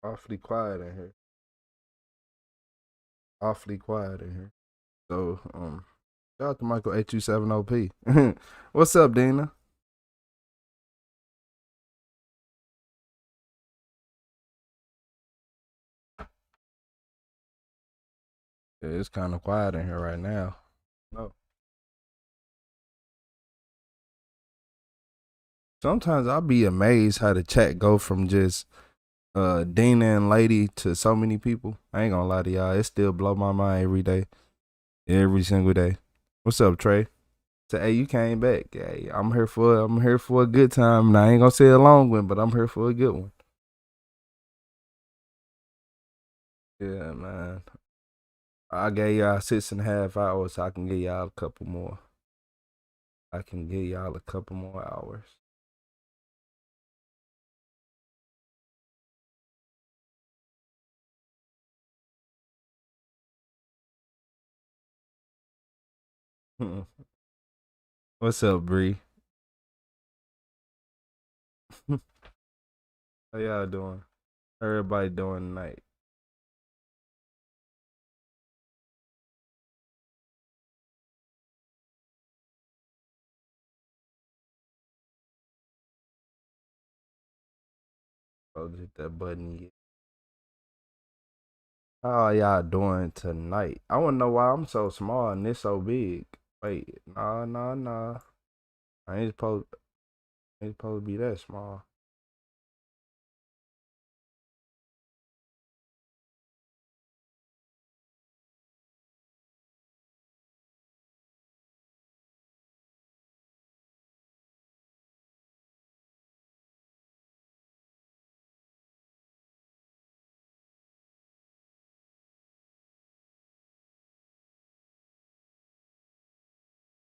Awfully quiet in here. Awfully quiet in here. So, shout out to Michael 827OP. What's up, Dina? Yeah, it's kind of quiet in here right now. No. Sometimes I'll be amazed how the chat go from just Dina and Lady to so many people. I ain't gonna lie to y'all. It still blow my mind every day. Every single day. What's up, Trey? Say, hey, you came back. Hey, I'm here for a good time. Now I ain't gonna say a long one, but I'm here for a good one. Yeah, man. I gave y'all 6.5 hours, so I can give y'all a couple more. I can give y'all a couple more hours. What's up, Bree? How y'all doing? How everybody doing tonight? Oh, hit that button yet. How y'all doing tonight? I wanna know why I'm so small and this so big. Wait, nah. I ain't supposed to be that small.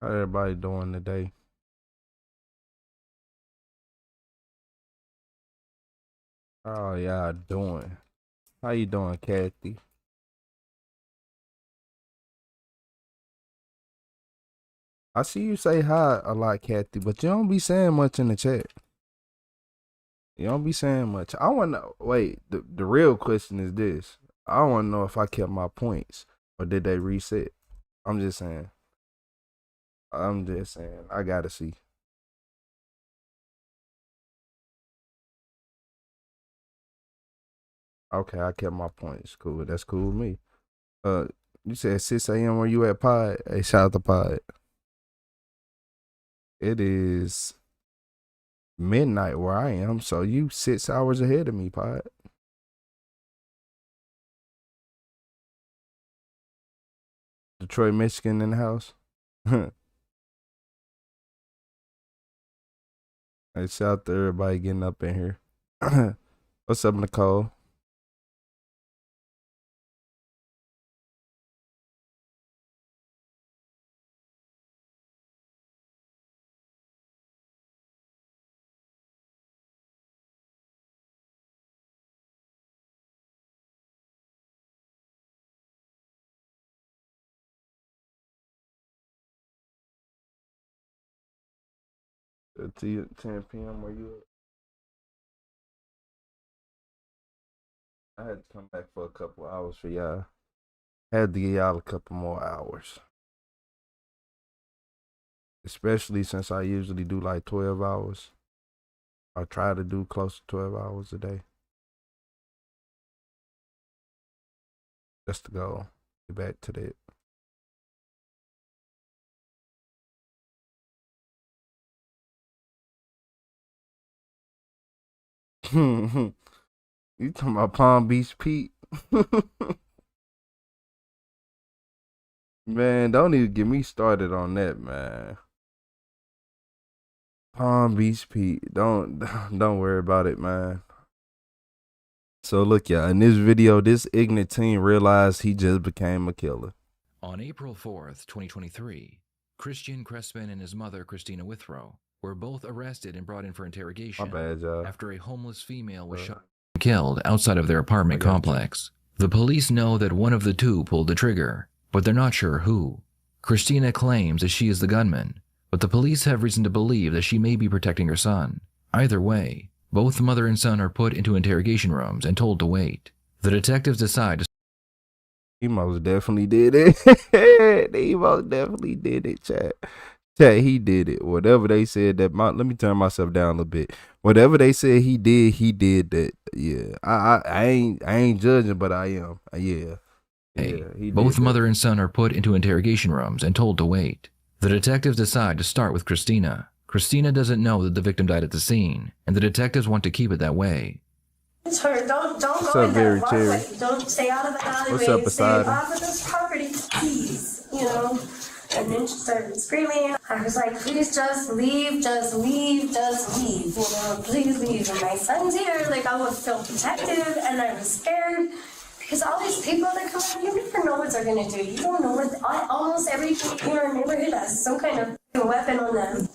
How everybody doing today? How y'all doing? How you doing, Kathy? I see you say hi a lot, Kathy, but you don't be saying much in the chat. You don't be saying much. I want to wait. The real question is this: I want to know if I kept my points or did they reset. I'm just saying. I'm just saying. I gotta see. Okay, I kept my points. Cool. That's cool with me. Uh, you said 6 a.m. Where you at, Pod? Hey, shout out to Pod. It is midnight where I am, so you 6 hours ahead of me, Pod. Detroit, Michigan in the house. Hey, shout out to everybody getting up in here. What's up, Nicole? To 10 p.m. where you at? I had to come back for a couple hours for y'all. Had to give y'all a couple more hours. Especially since I usually do like 12 hours. I try to do close to 12 hours a day. That's the goal. Get back to that. You talking about Palm Beach Pete? Man, don't even get me started on that, man. Palm Beach Pete. Don't worry about it, man. So look, y'all, in this video, this ignorant teen realized he just became a killer. On April 4th, 2023, Christian Crespin and his mother, Christina Withrow, were both arrested and brought in for interrogation after a homeless female was shot and killed outside of their apartment complex. The police know that one of the two pulled the trigger, but they're not sure who. Christina claims that she is the gunman, but the police have reason to believe that she may be protecting her son. Either way, both mother and son are put into interrogation rooms and told to wait. The detectives decide to... He most definitely did it. He most definitely did it, chat. Chat, he did it. Whatever they said that let me turn myself down a little bit. Whatever they said he did that. Yeah. I ain't judging, but I am. Yeah. Both mother and son are put into interrogation rooms and told to wait. The detectives decide to start with Christina. Christina doesn't know that the victim died at the scene, and the detectives want to keep it that way. It's her. Don't go in that walkway. Don't stay out of the alleyway. What's up, stay off of this property, please. You know. And then she started screaming. I was like, please just leave, just leave, just leave. You know, please leave. And my son's here. Like, I would feel protective, and I was scared. Because all these people that come out, you never know what they're going to do. You don't know what, almost everything in our neighborhood has some kind of weapon on them.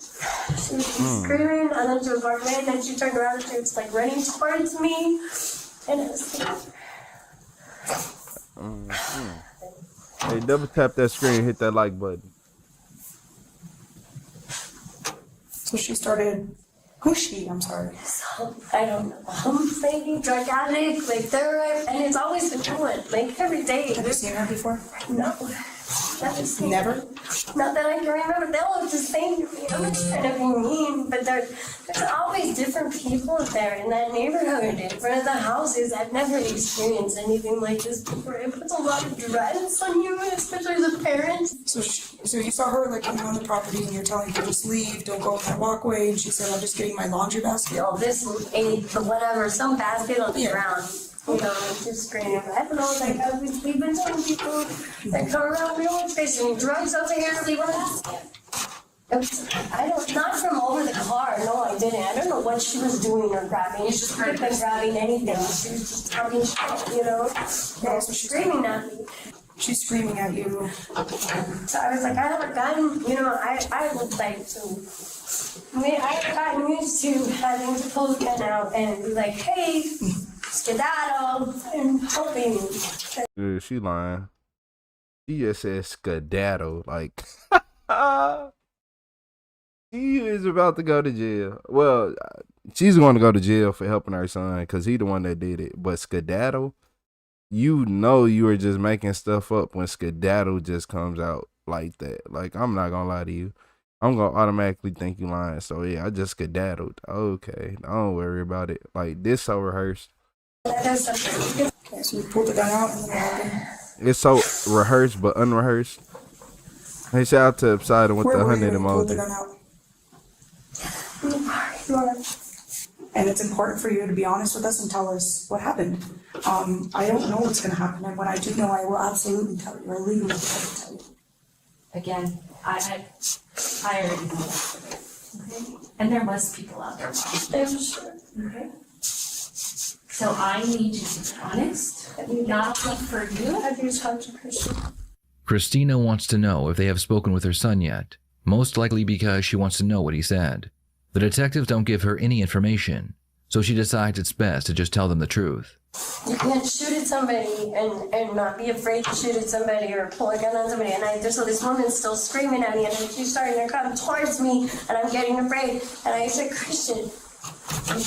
She was screaming, and then she was barking, and then she turned around and she was like running towards me. And it was like... Hey, double tap that screen, hit that like button. So she started... Who's she? I'm sorry. So, I don't know. Maybe drug addict, like they're, and it's always been doing, like every day. Have you seen her before? No. Never seen Never? her. Not that I can remember. They all look the same to me. I'm not trying to be mean, but there's always different people there in that neighborhood, in front of the houses. I've never experienced anything like this before. It puts a lot of dreads on you, especially as a parent. So you saw her like coming on the property and you're telling her just leave, don't go on that walkway, and she said, I'm just getting my laundry basket. Oh, this ate the whatever, some basket on the ground. You know, just screaming. I don't know, like, we've been telling people that come around, we always facing drugs over here, leave a basket. Not from over the car, no I didn't. I don't know what she was doing or grabbing. She could have been grabbing anything. She was just talking shit, you know. And screaming at me. She's screaming at you. So I was like, I have a gun, you know, I would like to. I mean, I've gotten used to having to pull the gun out and be like, hey, skedaddle, and hoping. Dude, she lying. She just said skedaddle, like, she is about to go to jail. Well, she's going to go to jail for helping her son because he the one that did it. But skedaddle, you know you are just making stuff up when skedaddle just comes out like that. Like, I'm not going to lie to you. I'm going to automatically think you lying. So, yeah, I just skedaddled. Okay, don't worry about it. Like, this so rehearsed. Okay, so you pulled the gun out and then what happened? It's so rehearsed but unrehearsed. Hey, shout out to Poseidon with the 100 emoji. And it's important for you to be honest with us and tell us what happened. I don't know what's going to happen, and when I do know, I will absolutely tell you. I legally have to tell you. Again, I already know that. Okay? And there was people out there watching. Okay? So I need you to be honest, not only for you. Have you talked to Christian? Christina wants to know if they have spoken with her son yet, most likely because she wants to know what he said. The detectives don't give her any information, so she decides it's best to just tell them the truth. You can't shoot at somebody and not be afraid to shoot at somebody or pull a gun on somebody. And so this woman's still screaming at me, and then she's starting to come towards me, and I'm getting afraid. And I said, Christian, my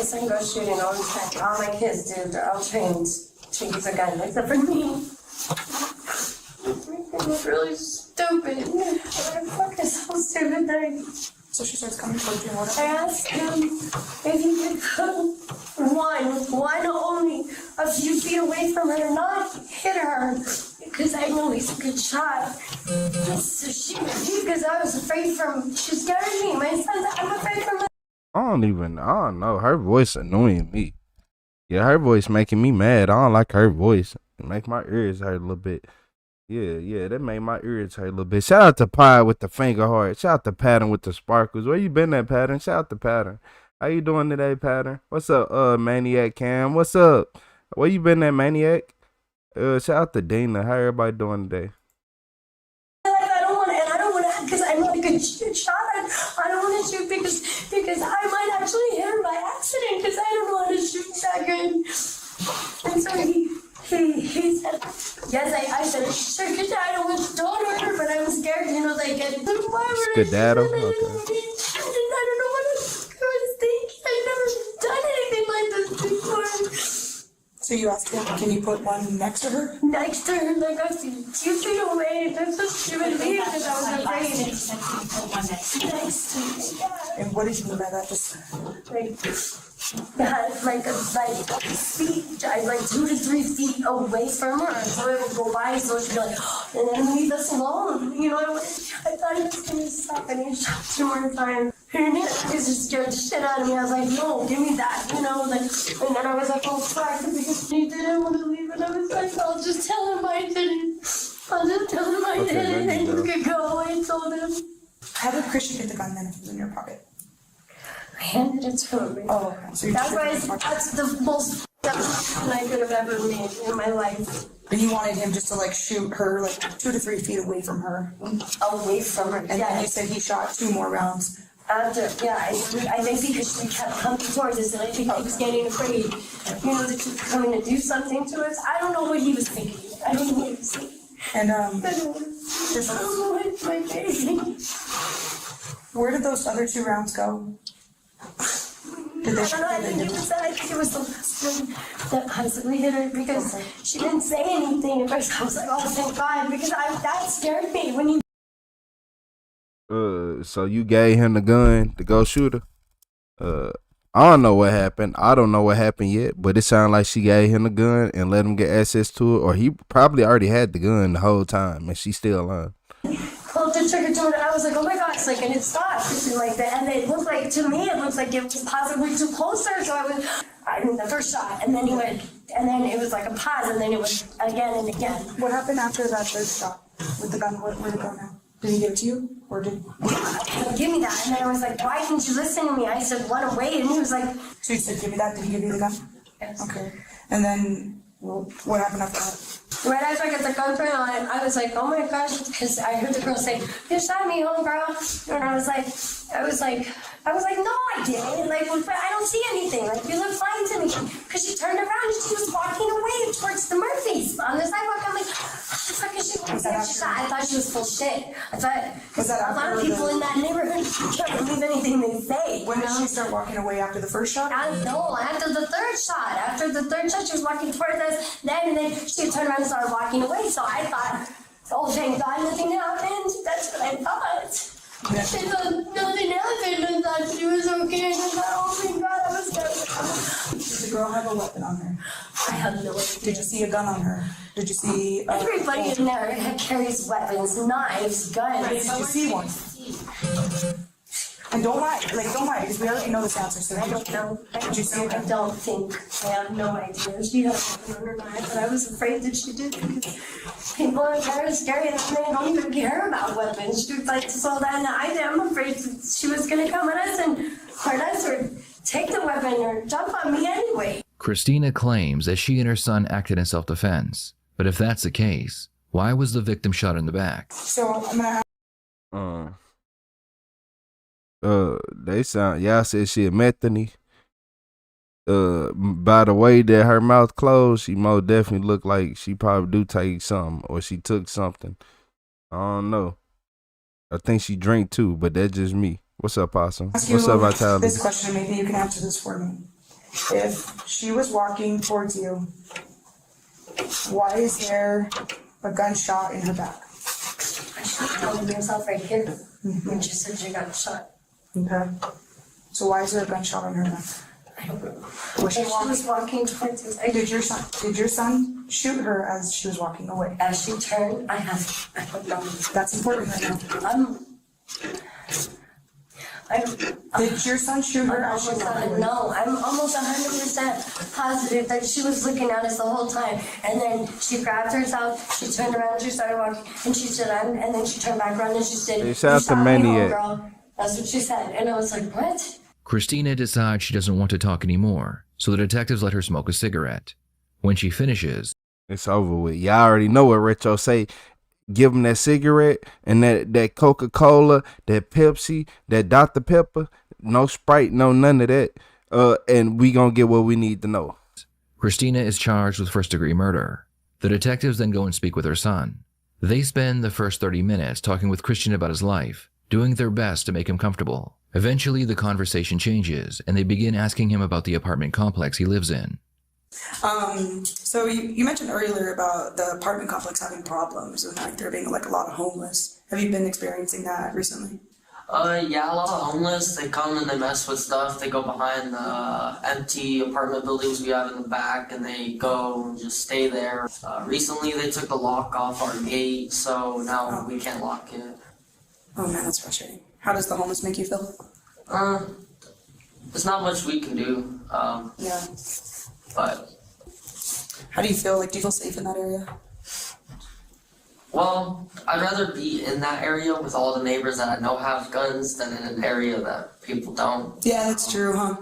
son goes shooting all the time. All my kids do. They're all trained to use a gun, except for me. It was really stupid. What the fuck is so stupid thing? So she starts coming towards you. What I asked him if he could put one only a few feet away from her, not hit her, because I know he's a good shot. So she, because I was afraid she scared me. My son's, I'm afraid from her. I don't know. Her voice annoying me. Yeah, her voice making me mad. I don't like her voice. It make my ears hurt a little bit. Yeah, that made my ears hurt a little bit. Shout out to Pie with the finger heart. Shout out to Pattern with the sparkles. Where you been at, Pattern? Shout out to Pattern. How you doing today, Pattern? What's up, Maniac Cam? What's up? Where you been at, Maniac? Shout out to Dina. How everybody doing today? I don't want to, because I'm not a good shot. I don't want to shoot because I might actually hit her by accident because I don't know how to shoot that good. And so he said, yes, I said, sure, good dad, I was told her, but I was scared, you know, like, Skedaddle? Okay. I don't know what I was thinking. I've never done anything like this before. So you asked him, can you put one next to her? Next to her, like a few feet away. That's what she would leave because I was afraid. Next to me, yeah. And what did you mean by that? Just like 2 to 3 feet away from her, so it would go by, so she'd be like, and then leave us alone. You know, I thought he was gonna stop, and he shot 2 more times. And it just scared the shit out of me. I was like, no, give me that, you know, like, and then I was like, oh fuck, because he didn't want to leave, and I was like, I'll just tell him I didn't. I'll just tell him I didn't, and you could go. I told him. how did Christian get the gun then if it was in your pocket? I handed it to him. Oh, okay. So you That's took why it in your pocket. that's the most decision I could have ever made in my life. And you wanted him just to like shoot her like 2 to 3 feet away from her. Away from her. And then you said he shot 2 more rounds. After, I think because she kept coming towards us, and I think he was getting afraid, you know, that she was coming to do something to us. I don't know what he was thinking. I don't know what he was thinking. And I don't know what my thinking. where did those other 2 rounds go? Did they? I don't know, I think it was the last one that possibly hit her because she didn't say anything at first. I was like, oh, thank God, because that scared me when you. So you gave him the gun to go shoot her? I don't know what happened. I don't know what happened yet, but it sounded like she gave him the gun and let him get access to it, or he probably already had the gun the whole time and she's still lying. Pulled the trigger to it, and I was like, oh my gosh, like, and it stopped, and like that, and it looked like, to me, it looked like it was possibly too closer, so I mean, the first shot, and then he went, and then it was like a pause, and then it was again and again. What happened after that 3rd shot with the gun? Where'd it go now? Did he give it to you, or did? Give me that, and then I was like, why didn't you listen to me? I said, run away, and he was like, So you said, give me that. Did he give you the gun? yes. Okay. And then what happened after that? Right after I got the gun thrown on, I was like, oh my gosh, because I heard the girl say, you shot me, homegirl. And I was like, no, I didn't. Like, I don't see anything. Like, you look fine to me. Because she turned around and she was walking away towards the Murphys on the sidewalk. I'm like, what the fuck is she doing? I thought she was full shit. I thought, because a lot of people in that neighborhood can't believe anything they say. When did she start walking away after the first shot? No, after the 3rd shot. After the 3rd shot, she was walking towards us. And then she turned around and started walking away. So I thought, oh, thank God, nothing happened. That's what I thought. And nothing happened. I thought she was okay. And I thought, oh my God, I was scared. Did the girl have a weapon on her? I have no idea. Did you see a gun on her? Did you see? Everybody in there carries weapons, knives, guns. Did you see one? And don't lie, because we already know this answer. So I don't know. Did you see it? I don't think. I have no idea. She had a weapon on her knife, but I was afraid that she did because people in there are scary and they don't even care about weapons. She was like, so then I'm afraid that she was going to come at us and hurt us or take the weapon or jump on me anyway. Christina claims that she and her son acted in self-defense. But if that's the case, why was the victim shot in the back? So I'm gonna Uh, they sound, y'all said she a Methany. By the way that her mouth closed, she most definitely looked like she probably do take something or she took something. I don't know. I think she drank too, but that's just me. What's up, Possum? What's up, Vitality? This question, maybe you can answer this for me. If she was walking towards you, why is there a gunshot in her back? She was telling herself right here when she said she got shot. Okay. So why is there a gunshot on her neck? I don't know. Was she She was walking towards us. Did your son shoot her as she was walking away? As she turned, I don't know. That's important right now. Did your son shoot her as she was running? No, I'm almost 100% positive that she was looking at us the whole time. And then she grabbed herself, she turned around, she started walking, and she said, and then she turned back around and she said, "You shot me, girl." That's what she said. And I was like, what? Christina decides she doesn't want to talk anymore, so the detectives let her smoke a cigarette. When she finishes, it's over with. Y'all already know what Retro say. Give them that cigarette and that Coca-Cola, that Pepsi, that Dr. Pepper. No Sprite, no none of that. And we gonna get what we need to know. Christina is charged with first-degree murder. The detectives then go and speak with her son. They spend the first 30 minutes talking with Christian about his life, doing their best to make him comfortable. Eventually, the conversation changes, and they begin asking him about the apartment complex he lives in. So you mentioned earlier about the apartment complex having problems and like there being like a lot of homeless. Have you been experiencing that recently? Yeah, a lot of homeless. They come and they mess with stuff. They go behind the empty apartment buildings we have in the back, and they go and just stay there. Recently, they took the lock off our gate, so now we can't lock it. Oh man, that's frustrating. How does the homeless make you feel? There's not much we can do. Yeah. But how do you feel? Like, do you feel safe in that area? Well, I'd rather be in that area with all the neighbors that I know have guns than in an area that people don't. Yeah, that's true, huh?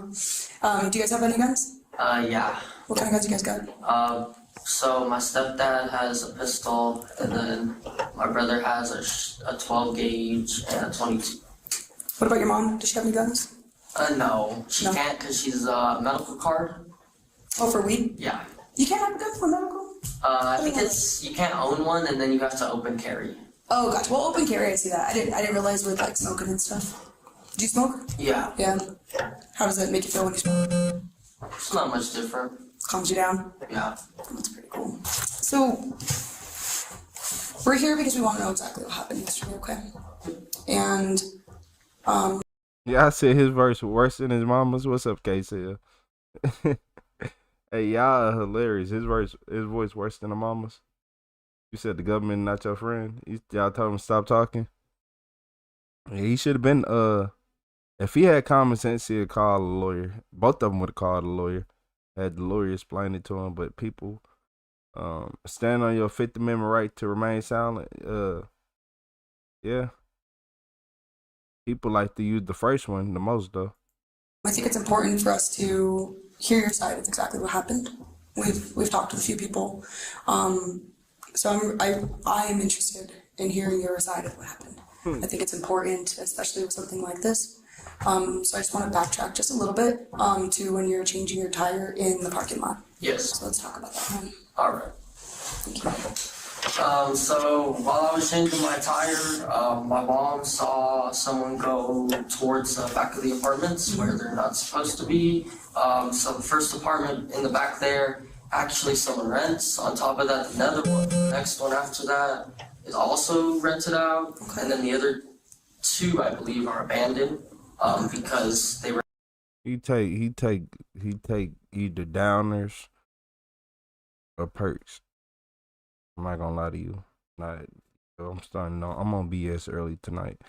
Do you guys have any guns? Yeah. What kind of guns you guys got? So my stepdad has a pistol, and then my brother has a 12 gauge and a 22. What about your mom? Does she have any guns? No, she can't because she's a medical card. Oh, for weed? Yeah. You can't have a gun for medical? I think you can't own one, and then you have to open carry. Oh, gotcha. Well, open carry, I see that. I didn't realize with like smoking and stuff. Do you smoke? Yeah. Yeah. How does it make you feel when you smoke? It's not much different. Calms you down? Yeah. That's pretty cool. So, we're here because we want to know exactly what happened yesterday, okay? And, yeah, I said his verse worse than his mama's. What's up, Casey? Hey, y'all are hilarious. His voice worse than the mama's. You said the government not your friend. Y'all told him to stop talking. Yeah, he should have been. If he had common sense, he'd call a lawyer. Both of them would have called a lawyer. Had the lawyer explain it to him. But people, stand on your Fifth Amendment right to remain silent. Yeah. People like to use the first one the most, though. I think it's important for us to hear your side of exactly what happened. We've talked with a few people, so I am interested in hearing your side of what happened. I think it's important, especially with something like this. So I just want to backtrack just a little bit to when you're changing your tire in the parking lot. Yes. So let's talk about that. All right. Thank you. So while I was changing my tire, my mom saw someone go towards the back of the apartments where they're not supposed to be. So the first apartment in the back there, actually someone rents. On top of that, another one, the next one after that is also rented out. Okay. And then the other two, I believe, are abandoned because they were. He take either downers or perks. I'm not gonna lie to you. I'm starting on. I'm on BS early tonight.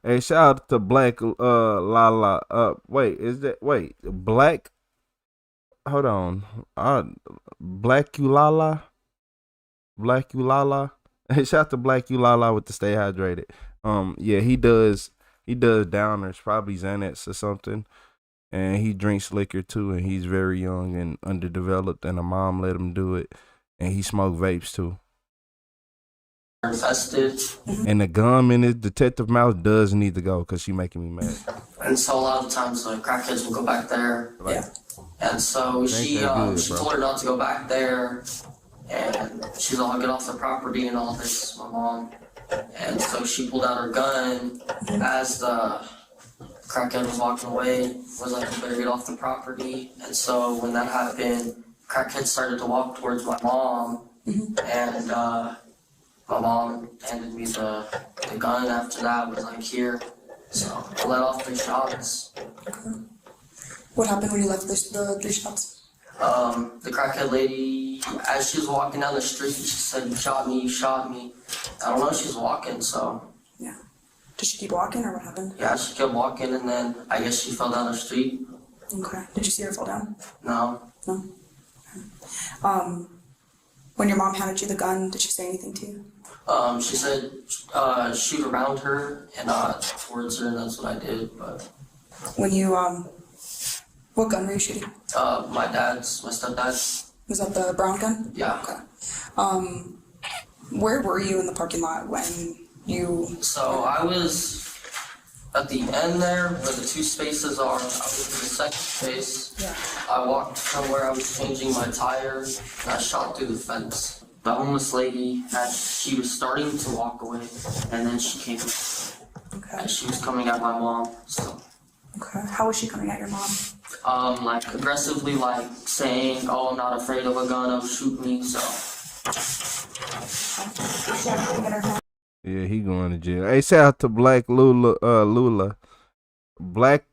Hey, shout out to Black Lala. Black. Hold on. Black Ulala. Hey, shout out to Black Ulala with the Stay Hydrated. Yeah, he does downers, probably Xanax or something, and he drinks liquor too. And he's very young and underdeveloped, and a mom let him do it. And he smoked vapes too. Infested. And the gum in his detective mouth does need to go because she making me mad. And so a lot of times the crackheads will go back there. Yeah. And so she told her not to go back there. And she's all, get off the property and all this, my mom. And so she pulled out her gun as the crackhead was walking away, was like, you better get off the property. And so when that happened, crackhead started to walk towards my mom, and my mom handed me the gun after that, was like, here. So I let off 3 shots. What happened when you left the 3 shots? The crackhead lady, as she was walking down the street, she said, you shot me. I don't know if she was walking, so. Yeah. Did she keep walking, or what happened? Yeah, she kept walking, and then I guess she fell down the street. Okay. Did you see her fall down? No. No. When your mom handed you the gun, did she say anything to you? She said shoot around her and towards her, and that's what I did. But When you what gun were you shooting? my stepdad's. Was that the brown gun? Yeah. Okay. Where were you in the parking lot when you? So I was at the end there where the two spaces are. I was in the second space. Yeah. I walked from where I was changing my tire, and I shot through the fence. The homeless lady she was starting to walk away, and then she came. Okay. And she was coming at my mom. So. Okay. How was she coming at your mom? Like aggressively, like saying, "Oh, I'm not afraid of a gun. Oh, shoot me." So. She had anything in her hand? Yeah, he going to jail. Hey, shout out to Black Lula. Black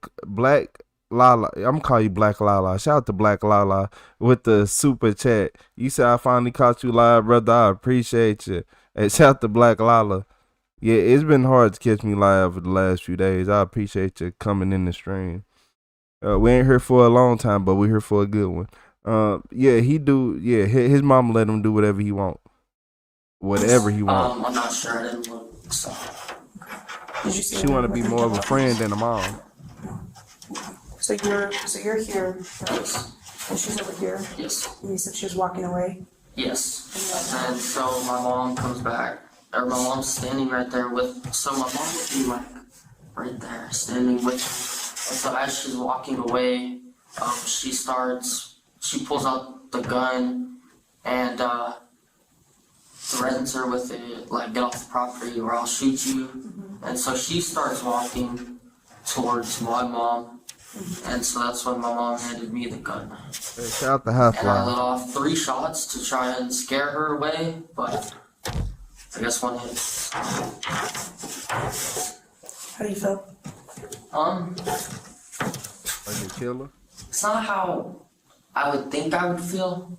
Lala. I'm gonna call you Black Lala. Shout out to Black Lala with the super chat. You said I finally caught you live, brother. I appreciate you. Hey, shout out to Black Lala. Yeah, it's been hard to catch me live for the last few days. I appreciate you coming in the stream. We ain't here for a long time, but we're here for a good one. Yeah, his mama let him do whatever he want. Whatever he wants. I'm not sure. I didn't look. So. Did you see She want to be more of a friend than a mom. So you're here, right? And she's over here. Yes. And you said she was walking away. Yes. And so my mom comes back, or my mom's standing right there with. So my mom would be like right there, standing with. And so as she's walking away, she pulls out the gun, and threatens her with it, like, get off the property or I'll shoot you. Mm-hmm. And so she starts walking towards my mom, and so that's when my mom handed me the gun. Hey, shout out to Half And I let off 3 shots to try and scare her away, but I guess one hit. How do you feel? Like a killer? It's not how I would think I would feel.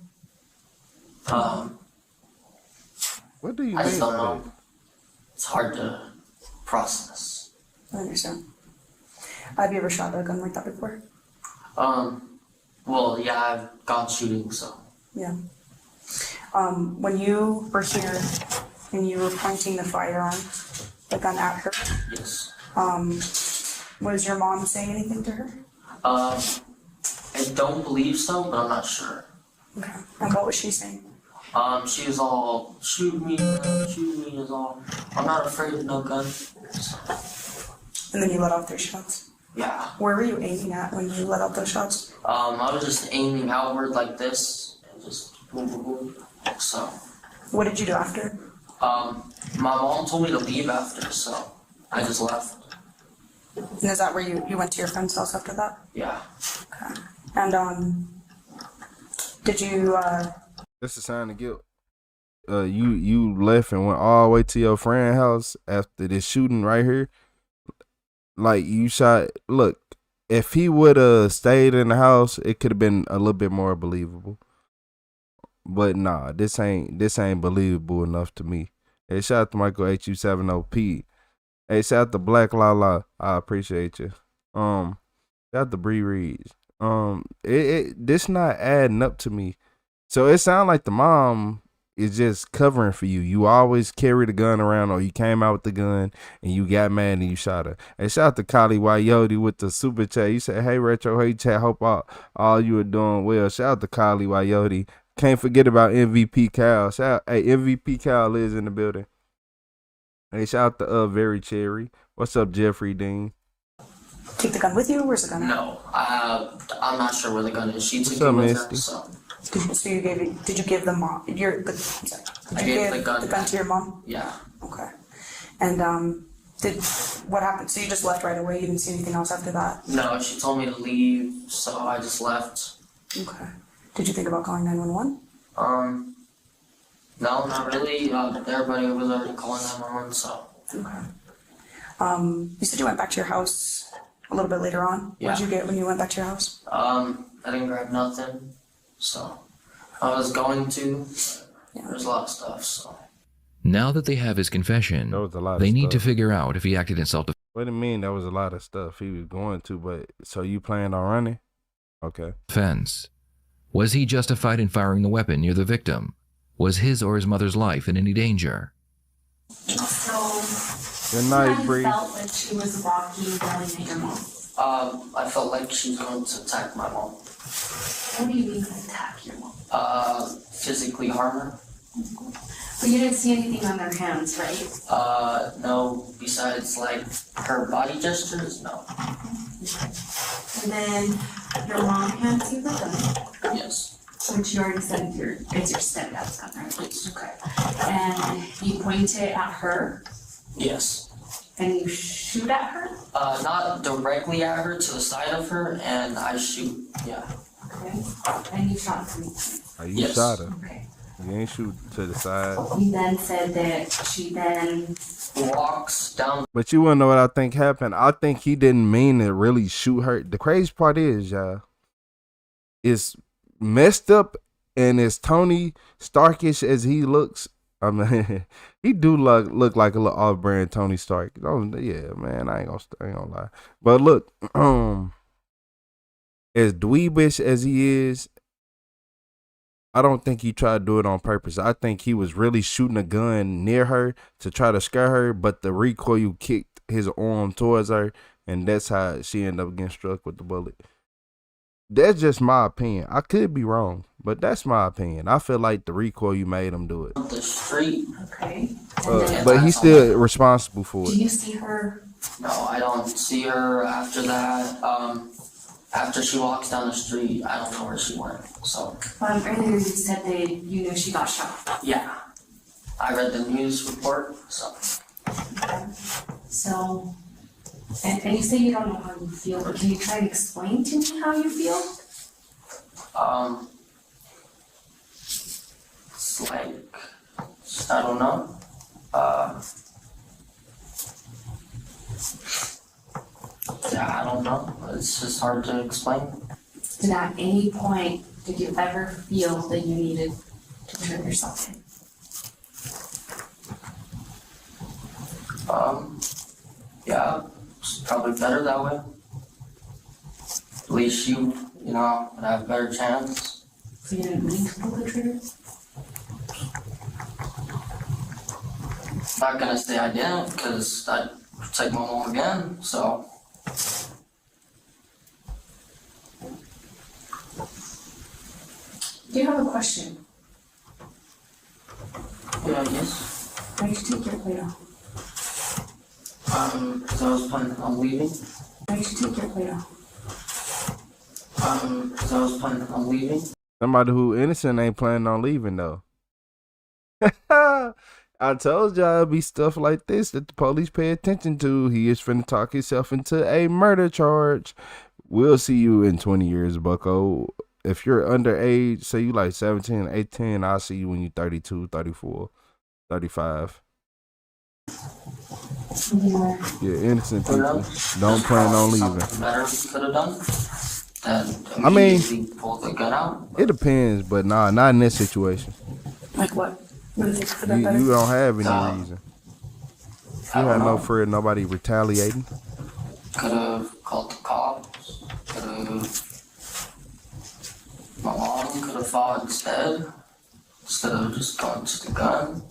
What do you I mean? just don't know. It's hard to process. I understand. Have you ever shot a gun like that before? Well, yeah, I've gone shooting, so. Yeah. When you were here and you were pointing the firearm, the gun at her, Yes. was your mom saying anything to her? I don't believe so, but I'm not sure. Okay. And what was she saying? She was all, shoot me, is all, I'm not afraid of no gun. So, And then you let off 3 shots. yeah. Where were you aiming at when you let off those shots? I was just aiming outward like this, and just boom, boom, boom. So, What did you do after? my mom told me to leave after, so I just left. And is that where you went to your friend's house after that? Yeah. Okay. And did you That's a sign of guilt. You left and went all the way to your friend's house after this shooting right here. Like you shot. Look, if he would have stayed in the house, it could have been a little bit more believable. But nah, this ain't believable enough to me. Hey, shout out to Michael HU70P. Hey, shout out to Black Lala. I appreciate you. Shout out to Bree Reeves. This not adding up to me. So it sounds like the mom is just covering for you. You always carry the gun around, or you came out with the gun and you got mad and you shot her. And shout out to Kali Wayoti with the super chat. You said, hey, Retro, hey, chat. Hope all you are doing well. Shout out to Kali Wayoti. Can't forget about MVP Cal. Hey, MVP Cal is in the building. Hey, shout out to Very Cherry. What's up, Jeffrey Dean? take the gun with you? Where's the gun at? No, I'm not sure where the gun is. She took up, it with her, Misty? so. So you gave it, did you give the mom, I'm sorry, I did you gave give the gun the gun back. to your mom? Yeah. Okay. And what happened? So you just left right away? You didn't see anything else after that? No, she told me to leave, so I just left. Okay. Did you think about calling 911? No, not really. Everybody over there already calling 911, so. Okay. You said you went back to your house a little bit later on. Yeah. What did you get when you went back to your house? I didn't grab nothing, so. I was going to, but Yeah. there's a lot of stuff, so. Now that they have his confession, There was a lot of they need to stuff. figure out if he acted in self-defense. What do you mean? There was a lot of stuff he was going to, but so you plan on running? Okay. Was he justified in firing the weapon near the victim? Was his or his mother's life in any danger? So, Good night, how Bree. you felt like she was walking yelling at your mom? I felt like she was going to attack my mom. What do you mean attack your mom? Physically harm her. But you didn't see anything on their hands, right? No, besides like her body gestures, no. And then your mom hands you the gun, Yes. which you already said it's your stepdad's gun, right? Yes. Okay. And you point it at her Yes. and you shoot at her? Not directly at her, to the side of her, and I shoot, yeah. Okay. And you shot 3 times. Oh, you Yes. shot her. Okay. You ain't shoot to the side. You then said that she then Walks down. But you wanna know what I think happened? I think he didn't mean to really shoot her. The crazy part is, y'all, it's messed up and as Tony Starkish as he looks, I mean, he do look like a little off-brand Tony Stark. Oh, yeah, man, I ain't gonna lie. But look, as dweebish as he is, I don't think he tried to do it on purpose. I think he was really shooting a gun near her to try to scare her, but the recoil kicked his arm towards her, and that's how she ended up getting struck with the bullet. That's just my opinion. I could be wrong, but that's my opinion. I feel like the recoil made him do it. The street. okay. And then, But he's still responsible for do it. you see her? No, I don't see her after that. After she walks down the street, I don't know where she went. So, Earlier you said that you knew she got shot. yeah. I read the news report, so. So, and you say you don't know how you feel, but can you try to explain to me how you feel? It's like, I don't know. Yeah, I don't know. It's just hard to explain. Did at any point, did you ever feel that you needed to turn yourself in? Yeah, it's probably better that way. At least you know, would have a better chance. So you didn't mean to pull the trigger? Not gonna say I didn't, because I'd protect my mom again, so. Do you have a question? Yeah, yes. Why did you take your plate off? Because I was planning on leaving. Why did you take your plate off? Because I was planning on leaving. Somebody who innocent ain't planning on leaving though. I told y'all it'd be stuff like this that the police pay attention to. He is finna talk himself into a murder charge. We'll see you in 20 years, bucko. If you're underage, say you like 17, 18, I'll see you when you're 32, 34, 35. Yeah. Yeah, innocent people don't plan on leaving. Something better we could have done. And I mean, immediately pull the gun out. It depends, but nah, not in this situation. Like what? What do you think could have been better? You don't have any reason. I You don't had no know. fear of nobody retaliating. Could have called the cops. Could have. My mom could have fought instead of just going to the gun.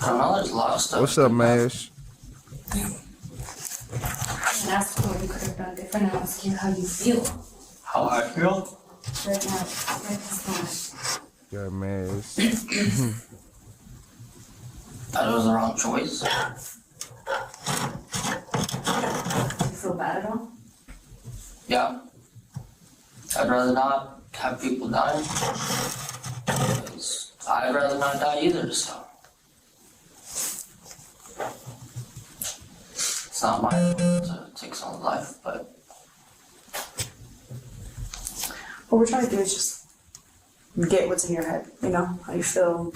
I don't know, there's a lot of stuff. What's up, Mash? And ask what you could have done different and ask you how you feel How I feel? right now, right this moment. Yeah, Mash. That it was the wrong choice. Do you feel bad at all? Yeah. I'd rather not have people die. 'Cause I'd rather not die either, so. It's not my fault to take someone's life, but What we're trying to do is just get what's in your head, you know, how you feel,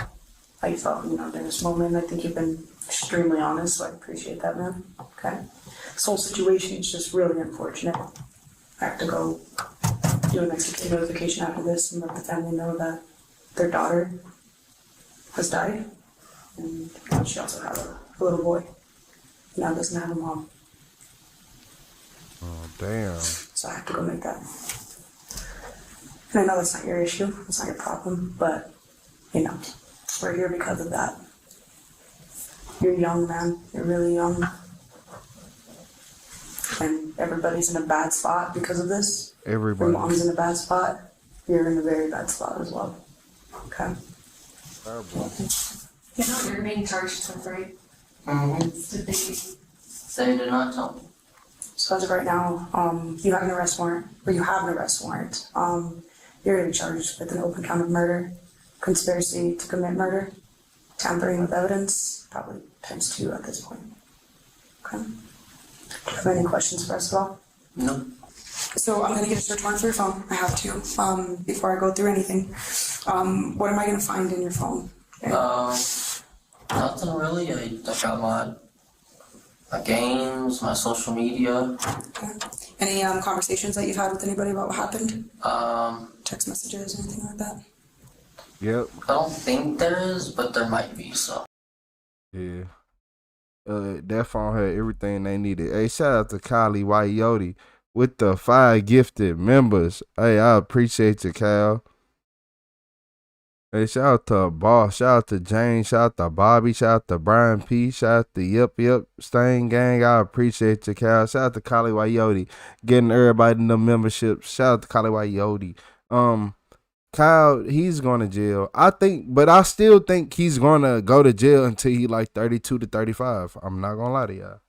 how you felt, you know, during this moment. I think you've been extremely honest, so I appreciate that, man. Okay? This whole situation is just really unfortunate. I have to go do an executive notification after this and let the family know that their daughter has died, and she also had a little boy. Now doesn't have a mom. Oh, damn. So I have to go make that. And I know that's not your issue, it's not your problem, but, you know, we're here because of that. You're young, man. You're really young. And everybody's in a bad spot because of this. Everybody. Your mom's in a bad spot. You're in a very bad spot as well. Okay? You're being charged with rape. Mm-hmm. They did not tell me. So as of right now, you have an arrest warrant, or you have an arrest warrant. You're going to be charged with an open count of murder, conspiracy to commit murder, tampering with evidence, probably ×2 at this point. Okay? Do you have any questions for us at all? No. So I'm going to get a search warrant for your phone. I have to, before I go through anything. What am I going to find in your phone? Nothing really. I got my games, my social media. Okay. Any conversations that you've had with anybody about what happened? Text messages, anything like that? Yep. I don't think there is, but there might be, so. Yeah. That phone had everything they needed. Hey, shout out to Kylie Wayote with the 5 gifted members. Hey, I appreciate you, Cal. Hey, shout out to Boss, shout out to James, shout out to Bobby, shout out to Brian P, shout out to Yep Stain Gang. I appreciate you, Cal. Shout out to Kylie Wayote getting everybody in the memberships. Shout out to Kylie Wayote. Kyle, he's going to jail. But I still think he's going to go to jail until he like 32 to 35. I'm not going to lie to y'all.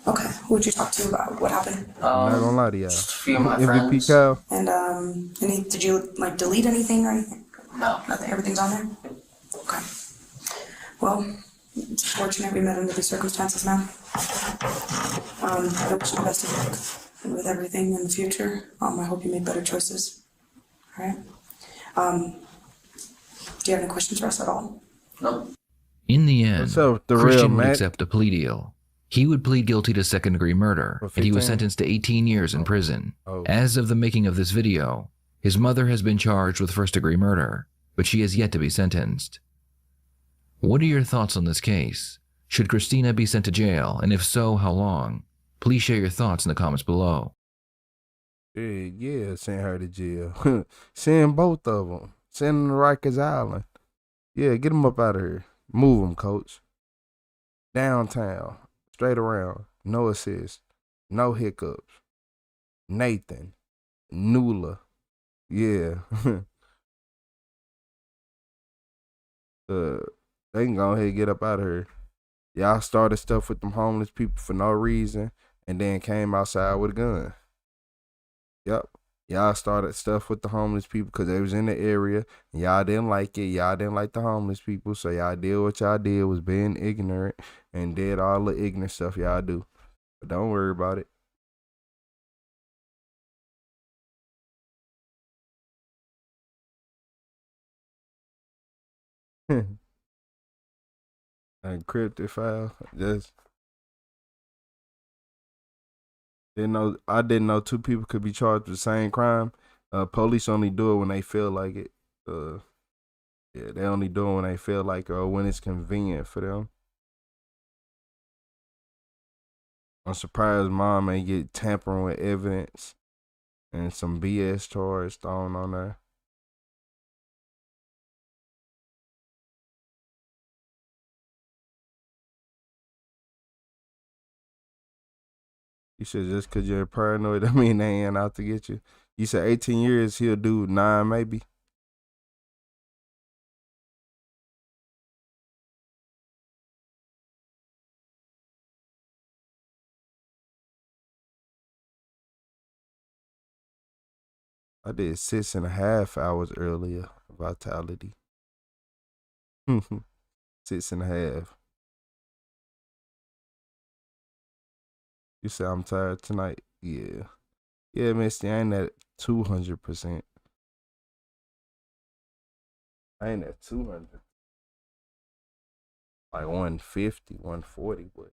Okay, who did you talk to about what happened? I'm not going to lie to y'all. Just a few of my MVP friends. Kyle. And did you like delete anything or anything? No. Nothing, everything's on there? Okay. Well, it's fortunate we met under these circumstances, man. I wish you the best of luck with everything in the future. I hope you make better choices. All right? Do you have any questions for us at all? No. In the end, What's up, the real Christian would Mac? accept a plea deal. He would plead guilty to second-degree murder, For and he was 15? sentenced to 18 years in prison. Oh. As of the making of this video, his mother has been charged with first-degree murder, but she has yet to be sentenced. What are your thoughts on this case? Should Christina be sent to jail, and if so, how long? Please share your thoughts in the comments below. Yeah, send her to jail. Send both of them. Send them to Rikers Island. Yeah, get them up out of here. Move them, coach. Downtown. Straight around. No assist. No hiccups. Nathan. Nula. Yeah. They can go ahead and get up out of here. Y'all started stuff with them homeless people for no reason and then came outside with a gun. Yep. Y'all started stuff with the homeless people because they was in the area and y'all didn't like it. Y'all didn't like the homeless people, so y'all did what y'all did, was being ignorant and did all the ignorant stuff y'all do. But don't worry about it. Encrypted file. Just I didn't know 2 people could be charged with the same crime. Police only do it when they feel like it. Yeah, they only do it when they feel like it or when it's convenient for them. I'm surprised mom ain't get tampering with evidence and some BS charge thrown on her. You said just because you're paranoid, I mean they ain't out to get you. You said 18 years, he'll do 9 maybe. I did 6.5 hours earlier, vitality. 6.5. You said I'm tired tonight? Yeah. Yeah, Misty, I ain't at 200%. I ain't at 200. Like 150, 140, but.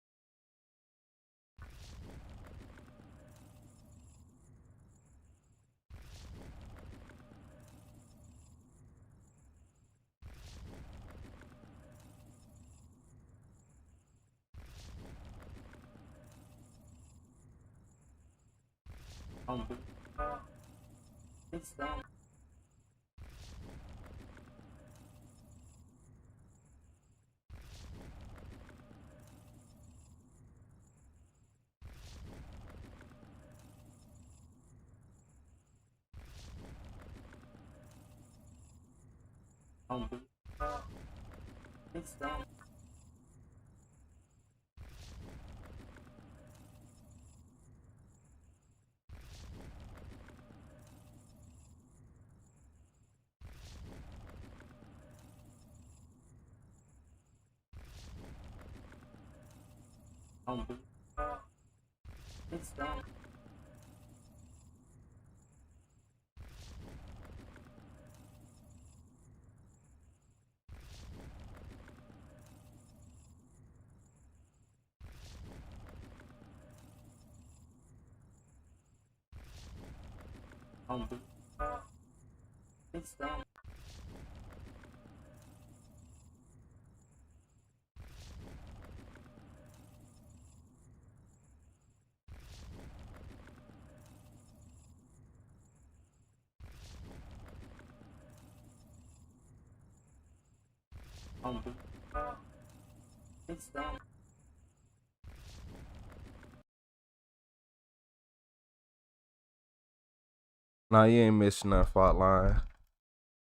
Nah, you ain't missing nothing, fault line.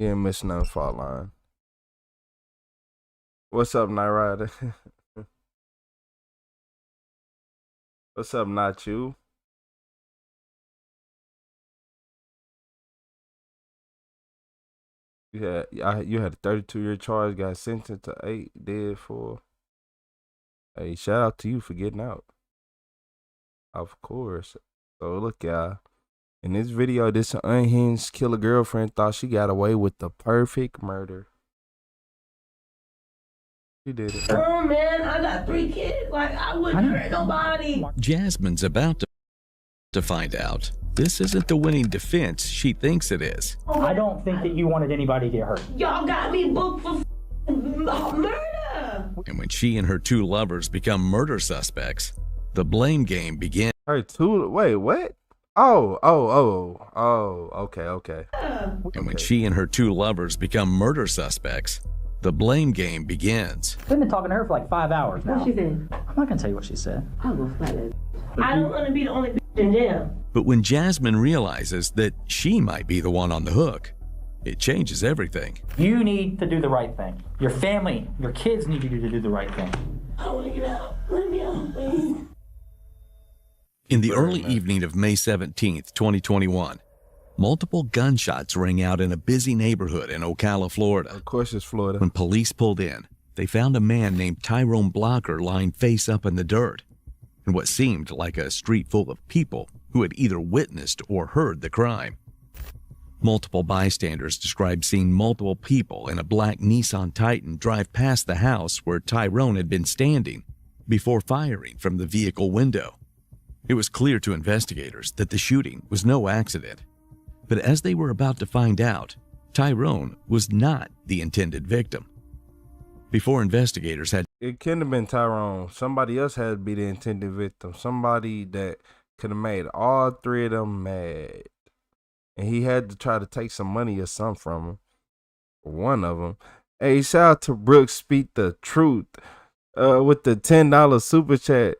You ain't missing nothing, fault line. What's up, Night Rider? What's up, Not You? You had a 32-year charge, got sentenced to 8, dead 4. Hey, shout out to you for getting out. Of course. So look, y'all. In this video, this unhinged killer girlfriend thought she got away with the perfect murder. She did it. Oh man, I got 3 kids. Like I wouldn't hurt nobody. Jasmine's about to find out this isn't the winning defense she thinks it is. I don't think that you wanted anybody to get hurt. Y'all got me booked for murder. And when she and her 2 lovers become murder suspects, the blame game begins. Wait, what? Okay. And when she and her 2 lovers become murder suspects, the blame game begins. We've been talking to her for like 5 hours now. What she said? I'm not gonna tell you what she said. I'll go flat it. I don't want to be the only bitch in jail. But when Jasmine realizes that she might be the one on the hook, it changes everything. You need to do the right thing. Your family, your kids need you to do the right thing. I want to get out. Let me out, please. In the early evening of May 17th, 2021, multiple gunshots rang out in a busy neighborhood in Ocala, Florida. Of course it's Florida. When police pulled in, they found a man named Tyrone Blocker lying face up in the dirt in what seemed like a street full of people who had either witnessed or heard the crime. Multiple bystanders described seeing multiple people in a black Nissan Titan drive past the house where Tyrone had been standing before firing from the vehicle window. It was clear to investigators that the shooting was no accident. But as they were about to find out, Tyrone was not the intended victim. Before investigators had... It couldn't have been Tyrone. Somebody else had to be the intended victim. Somebody that could have made all 3 of them mad. And he had to try to take some money or something from him. One of them. Hey, shout out to Brooke Speak the Truth with the $10 super chat.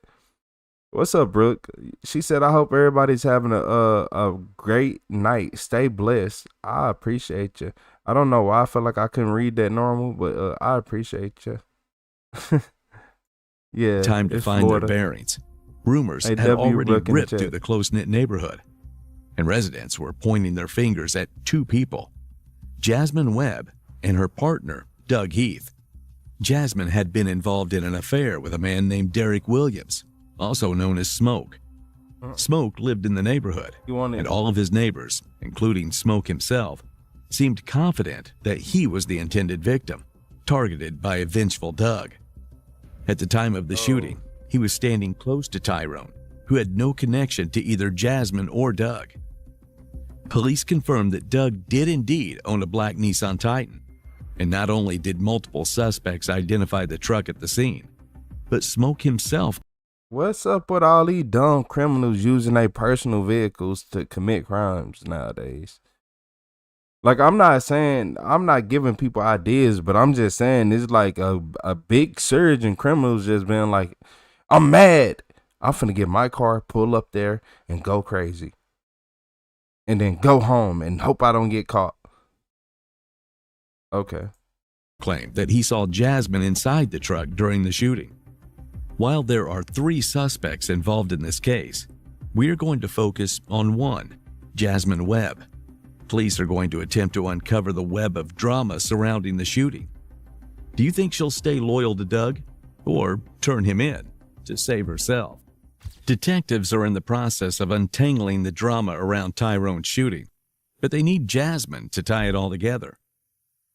What's up, Brooke? She said, I hope everybody's having a great night. Stay blessed. I appreciate you. I don't know why I felt like I couldn't read that normal, but I appreciate you. Yeah. Time to find Florida. their bearings. Rumors had already ripped through the close-knit neighborhood, and residents were pointing their fingers at 2 people, Jasmine Webb and her partner, Doug Heath. Jasmine had been involved in an affair with a man named Derek Williams, also known as Smoke. Smoke lived in the neighborhood, and all of his neighbors, including Smoke himself, seemed confident that he was the intended victim, targeted by a vengeful Doug. At the time of the shooting, he was standing close to Tyrone, who had no connection to either Jasmine or Doug. Police confirmed that Doug did indeed own a black Nissan Titan, and not only did multiple suspects identify the truck at the scene, but Smoke himself What's up with all these dumb criminals using their personal vehicles to commit crimes nowadays? Like, I'm not giving people ideas, but I'm just saying it's like a big surge in criminals just being like, I'm mad. I'm finna get my car, pull up there, and go crazy. And then go home and hope I don't get caught. Okay. Claimed that he saw Jasmine inside the truck during the shooting. While there are 3 suspects involved in this case, we are going to focus on one, Jasmine Webb. Police are going to attempt to uncover the web of drama surrounding the shooting. Do you think she'll stay loyal to Doug or turn him in to save herself? Detectives are in the process of untangling the drama around Tyrone's shooting, but they need Jasmine to tie it all together.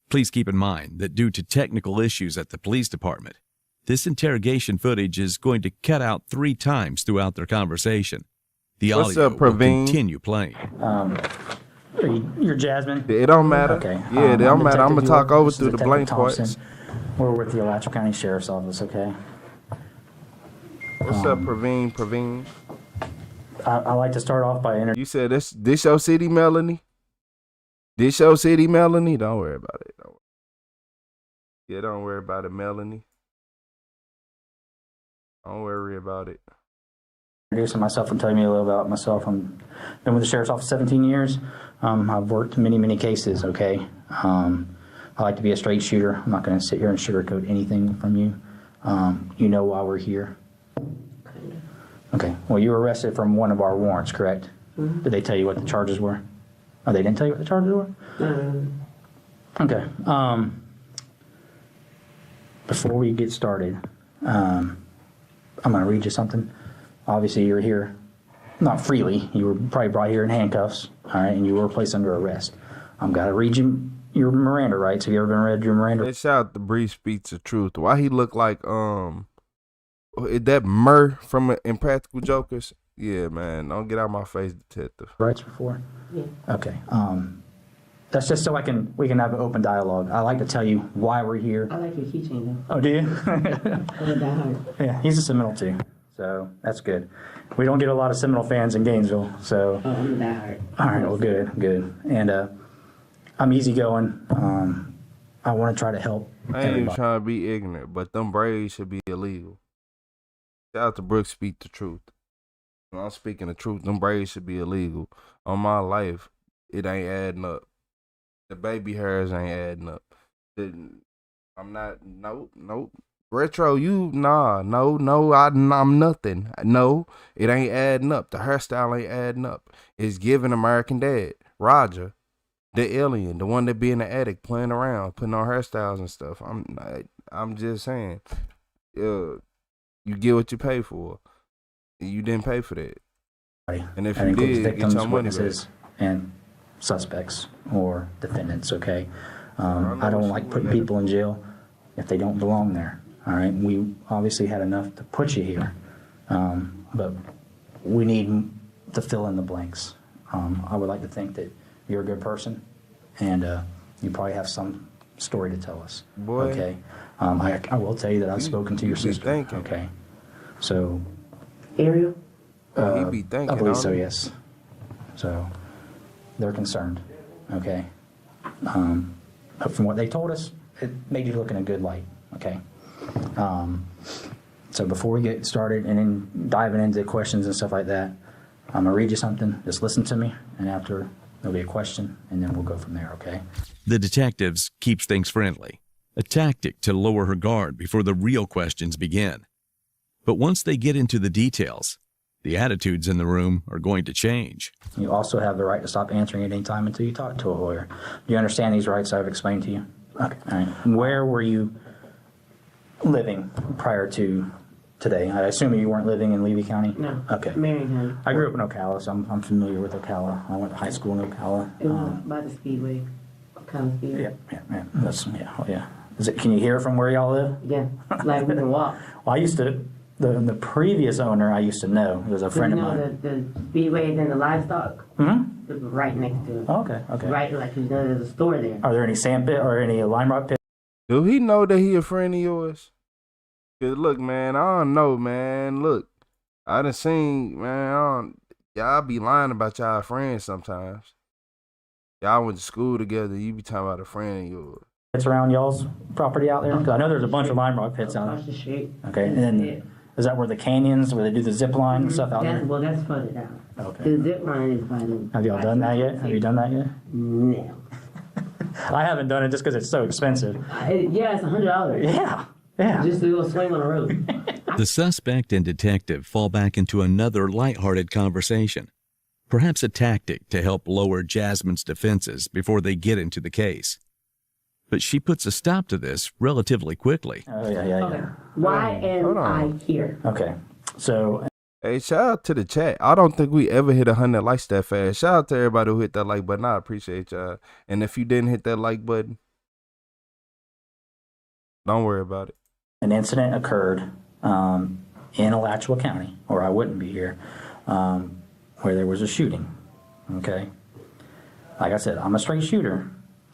Please keep in mind that due to technical issues at the police department, this interrogation footage is going to cut out 3 times throughout their conversation. The audio will continue playing. You're Jasmine? It don't matter. Okay. Yeah, it don't matter. I'm going to talk over through the blank parts. We're with the Alachua County Sheriff's Office, okay? What's up, Praveen? I like to start off by You said this your city, Melanie? This your city, Melanie? Don't worry about it. Don't worry about it, Melanie. Don't worry about it. Introducing myself and telling you a little about myself. I've been with the Sheriff's Office 17 years. I've worked many cases, okay? I like to be a straight shooter. I'm not going to sit here and sugarcoat anything from you. You know why we're here. Okay. Well, you were arrested from one of our warrants, correct? Mm-hmm. Did they tell you what the charges were? Oh, they didn't tell you what the charges were? Okay. Before we get started, I'm going to read you something. Obviously, you're here not freely. You were probably brought here in handcuffs, all right, and you were placed under arrest. I'm going to read you your Miranda rights. Have you ever read your Miranda? Let's shout the brief speech of truth. Why he look like is that Murr from Impractical Jokers? Yeah, man. Don't get out of my face, detective. Rights before? Yeah. Okay. That's just so we can have an open dialogue. I like to tell you why we're here. I like your keychain though. Oh, do you? I'm a diehard. Yeah, he's a Seminole too, so that's good. We don't get a lot of Seminole fans in Gainesville, so. Oh, I'm a diehard. All right, well, good. And I'm easygoing. I want to try to help. I ain't even trying to be ignorant, but them braids should be illegal. Shout out to Brooks, speak the truth. When I'm speaking the truth, them braids should be illegal. On my life, it ain't adding up. The baby hairs ain't adding up. I'm not, nope. Retro, I'm nothing. No, it ain't adding up. The hairstyle ain't adding up. It's giving American Dad, Roger, the alien, the one that be in the attic playing around, putting on hairstyles and stuff. I'm just saying, you get what you pay for. You didn't pay for that. And if you did, victims, get your money back. And suspects or defendants, okay? I don't like putting people in jail if they don't belong there, all right? We obviously had enough to put you here, but we need to fill in the blanks. I would like to think that you're a good person, and you probably have some story to tell us, boy. Okay? I will tell you that I've spoken to your sister, okay? So... Ariel? He be thinking, I believe so, yes. So... they're concerned, okay? But from what they told us, it made you look in a good light, okay? So before we get started and then diving into questions and stuff like that, I'm gonna read you something, just listen to me, and after there'll be a question, and then we'll go from there, okay? The detectives keeps things friendly, a tactic to lower her guard before the real questions begin. But once they get into the details, the attitudes in the room are going to change. You also have the right to stop answering at any time until you talk to a lawyer. Do you understand these rights I've explained to you? Okay. All right. Where were you living prior to today? I assume you weren't living in Levy County? No. Okay. Marion. I grew up in Ocala, so I'm familiar with Ocala. I went to high school in Ocala. It was by the Speedway. Kind of Speedway. Yeah. Can you hear from where y'all live? Yeah. Like we can walk. Well, I used to... The previous owner I used to know. It was a friend of mine. The Speedway and the livestock? Mm-hmm. It was right next to it. Oh, okay. Right, like there's a store there. Are there any sand pit or any lime rock pit? Do he know that he a friend of yours? Cause look, man, I don't know, man. Look, I done seen, man, y'all be lying about y'all friends sometimes. Y'all went to school together. You be talking about a friend of yours. It's around y'all's property out there? 'Cause I know there's a bunch of lime rock pits out Across the there. street. Okay, and then is that where the canyons, where they do the zip line and stuff out there? Well, that's further down. Okay. The zip line is by the. Have y'all done that yet? Have you done that yet? No. I haven't done it just because it's so expensive. Yeah, it's $100. Yeah, yeah. Just to go swing on the road. The suspect and detective fall back into another lighthearted conversation, perhaps a tactic to help lower Jasmine's defenses before they get into the case. But she puts a stop to this relatively quickly. Oh, yeah. Okay. Why am I here? Okay, so Hey, shout out to the chat. I don't think we ever hit 100 likes that fast. Shout out to everybody who hit that like button. I appreciate y'all. And if you didn't hit that like button, don't worry about it. an incident occurred in Alachua County, or I wouldn't be here, where there was a shooting. Okay, like I said, I'm a straight shooter,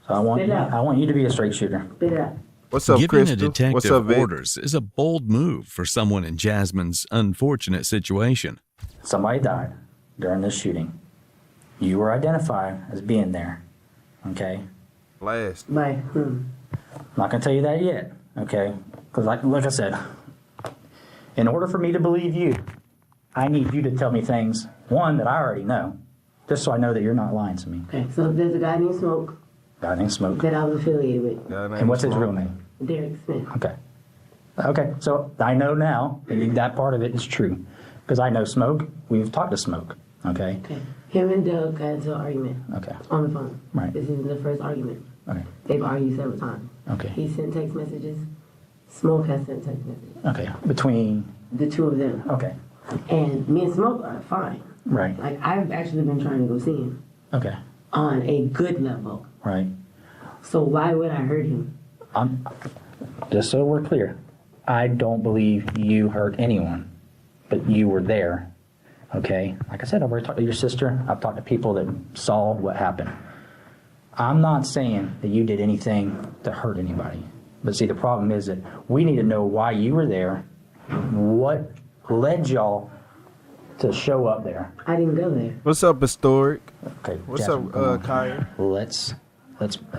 so I want you to be a straight shooter. Spit it out. What's up, Giving Crystal? a detective What's up, Vic? orders is a bold move for someone in Jasmine's unfortunate situation. Somebody died during this shooting. You were identified as being there. Okay, Last. By who? I'm not gonna tell you that yet. Okay, because like I said, in order for me to believe you, I need you to tell me things, one, that I already know, just so I know that you're not lying to me. Okay, so there's a guy named Smoke Guy named Smoke. that I was affiliated with. And what's his real name? Derek Smith. Okay. Okay, so I know now that part of it is true. Because I know Smoke, we've talked to Smoke, okay? Okay. Him and Doug got into an argument Okay, on the phone. Right. This isn't the first argument. okay, They've argued several times. okay, He sent text messages. Smoke has sent text messages. okay. Between, The two of them. okay, And me and Smoke are fine. right, Like, I've actually been trying to go see him okay, on a good level. right. So why would I hurt him? Just so we're clear, I don't believe you hurt anyone, but you were there, okay? Like I said, I've already talked to your sister. I've talked to people that saw what happened. I'm not saying that you did anything to hurt anybody. But see, the problem is that we need to know why you were there, what led y'all to show up there. I didn't go there. What's up, Historic? Okay, What's Jasmine, up, come on. Kaya? Let's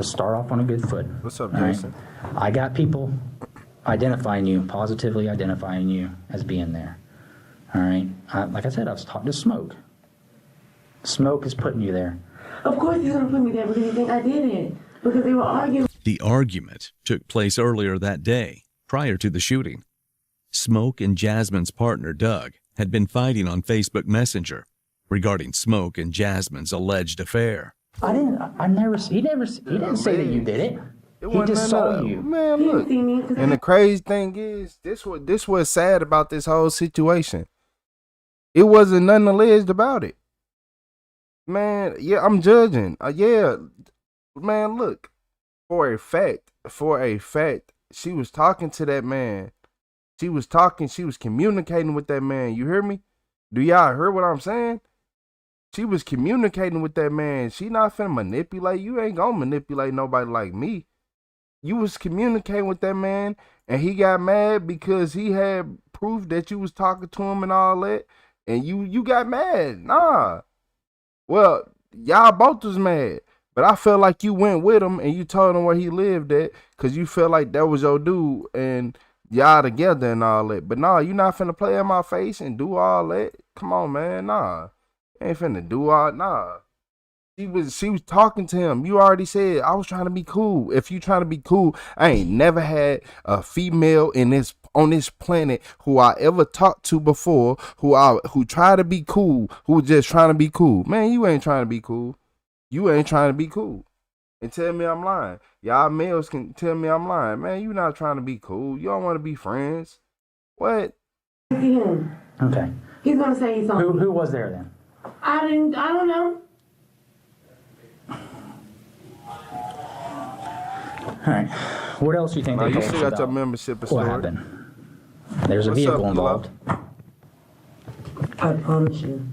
start off on a good foot. What's up, All right? Jason? I got people identifying you, positively identifying you as being there. All right? Like I said, I've talked to Smoke. Smoke is putting you there. Of course he's gonna put me there because he think I did it. Because they were arguing. The argument took place earlier that day, prior to the shooting. Smoke and Jasmine's partner, Doug, had been fighting on Facebook Messenger regarding Smoke and Jasmine's alleged affair. He didn't say that you did it. He just saw you. Man, look. See me 'cause And the crazy thing is, this what's sad about this whole situation. It wasn't nothing alleged about it. Man, yeah, I'm judging. Yeah, man, look. For a fact, she was talking to that man. She was communicating with that man. You hear me? Do y'all hear what I'm saying? She was communicating with that man. She not finna manipulate. You ain't gonna manipulate nobody like me. You was communicating with that man, and he got mad because he had proof that you was talking to him and all that, and you got mad. Nah. Well, y'all both was mad, but I felt like you went with him and you told him where he lived at because you felt like that was your dude and y'all together and all that. But nah, you not finna play in my face and do all that. Come on, man. Nah. Ain't finna do all, nah. She was talking to him. You already said I was trying to be cool. If you trying to be cool, I ain't never had a female on this planet who I ever talked to before who tried to be cool, who was just trying to be cool. Man, you ain't trying to be cool. You ain't trying to be cool. And tell me I'm lying. Y'all males can tell me I'm lying. Man, you not trying to be cool. You don't want to be friends. What? see him. Okay. He's gonna say something. Who was there then? I don't know. All right. What else do you think Now, they you told still us got your about membership what store. happened? There's a What's vehicle up, involved. I promise you.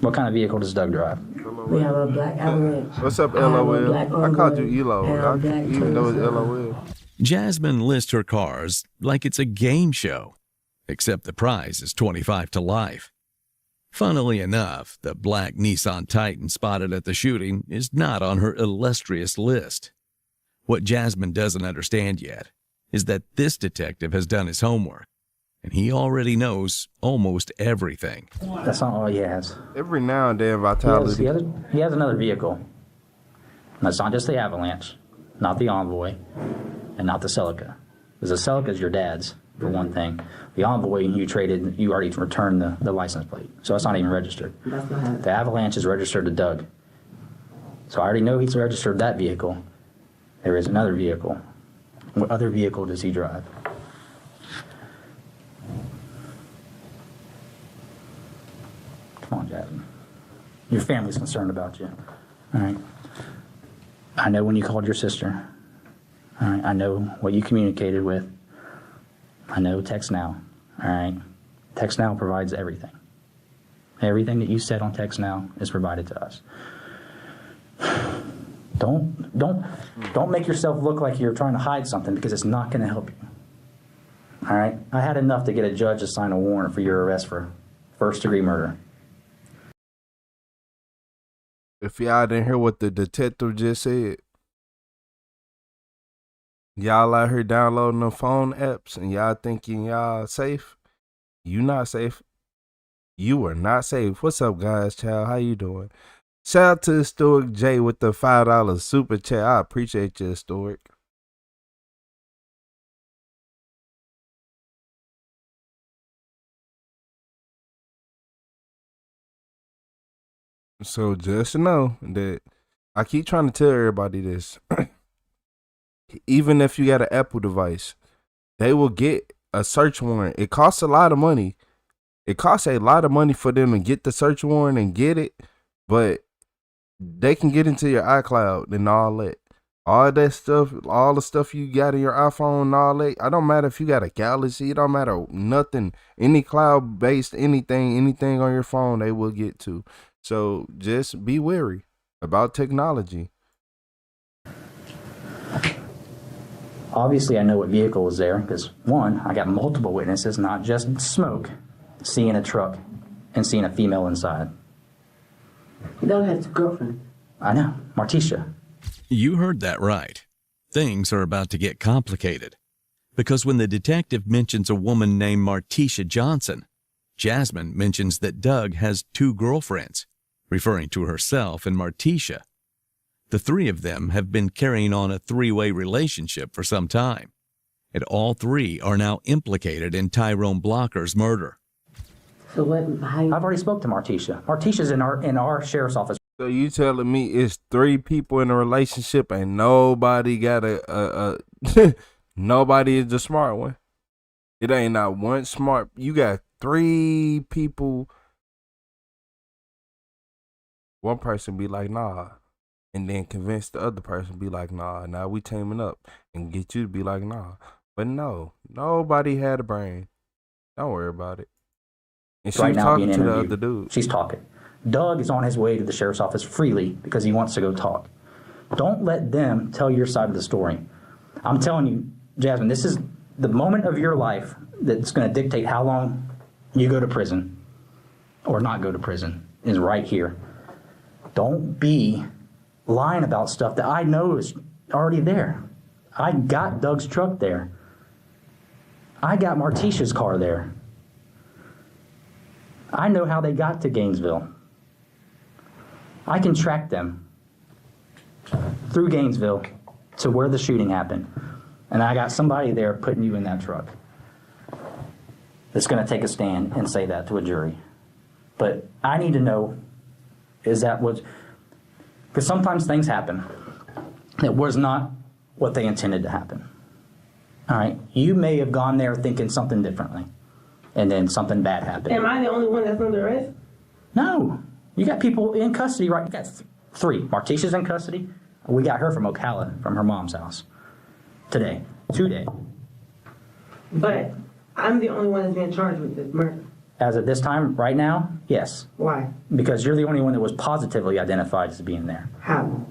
What kind of vehicle does Doug drive? We have a black Avalanche. What's up, I have a LOL? black I called you Envoy ELO, and a black even though it's Toyota. LOL. Jasmine lists her cars like it's a game show, except the prize is 25 to life. Funnily enough, the black Nissan Titan spotted at the shooting is not on her illustrious list. What Jasmine doesn't understand yet is that this detective has done his homework, and he already knows almost everything. That's not all he has. Every now and then, Vitality. He has another vehicle. And it's not just the Avalanche, not the Envoy, and not the Celica. Because the Celica is your dad's, for one thing. The Envoy, you already returned the license plate, so it's not even registered. The Avalanche is registered to Doug. So I already know he's registered that vehicle. There is another vehicle. What other vehicle does he drive? Come on, Jasmine. Your family's concerned about you. All right. I know when you called your sister. All right. I know what you communicated with. I know Text Now. All right. Text Now provides everything. Everything that you said on Text Now is provided to us. Don't make yourself look like you're trying to hide something, because it's not going to help you. All right? I had enough to get a judge to sign a warrant for your arrest for first-degree murder. If y'all didn't hear what the detective just said, y'all out here downloading the phone apps and y'all thinking y'all safe. You not safe. You are not safe. What's up, guys? Child, how you doing? Shout out to Historic J with the $5 super chat. I appreciate you, Historic. So just know that I keep trying to tell everybody this. Even if you got an Apple device, they will get a search warrant. It costs a lot of money. It costs a lot of money for them to get the search warrant and get it, but they can get into your iCloud and all that. All that stuff, all the stuff you got in your iPhone and all that. I don't matter if you got a Galaxy. It don't matter nothing. Any cloud-based anything on your phone, they will get to. So just be wary about technology. Obviously, I know what vehicle was there because, one, I got multiple witnesses, not just smoke, seeing a truck and seeing a female inside. You don't have a girlfriend. I know, Martisha. You heard that right. Things are about to get complicated. Because when the detective mentions a woman named Martisha Johnson, Jasmine mentions that Doug has 2 girlfriends, referring to herself and Martisha. The 3 of them have been carrying on a 3-way relationship for some time, and all 3 are now implicated in Tyrone Blocker's murder. So what? I've already spoke to Martisha. Martisha's in our sheriff's office. So you telling me it's 3 people in a relationship and nobody got nobody is the smart one? It ain't not one smart. You got 3 people. One person be like, nah. And then convince the other person be like, nah, now we teaming up and get you to be like, nah. But no, nobody had a brain. Don't worry about it. And she Right was now talking being to the interviewed. other dude. She's talking. Doug is on his way to the sheriff's office freely because he wants to go talk. Don't let them tell your side of the story. I'm telling you, Jasmine, this is the moment of your life that's going to dictate how long you go to prison or not go to prison, is right here. Don't be lying about stuff that I know is already there. I got Doug's truck there. I got Martisha's car there. I know how they got to Gainesville. I can track them through Gainesville to where the shooting happened. And I got somebody there putting you in that truck that's going to take a stand and say that to a jury. But I need to know, is that what... Because sometimes things happen that was not what they intended to happen. All right? You may have gone there thinking something differently, and then something bad happened. Am I the only one that's under arrest? No. You got people in custody, right? You got 3. Martisha's in custody. We got her from Ocala, from her mom's house. Today. But I'm the only one that's being charged with this murder. As of this time, right now, yes. Why? Because you're the only one that was positively identified as being there. How?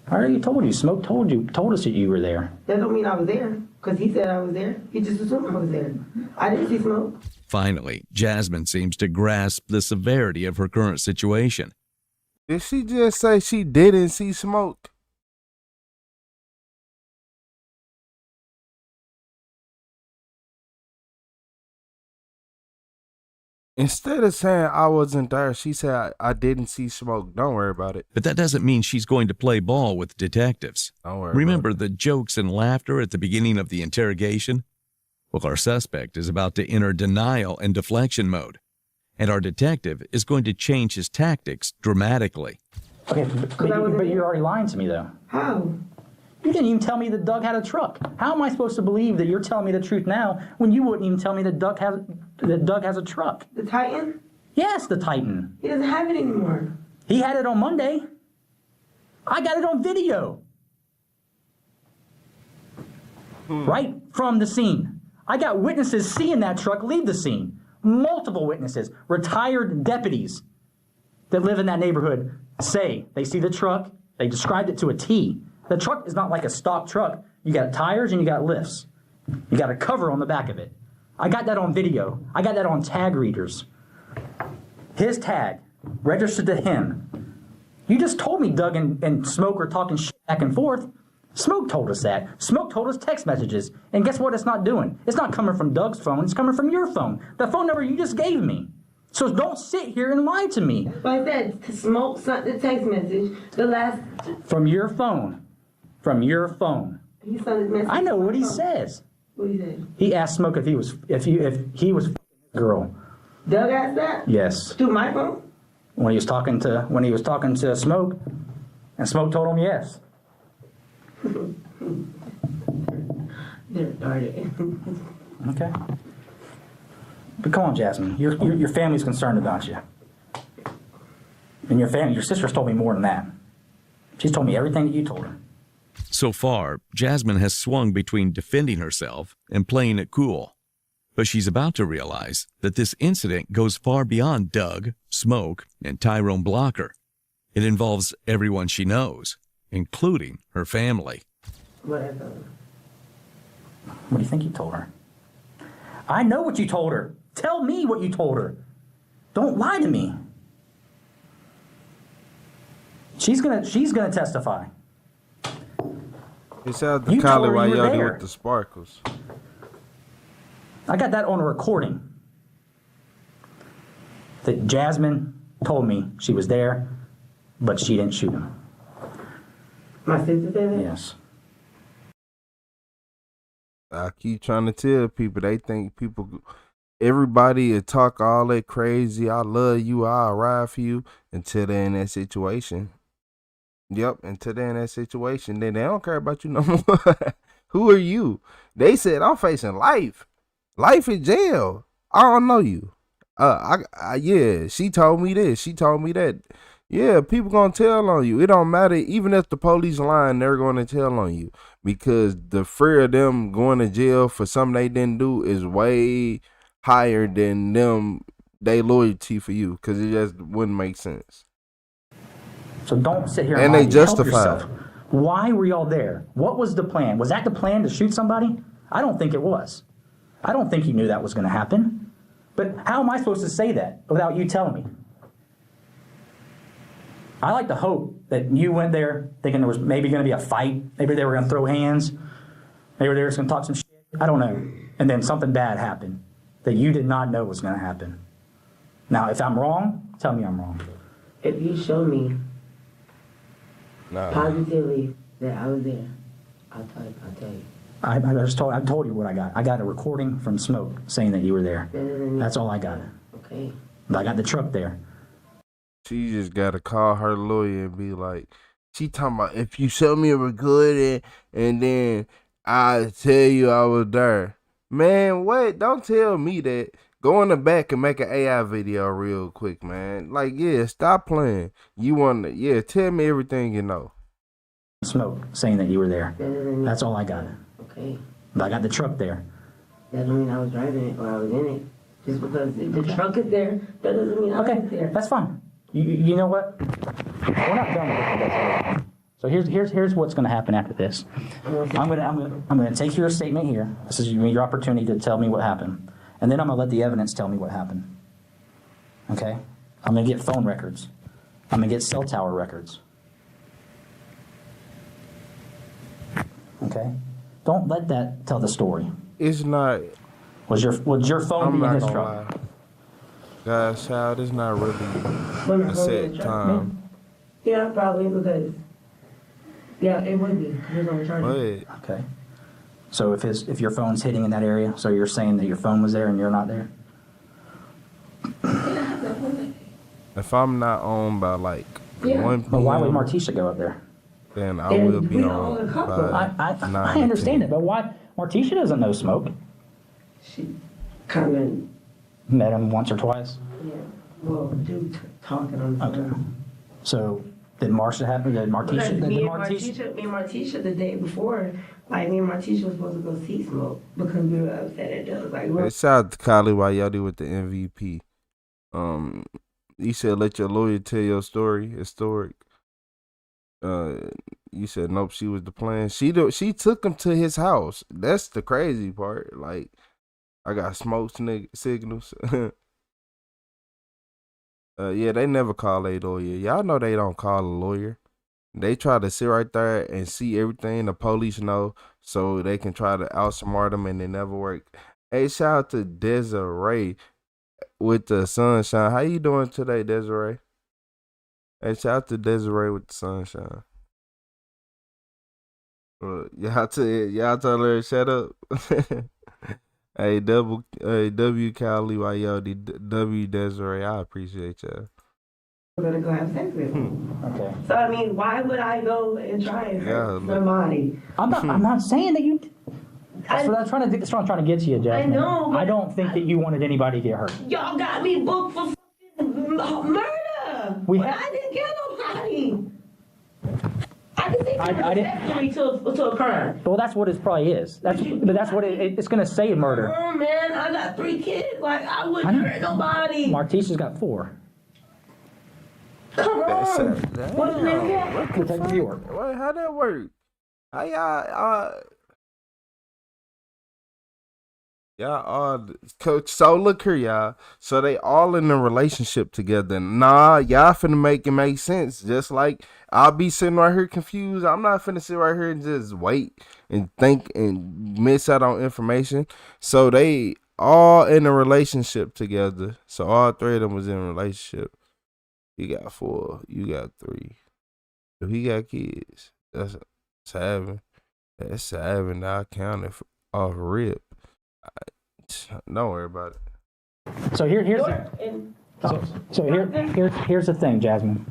I already told you. Smoke told us that you were there. That don't mean I was there. Because he said I was there. He just assumed I was there. I didn't see smoke. Finally, Jasmine seems to grasp the severity of her current situation. Did she just say she didn't see smoke? Instead of saying I wasn't there, she said I didn't see smoke. Don't worry about it. But that doesn't mean she's going to play ball with detectives. Don't worry. Remember the jokes and laughter at the beginning of the interrogation? Well, our suspect is about to enter denial and deflection mode, and our detective is going to change his tactics dramatically. Okay, but you're already lying to me, though. How? You didn't even tell me that Doug had a truck. How am I supposed to believe that you're telling me the truth now when you wouldn't even tell me that Doug has a truck? The Titan? Yes, the Titan. He doesn't have it anymore. He had it on Monday. I got it on video. Right from the scene. I got witnesses seeing that truck leave the scene. Multiple witnesses, retired deputies that live in that neighborhood say they see the truck. They described it to a T. The truck is not like a stock truck. You got tires and you got lifts. You got a cover on the back of it. I got that on video. I got that on tag readers. His tag, registered to him. You just told me Doug and Smoke are talking shit back and forth. Smoke told us that. Smoke told us text messages. And guess what it's not doing? It's not coming from Doug's phone. It's coming from your phone. The phone number you just gave me. So don't sit here and lie to me. Like that, Smoke sent the text message. The last... From your phone. From your phone. He sent his message. I know what he says. What he said? He asked Smoke if he was a girl. Doug asked that? Yes. Through my phone? When he was talking to Smoke, and Smoke told him yes. They're retarded. Okay. But come on, Jasmine. Your family's concerned about you. And your sister's told me more than that. She's told me everything that you told her. So far, Jasmine has swung between defending herself and playing it cool. But she's about to realize that this incident goes far beyond Doug, Smoke, and Tyrone Blocker. It involves everyone she knows, including her family. Whatever. What do you think you told her? I know what you told her. Tell me what you told her. Don't lie to me. She's gonna testify. He said the collar while y'all with the sparkles. I got that on a recording. That Jasmine told me she was there, but she didn't shoot him. My sister said that? Yes. I keep trying to tell people, they think everybody will talk all that crazy, I love you, I'll ride for you, until they're in that situation. Yep, until they're in that situation, then they don't care about you no more. Who are you? They said, I'm facing life. Life in jail. I don't know you. Yeah, she told me this. She told me that. Yeah, people gonna tell on you. It don't matter. Even if the police lying, they're gonna tell on you. Because the fear of them going to jail for something they didn't do is way higher than they loyalty for you. Because it just wouldn't make sense. So don't sit here and lie. they justify it. Why were y'all there? What was the plan? Was that the plan to shoot somebody? I don't think it was. I don't think you knew that was going to happen. But how am I supposed to say that without you telling me? I like to hope that you went there thinking there was maybe going to be a fight. Maybe they were going to throw hands. Maybe they were going to talk some shit. I don't know. And then something bad happened that you did not know was going to happen. Now, if I'm wrong, tell me I'm wrong. If you show me positively that I was there, I'll tell you. I told you what I got. I got a recording from Smoke saying that you were there. That's all I got. Okay. But I got the truck there. She just gotta call her lawyer and be like, she talking about, if you show me a recording and then I tell you I was there. Man, what? Don't tell me that. Go in the back and make an AI video real quick, man. Like, yeah, stop playing. You want to, yeah, tell me everything you know. Smoke saying that you were there. That's all I got. Okay. But I got the truck there. That doesn't mean I was driving it or I was in it. Just because the truck is there, that doesn't mean I was there. That's fine. You know what? We're not done with this. So here's what's going to happen after this. I'm going to take your statement here. This is your opportunity to tell me what happened, and then I'm going to let the evidence tell me what happened. Okay? I'm going to get phone records. I'm going to get cell tower records. Okay? Don't let that tell the story. It's not. Was your phone in his truck? Guys, child, it's not really a set time. Yeah, probably because. Yeah, it would be. It's on charge. Okay. So if your phone's hitting in that area, so you're saying that your phone was there and you're not there? If I'm not on by like 1 p.m. But why would Martisha go up there? Then I will be on by I understand it, but why? Martisha doesn't know Smoke. She kind of met him once or twice. Yeah. Well, dude talking on the phone. Okay. So did Marsha happen? Did Martisha? Me and Martisha the day before, like me and Martisha was supposed to go see Smoke because we were upset at us. Like, hey, shout out to Kylie Wayotti with the MVP. You said let your lawyer tell your story. Historic. You said nope. She was the plan. She took him to his house. That's the crazy part. Like, I got smoke signals. Yeah, they never call a lawyer. Y'all know they don't call a lawyer. They try to sit right there and see everything the police know, so they can try to outsmart them, and it never work. Hey, shout out to Desiree with the sunshine. How you doing today, Desiree? Hey, shout out to Desiree with the sunshine. Y'all tell her to shut up. Hey, W Cali Wayotti, W Desiree, I appreciate y'all. I'm gonna go have sex with him. Okay. So I mean, why would I go and try and hurt somebody? I'm not saying that you. That's what I'm trying to do. That's what I'm trying to get to you, Jasmine. I know. I don't think that you wanted anybody to get hurt. Y'all got me booked for murder. I didn't kill nobody. I didn't think I didn't to a crime. Well, that's what it probably is. That's what it's going to say murder. Oh man, I got 3 kids. Like I wouldn't hurt nobody. Martisha's got 4. Come on. What's Protect viewer. Wait, how that work? How y'all all coach? So look here, y'all. So they all in a relationship together. Nah, y'all finna make it make sense. Just like I'll be sitting right here confused. I'm not finna sit right here and just wait and think and miss out on information. So they all in a relationship together. So all 3 of them was in a relationship. He got 4. You got 3. If he got kids, that's 7. That's 7. I counted off rip. Don't worry about it. So here's the thing, Jasmine.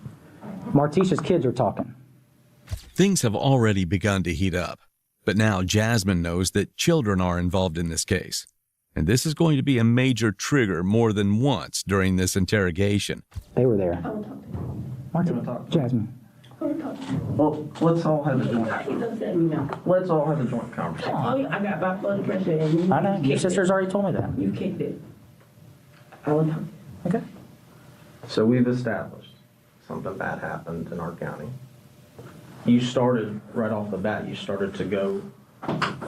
Martisha's kids are talking. Things have already begun to heat up, but now Jasmine knows that children are involved in this case. And this is going to be a major trigger more than once during this interrogation. They were there. Jasmine. Well, let's all have a joint. Let's all have a joint conversation. Oh, I got bipolar pressure. And I know. Your sister's already told me that. You kicked it. I will talk. Okay. So we've established something bad happened in our county. You started right off the bat. You started to go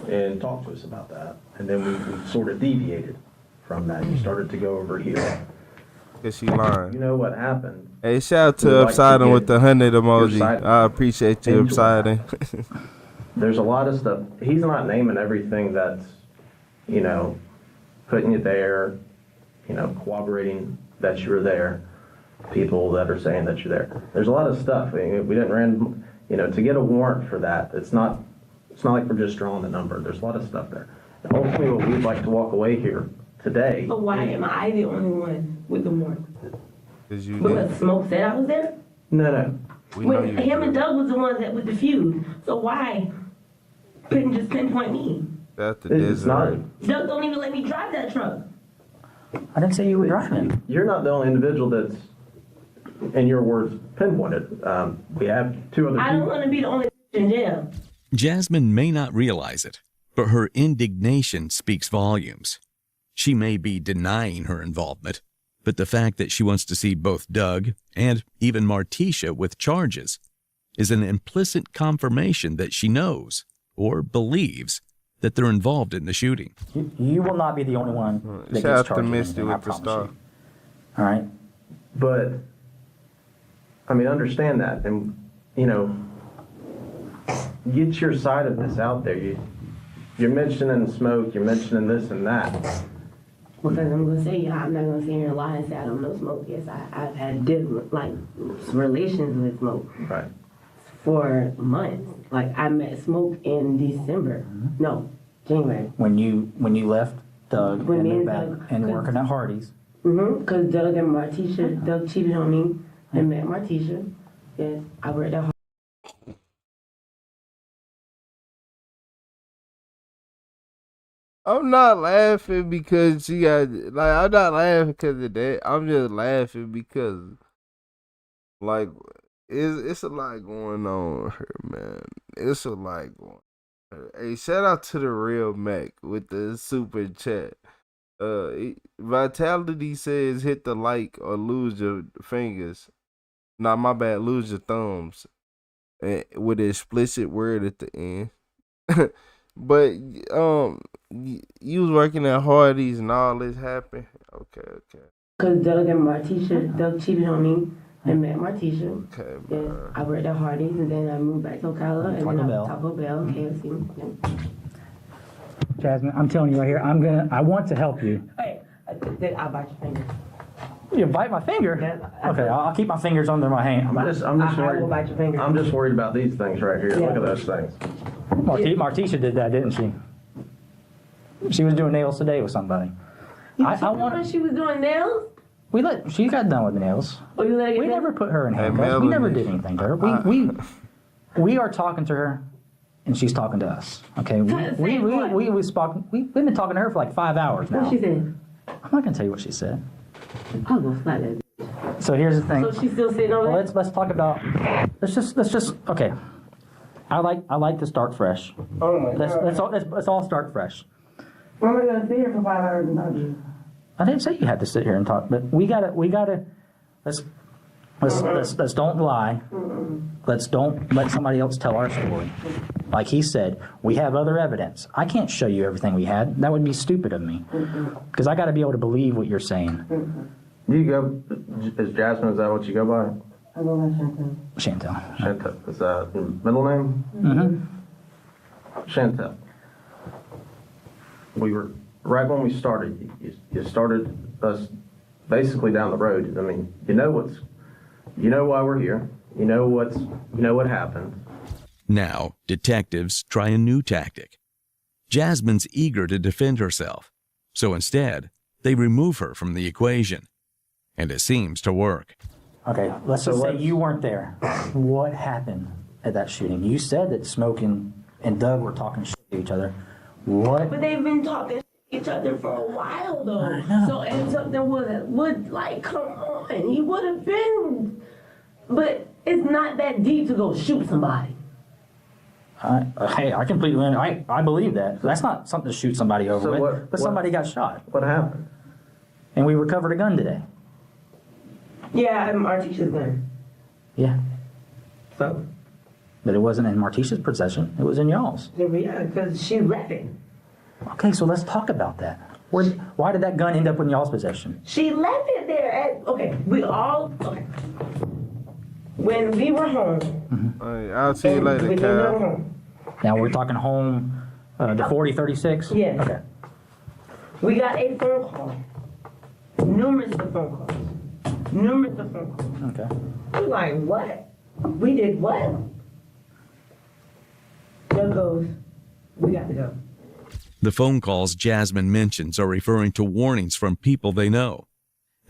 and talk to us about that, and then we sort of deviated from that. You started to go over here. Cause she lying. You know what happened? Hey, shout out to Upsiding with the 100 emoji. I appreciate you, Upsiding. There's a lot of stuff. He's not naming everything that's, putting you there, corroborating that you were there. People that are saying that you're there. There's a lot of stuff. We didn't to get a warrant for that. It's not like we're just drawing the number. There's a lot of stuff there. And ultimately, what we'd like to walk away here today. But why am I the only one with the warrant? Because Smoke said I was there? No. Him and Doug was the ones that was the feud. So why couldn't just pinpoint me? That's the Desiree. Doug don't even let me drive that truck. I didn't say you were driving. You're not the only individual that's, in your words, pinpointed. We have 2 other people. I don't want to be the only in jail. Jasmine may not realize it, but her indignation speaks volumes. She may be denying her involvement, but the fact that she wants to see both Doug and even Martisha with charges is an implicit confirmation that she knows or believes that they're involved in the shooting. You will not be the only one that gets charged with anything, I promise you. All right? But, I mean, understand that. And, you know, get your side of this out there. You're mentioning smoke, you're mentioning this and that. Because I'm gonna say, I'm not gonna sit here and lie and say I don't know smoke. Yes, I've had different, like, relations with smoke. Right. For months. Like, I met Smoke in December. No, January. When you left Doug When me and and back Doug- and working at Hardee's. Because Doug and Martisha, Doug cheated on me and met Martisha. Yes, I worked at I'm not laughing because she got, like, I'm not laughing because of that. I'm just laughing because, like, it's a lot going on with her, man. It's a lot going on with her. Hey, shout out to the real Mac with the super chat. Vitality says hit the like or lose your fingers. Nah, my bad, lose your thumbs. With an explicit word at the end. But you was working at Hardee's and all this happened. Okay. Because Doug and Martisha, Doug cheated on me and met Martisha. Okay, yes, I worked at Hardee's and then I moved back to Ocala and then I was Taco Bell, KFC. Jasmine, I'm telling you right here, I want to help you. Hey, I'll bite your finger. You bite my finger? Okay, I'll keep my fingers under my hand. I'm just I worried. will bite your finger. I'm just worried about these things right here. Yeah. Look at those things. Martisha did that, didn't she? She was doing nails today with somebody. She was doing nails? She got done with the nails. Oh, you let her get We done? never put her in handcuffs. We never did anything to her. We are talking to her, and she's talking to us. Okay, we've been talking to her for like 5 hours now. What she said? I'm not gonna tell you what she said. I'll go slap that. So here's the thing. So she's still sitting over there? Let's talk about. Let's just okay. I like to start fresh. Oh my God. Let's all start fresh. Why am I gonna sit here for 5 hours and talk to you? I didn't say you had to sit here and talk, but we gotta let's don't lie. Let's don't let somebody else tell our story. Like he said, we have other evidence. I can't show you everything we had. That would be stupid of me. Because I got to be able to believe what you're saying. You go, is Jasmine, is that what you go by? I go by Chantel. Chantel. Chantel. Is that your middle name? Mm-hmm. Chantel. We were, right when we started, you started us basically down the road. I mean, you know why we're here. You know what happened. Now, detectives try a new tactic. Jasmine's eager to defend herself, so instead, they remove her from the equation. And it seems to work. Okay, let's just say you weren't there. What happened at that shooting? You said that Smoke and Doug were talking shit to each other. What? But they've been talking to each other for a while though. So and something would like come on. He would have been, but it's not that deep to go shoot somebody. Hey, I completely, I believe that. That's not something to shoot somebody over with. But somebody got shot. What happened? And we recovered a gun today. Yeah, Martisha's gun. Yeah. So? But it wasn't in Martisha's possession. It was in y'all's. Yeah, because she's rapping. Okay, so let's talk about that. Why did that gun end up in y'all's possession? She left it there when we were home. Mm-hmm. I'll see you later, Kyle. Now we're talking home, the 4036? Yes. Okay. We got a phone call. Numerous of phone calls. Okay. We're like, what? We did what? Doug goes, we got to go. The phone calls Jasmine mentions are referring to warnings from people they know.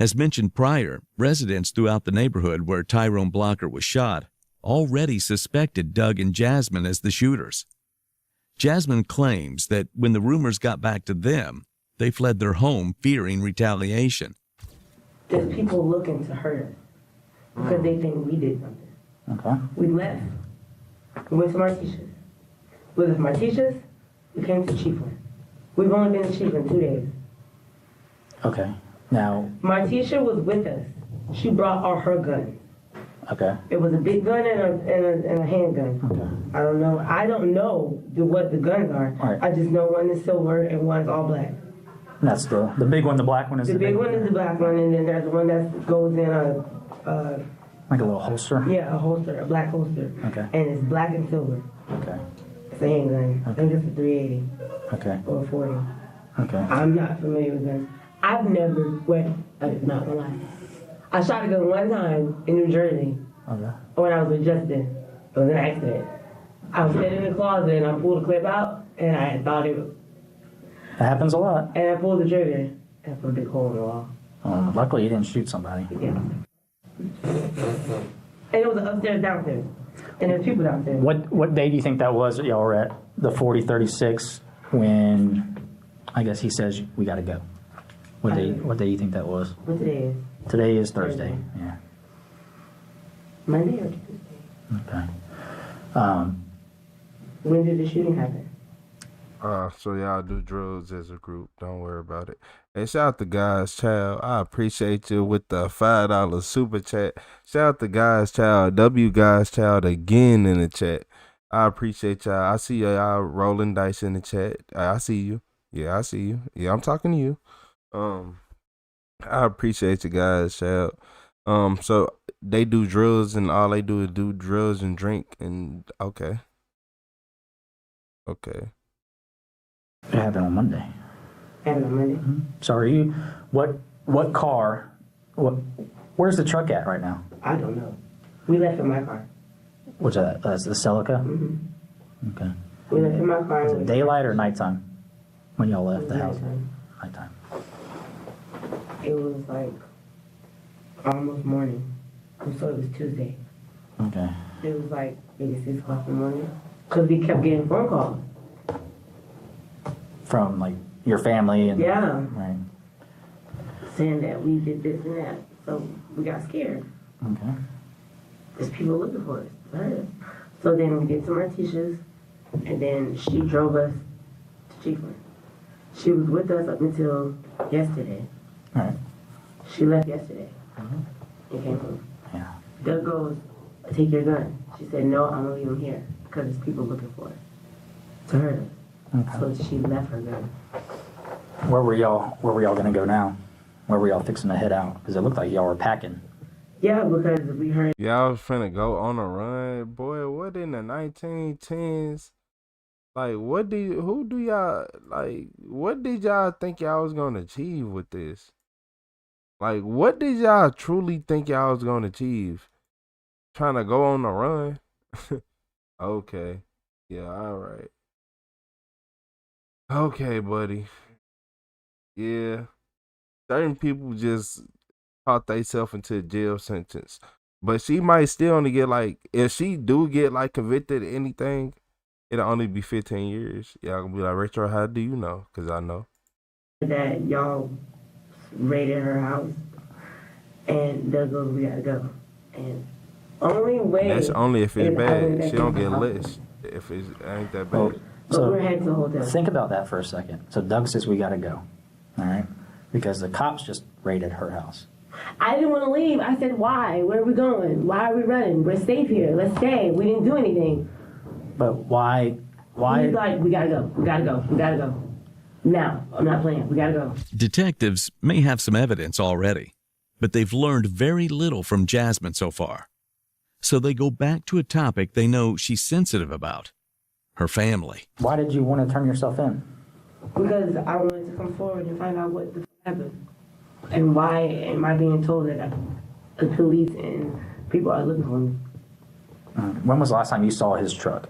As mentioned prior, residents throughout the neighborhood where Tyrone Blocker was shot already suspected Doug and Jasmine as the shooters. Jasmine claims that when the rumors got back to them, they fled their home fearing retaliation. There's people looking to hurt us because they think we did something. Okay. We left. We went to Martisha's. We left Martisha's. We came to Chiefland. We've only been to Chiefland 2 days. Okay. Now. Martisha was with us. She brought all her guns. Okay. It was a big gun and a handgun. Okay. I don't know what the guns are. Right. I just know one is silver and one is all black. And that's the big one, the black one is The big one is the black one, and then there's one that goes in like a little holster? a holster, a black holster. Okay. And it's black and silver. Okay. It's a handgun. I think it's a 380 Okay. or a 40. Okay. I'm not familiar with guns. I've never, I'm not gonna lie. I shot a gun one time in New Jersey Okay. when I was with Justin. It was an accident. I was sitting in the closet and I pulled a clip out and I thought it was, That happens a lot. and I pulled the trigger and I put a big hole in the wall. Luckily you didn't shoot somebody. Yeah. And it was upstairs, downstairs. And there's people downstairs. What day do you think that was that y'all were at the 4036 when I guess he says we got to go? What day do you think that was? What today is? Today is Thursday. Yeah. Monday or Tuesday? Okay. When did the shooting happen? So y'all do drugs as a group. Don't worry about it. Hey, shout out to God's Child. I appreciate you with the $5 super chat. Shout out to God's Child. W God's Child again in the chat. I appreciate y'all. I see y'all rolling dice in the chat. I see you. Yeah, I see you. Yeah, I'm talking to you. I appreciate you guys, Child. So they do drugs and all they do is do drugs and drink and okay. It happened on Monday. Happened on Monday. Mm-hmm. So are you, what car, where's the truck at right now? I don't know. We left in my car. What's that? That's the Celica? Mm-hmm. Okay. We left in my car. Was it daylight or nighttime when y'all left the house? Nighttime. Nighttime. It was like almost morning. So it was Tuesday. Okay. It was like maybe 6 o'clock in the morning. Because we kept getting phone calls. From like your family and Yeah. Right. Saying that we did this and that. So we got scared. Okay. There's people looking for us. Right. So then we did some Artesias, and then she drove us to Chiefland. She was with us up until yesterday. All right. She left yesterday and came home. Yeah. Doug goes, take your gun. She said, no, I'm gonna leave him here because there's people looking for it. To hurt us. Okay. So she left her gun. Where were y'all gonna go now? Where were y'all fixing to head out? Because it looked like y'all were packing. Yeah, because we heard. Y'all was finna go on a run, boy. What in the 1910s? Like, what did y'all think y'all was gonna achieve with this? Like, what did y'all truly think y'all was gonna achieve? Trying to go on a run? Okay. Yeah, all right. Okay, buddy. Yeah. Certain people just taught themselves into a jail sentence. But she might still only get if she do get convicted of anything, it'll only be 15 years. Y'all gonna be like, Retro, how do you know? Because I know. That y'all raided her house and Doug goes, we gotta go. And only way. That's only if it's bad. She don't get list if it ain't that bad. Well, So we're heading to the hotel. Think about that for a second. So Doug says we got to go, all right? Because the cops just raided her house. I didn't want to leave. I said, why? Where are we going? Why are we running? We're safe here. Let's stay. We didn't do anything. But why? He's like, we gotta go. We gotta go. We gotta go. Now, I'm not playing. We gotta go. Detectives may have some evidence already, but they've learned very little from Jasmine so far. So they go back to a topic they know she's sensitive about. Her family. Why did you want to turn yourself in? Because I wanted to come forward and find out what the happened. And why am I being told that the police and people are looking for me? When was the last time you saw his truck?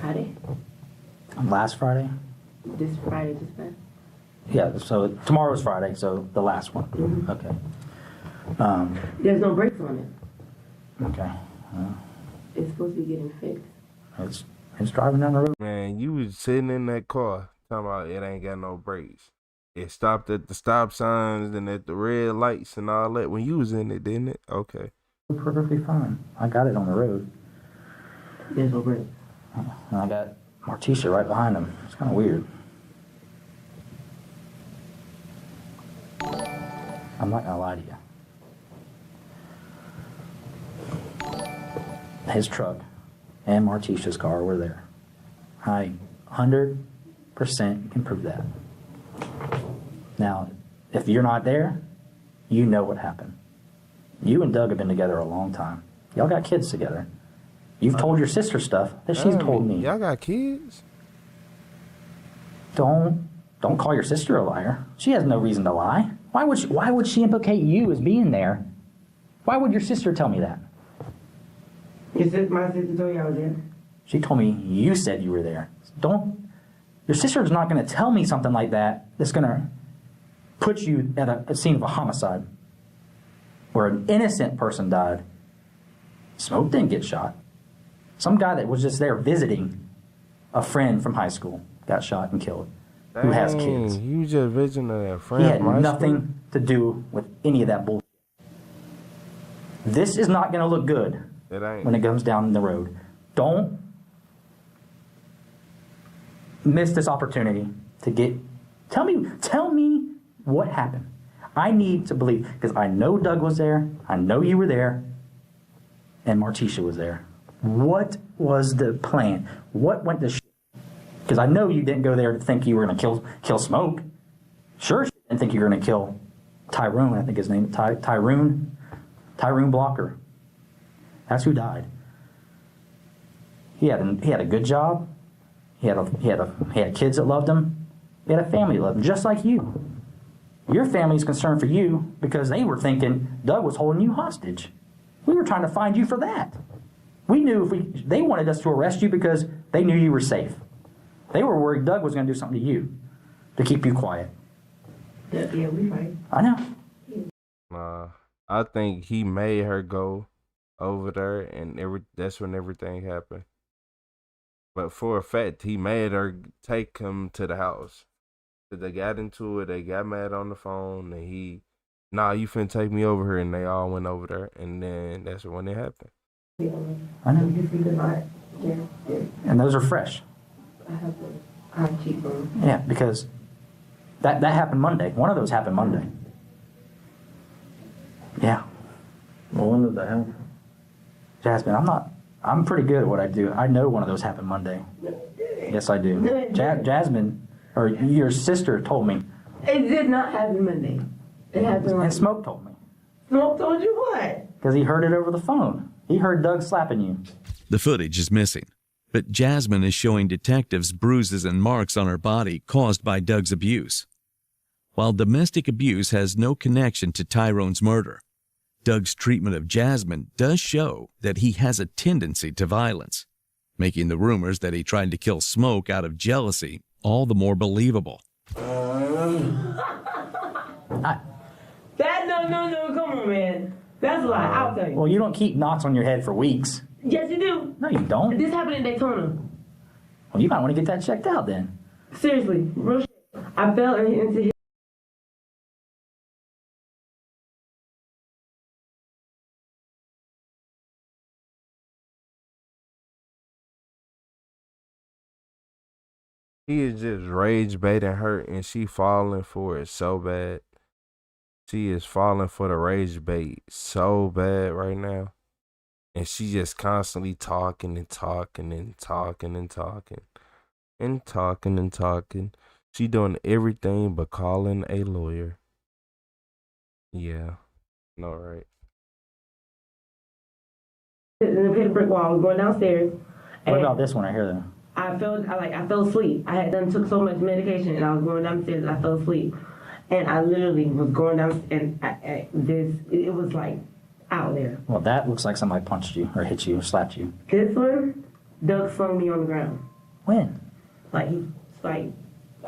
Friday? Last Friday? This Friday just passed? Yeah, so tomorrow's Friday, so the last one. Mm-hmm. Okay. There's no brakes on it. Okay. It's supposed to be getting fixed. It's driving down the road. Man, you was sitting in that car talking about it ain't got no brakes. It stopped at the stop signs and at the red lights and all that when you was in it, didn't it? Okay. Perfectly fine. I got it on the road. There's no brakes. And I got Martisha right behind him. It's kind of weird. I'm not going to lie to you. his truck and Martisha's car were there. I 100% can prove that. Now, if you're not there, you know what happened. You and Doug have been together a long time. Y'all got kids together. You've told your sister stuff that she's told me. Y'all got kids? Don't call your sister a liar. She has no reason to lie. Why would she implicate you as being there? Why would your sister tell me that? My sister told you I was there. She told me you said you were there. Your sister's not going to tell me something like that that's going to put you at a scene of a homicide where an innocent person died. Smoke didn't get shot. Some guy that was just there visiting a friend from high school got shot and killed. Who has kids. You just visiting a friend He had from high nothing school? to do with any of that bullshit. This is not going to look good when it comes down the road. Don't miss this opportunity to get... Tell me what happened. I need to believe, because I know Doug was there, I know you were there, and Martisha was there. What was the plan? What went to shit? Because I know you didn't go there to think you were going to kill Smoke. Sure, she didn't think you were going to kill Tyrone, I think his name, Tyrone Blocker. That's who died. He had a good job. He had kids that loved him. He had a family that loved him, just like you. Your family's concerned for you because they were thinking Doug was holding you hostage. We were trying to find you for that. We knew they wanted us to arrest you because they knew you were safe. They were worried Doug was going to do something to you to keep you quiet. Yeah, we right. I know. I think he made her go over there, and that's when everything happened. But for a fact, he made her take him to the house. They got into it, they got mad on the phone, and you finna take me over here, and they all went over there, and then that's when it happened. I know. And those are fresh. I have to high cheekbones. Yeah, because that happened Monday. One of those happened Monday. Yeah. Well, when did that happen? Jasmine, I'm pretty good at what I do. I know one of those happened Monday. Yes, I do. Jasmine, or your sister told me. It did not happen Monday. It happened And Smoke told me. Smoke told you what? Because he heard it over the phone. He heard Doug slapping you. The footage is missing, but Jasmine is showing detectives bruises and marks on her body caused by Doug's abuse. While domestic abuse has no connection to Tyrone's murder, Doug's treatment of Jasmine does show that he has a tendency to violence, making the rumors that he tried to kill Smoke out of jealousy all the more believable. No, come on, man. That's a lie, I'll tell you. Well, you don't keep knots on your head for weeks. Yes, you do. No, you don't. This happened in Daytona. Well, you might want to get that checked out then. Seriously, real shit. I fell into his... He is just rage baiting her, and she falling for it so bad. She is falling for the rage bait so bad right now. And she just constantly talking and talking and talking and talking and talking and talking. She doing everything but calling a lawyer. Yeah. No, right. In the brick wall, I was going downstairs. What about this one right here, though? I fell asleep. I had took so much medication, and I was going downstairs, and I fell asleep. And I literally was going down, and it was like out there. Well, that looks like somebody punched you or hit you or slapped you. This one, Doug flung me on the ground. When? Like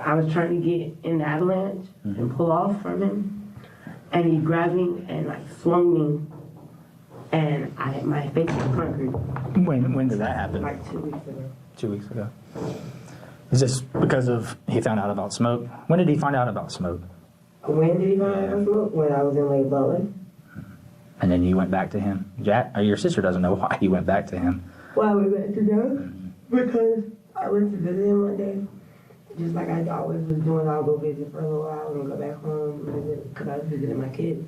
I was trying to get in the avalanche and pull off from him, and he grabbed me and swung me, and my face was concrete. When did that happen? Like 2 weeks ago. 2 weeks ago. Is this because of he found out about Smoke? When did he find out about Smoke? When did he find out about Smoke? When I was in Lake Butler. And then you went back to him. Your sister doesn't know why you went back to him. Why we went to Doug? Because I went to visit him one day. Just like I always was doing, I'll go visit for a little while and go back home and visit, because I was visiting my kids.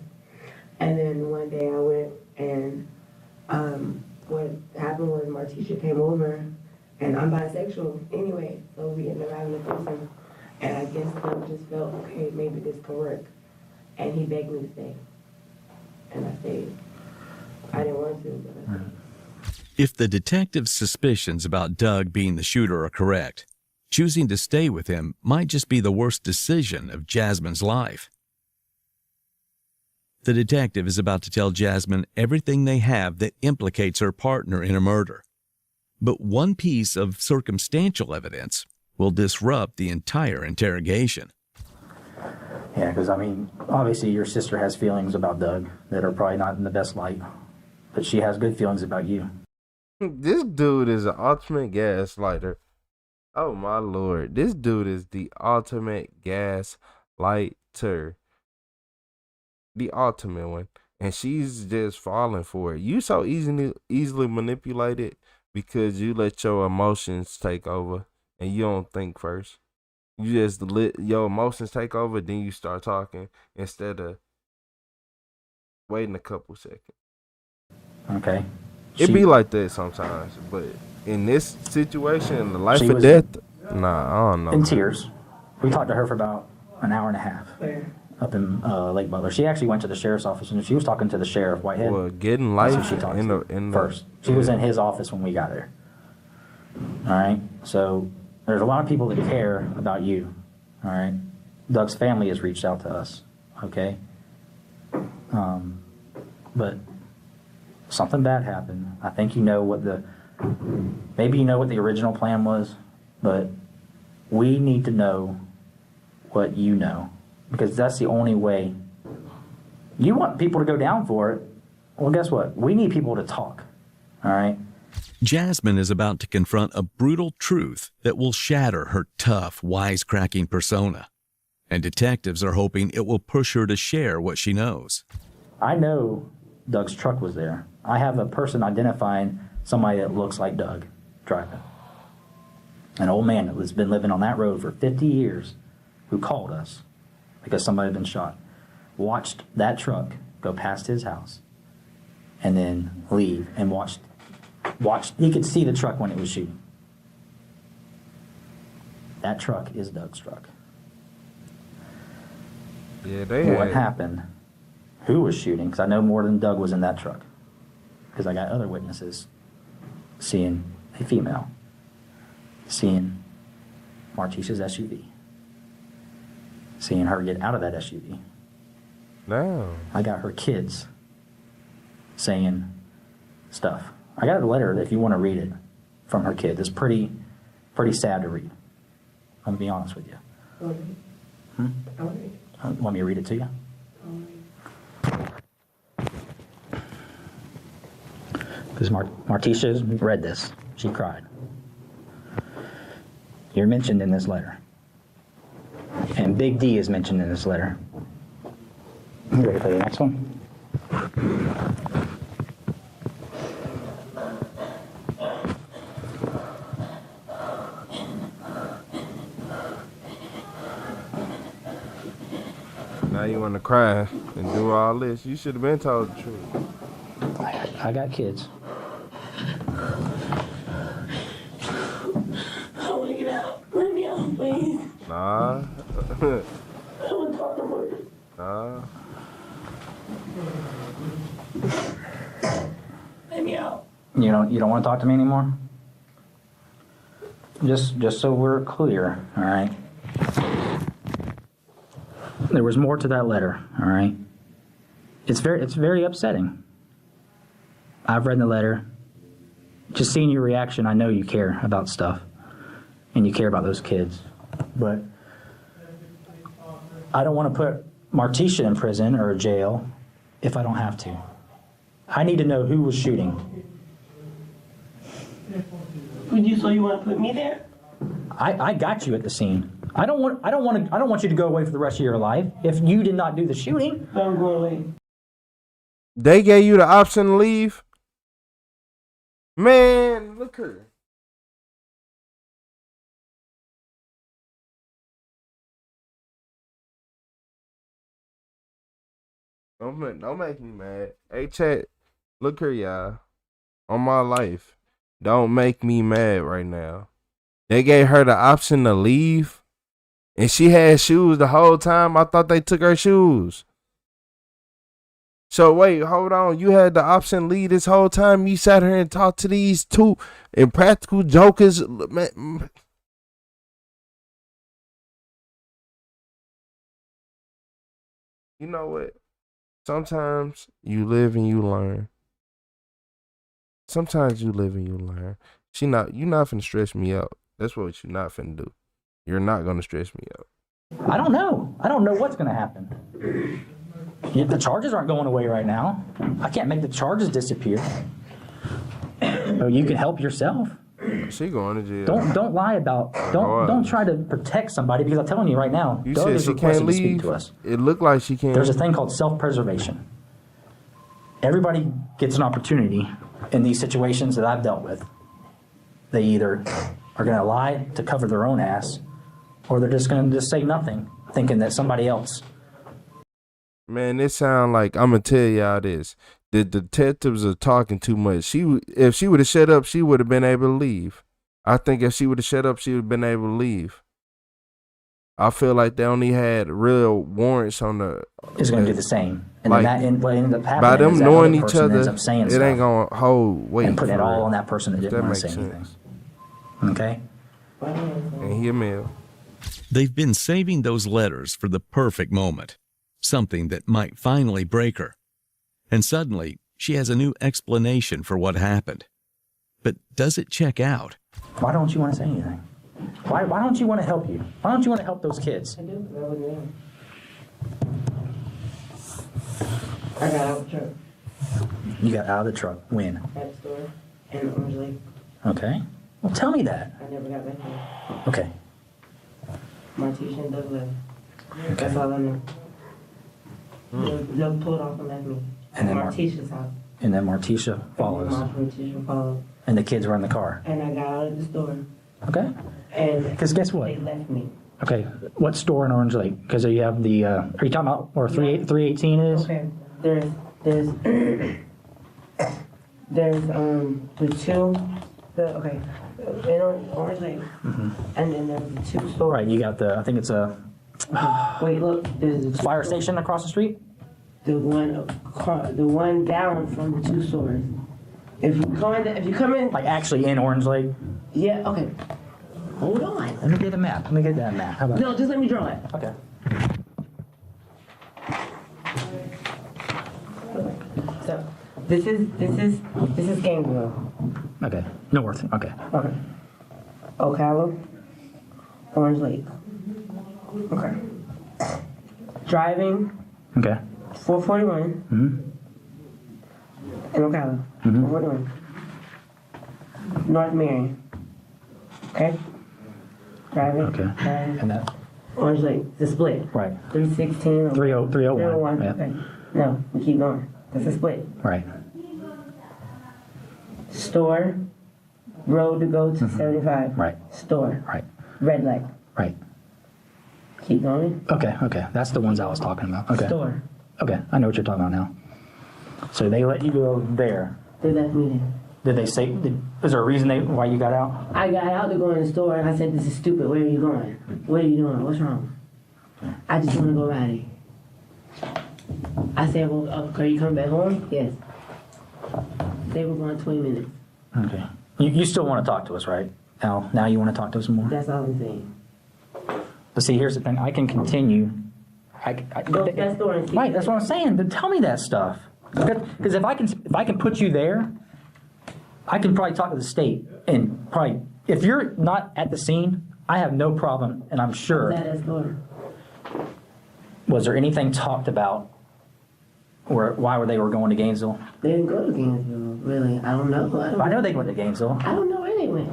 And then one day I went and what happened was Martisha came over, and I'm bisexual anyway, so we ended up having a threesome. And I guess Doug just felt, okay, maybe this could work. And he begged me to stay. And I stayed. I didn't want to, but I stayed. If the detective's suspicions about Doug being the shooter are correct, choosing to stay with him might just be the worst decision of Jasmine's life. The detective is about to tell Jasmine everything they have that implicates her partner in a murder. But one piece of circumstantial evidence will disrupt the entire interrogation. Yeah, because, I mean, obviously your sister has feelings about Doug that are probably not in the best light, but she has good feelings about you. This dude is an ultimate gaslighter. Oh my lord. This dude is the ultimate gaslighter. The ultimate one. And she's just falling for it. You so easily manipulated because you let your emotions take over and you don't think first. You just let your emotions take over, then you start talking instead of waiting a couple seconds. Okay. It be like that sometimes, but in this situation, the life or death, nah, I don't know. In tears. We talked to her for about an hour and a half up in Lake Butler. She actually went to the sheriff's office, and she was talking to the sheriff, Whitehead. Well, getting life That's who she talked to first. She was in his office when we got there. All right? So there's a lot of people that care about you. All right? Doug's family has reached out to us. Okay? But something bad happened. I think you know what maybe you know what the original plan was, but we need to know what you know, because that's the only way. You want people to go down for it. Well, guess what? We need people to talk. All right? Jasmine is about to confront a brutal truth that will shatter her tough, wisecracking persona, and detectives are hoping it will push her to share what she knows. I know Doug's truck was there. I have a person identifying somebody that looks like Doug driving. An old man that has been living on that road for 50 years who called us because somebody had been shot. Watched that truck go past his house and then leave and watched. He could see the truck when it was shooting. That truck is Doug's truck. Yeah, what happened? Who was shooting? Because I know more than Doug was in that truck. Because I got other witnesses seeing a female, seeing Martisha's SUV, seeing her get out of that SUV. No. I got her kids saying stuff. I got a letter, if you want to read it, from her kid. It's pretty sad to read. I'm going to be honest with you. Want me to read it to you? Because Martisha read this. She cried. You're mentioned in this letter. And Big D is mentioned in this letter. You ready for the next one? Now you want to cry and do all this. You should have been told the truth. I got kids. I want to get out. Let me out, please. Nah. I want to talk to her. Nah. Let me out. You don't want to talk to me anymore? Just so we're clear, all right? There was more to that letter, all right? It's very upsetting. I've read the letter. Just seeing your reaction, I know you care about stuff. And you care about those kids. But I don't want to put Martisha in prison or jail if I don't have to. I need to know who was shooting. So you want to put me there? I got you at the scene. I don't want you to go away for the rest of your life if you did not do the shooting. I'm going away. They gave you the option to leave? Man, look here. Don't make me mad. Hey, chat, look here, y'all. On my life. Don't make me mad right now. They gave her the option to leave, and she had shoes the whole time. I thought they took her shoes. So wait, hold on. You had the option to leave this whole time. You sat here and talked to these two impractical jokers. Man. You know what? Sometimes you live and you learn. Sometimes you live and you learn. You're not finna stress me out. That's what you're not finna do. You're not gonna stress me out. I don't know. I don't know what's gonna happen. The charges aren't going away right now. I can't make the charges disappear. You can help yourself. She going to jail. Don't lie about. Don't try to protect somebody, because I'm telling you right now. You Doug said is she requested can't to speak leave. to us. It looked like she can't. There's a thing called self-preservation. Everybody gets an opportunity in these situations that I've dealt with. They either are going to lie to cover their own ass, or they're just going to say nothing, thinking that somebody else. Man, it sound like, I'm gonna tell y'all this. The detectives are talking too much. If she would have shut up, she would have been able to leave. I think if she would have shut up, she would have been able to leave. I feel like they only had real warrants on the. Is going to do the same, and like, then what ended up happening by them is that knowing other each person other, ends up saying it stuff ain't gonna hold weight. and putting it all real. on that person that didn't want to makes say sense. anything. Okay. And he a male. They've been saving those letters for the perfect moment, something that might finally break her. And suddenly, she has a new explanation for what happened. But does it check out? Why don't you want to say anything? Why don't you want to help you? Why don't you want to help those kids? I do. I got out of the truck. You got out of the truck. When? At the store in Orange Lake. Okay. Well, tell me that. I never got back there. Okay. Martisha and Doug left. That's all I know. Doug pulled off and left me. And then Martisha's house. And then Martisha follows. Martisha followed. And the kids were in the car. And I got out of the store. Okay. And because guess what? They left me. Okay. What store in Orange Lake? Because you have the. Are you talking about where 318 is? Okay. There's the two. Okay. In Orange Lake. Mm-hmm. And then there's the two stores. Right. You got the. I think it's a. Wait, look. There's a fire station across the street. The one down from the two stores. If you come in, like actually in Orange Lake. Yeah. Okay. Hold on. Let me get a map. Let me get that map. How about? No, just let me draw it. Okay. So this is Gainesville. Okay. North. Okay. Okay. Ocala, Orange Lake. Okay. Driving. Okay. 441. Mm-hmm. In Ocala. Mm-hmm. 441. North Marion. Okay. Driving. Okay. And that. Orange Lake. The split. Right. 316. 301. 301. Yeah. Okay. No, we keep going. That's a split. Right. Store. Road to go to 75. Right. Store. Right. Red light. Right. Keep going. Okay. Okay. That's the ones I was talking about. Okay. Store. Okay. I know what you're talking about now. So they let you go there. They left me there. Did they say? Is there a reason why you got out? I got out to go in the store and I said, "This is stupid. Where are you going? What are you doing? What's wrong?" I just want to go riding. I said, "Well, are you coming back home?" Yes. They were going 20 minutes. Okay. You still want to talk to us, right? Now you want to talk to us more? That's all I'm saying. But see, here's the thing. I can continue. Go to that store and keep right. That's what I'm saying. Then tell me that stuff. Because if I can put you there, I can probably talk to the state and probably if you're not at the scene, I have no problem, and I'm sure. That store. Was there anything talked about? Why they were going to Gainesville? They didn't go to Gainesville, really. I don't know. I know they went to Gainesville. I don't know where they went.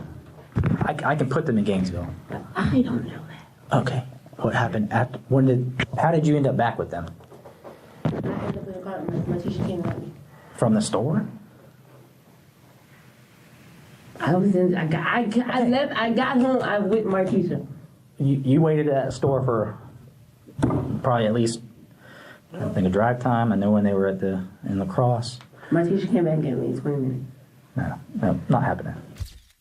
I can put them in Gainesville. I don't know that. Okay. What happened? How did you end up back with them? I ended up in the car. My teacher came and got me. From the store? I got home with my teacher. You waited at that store for probably at least, I think, a drive time. I know when they were in La Crosse. My teacher came back and gave me 20 minutes. No, not happening.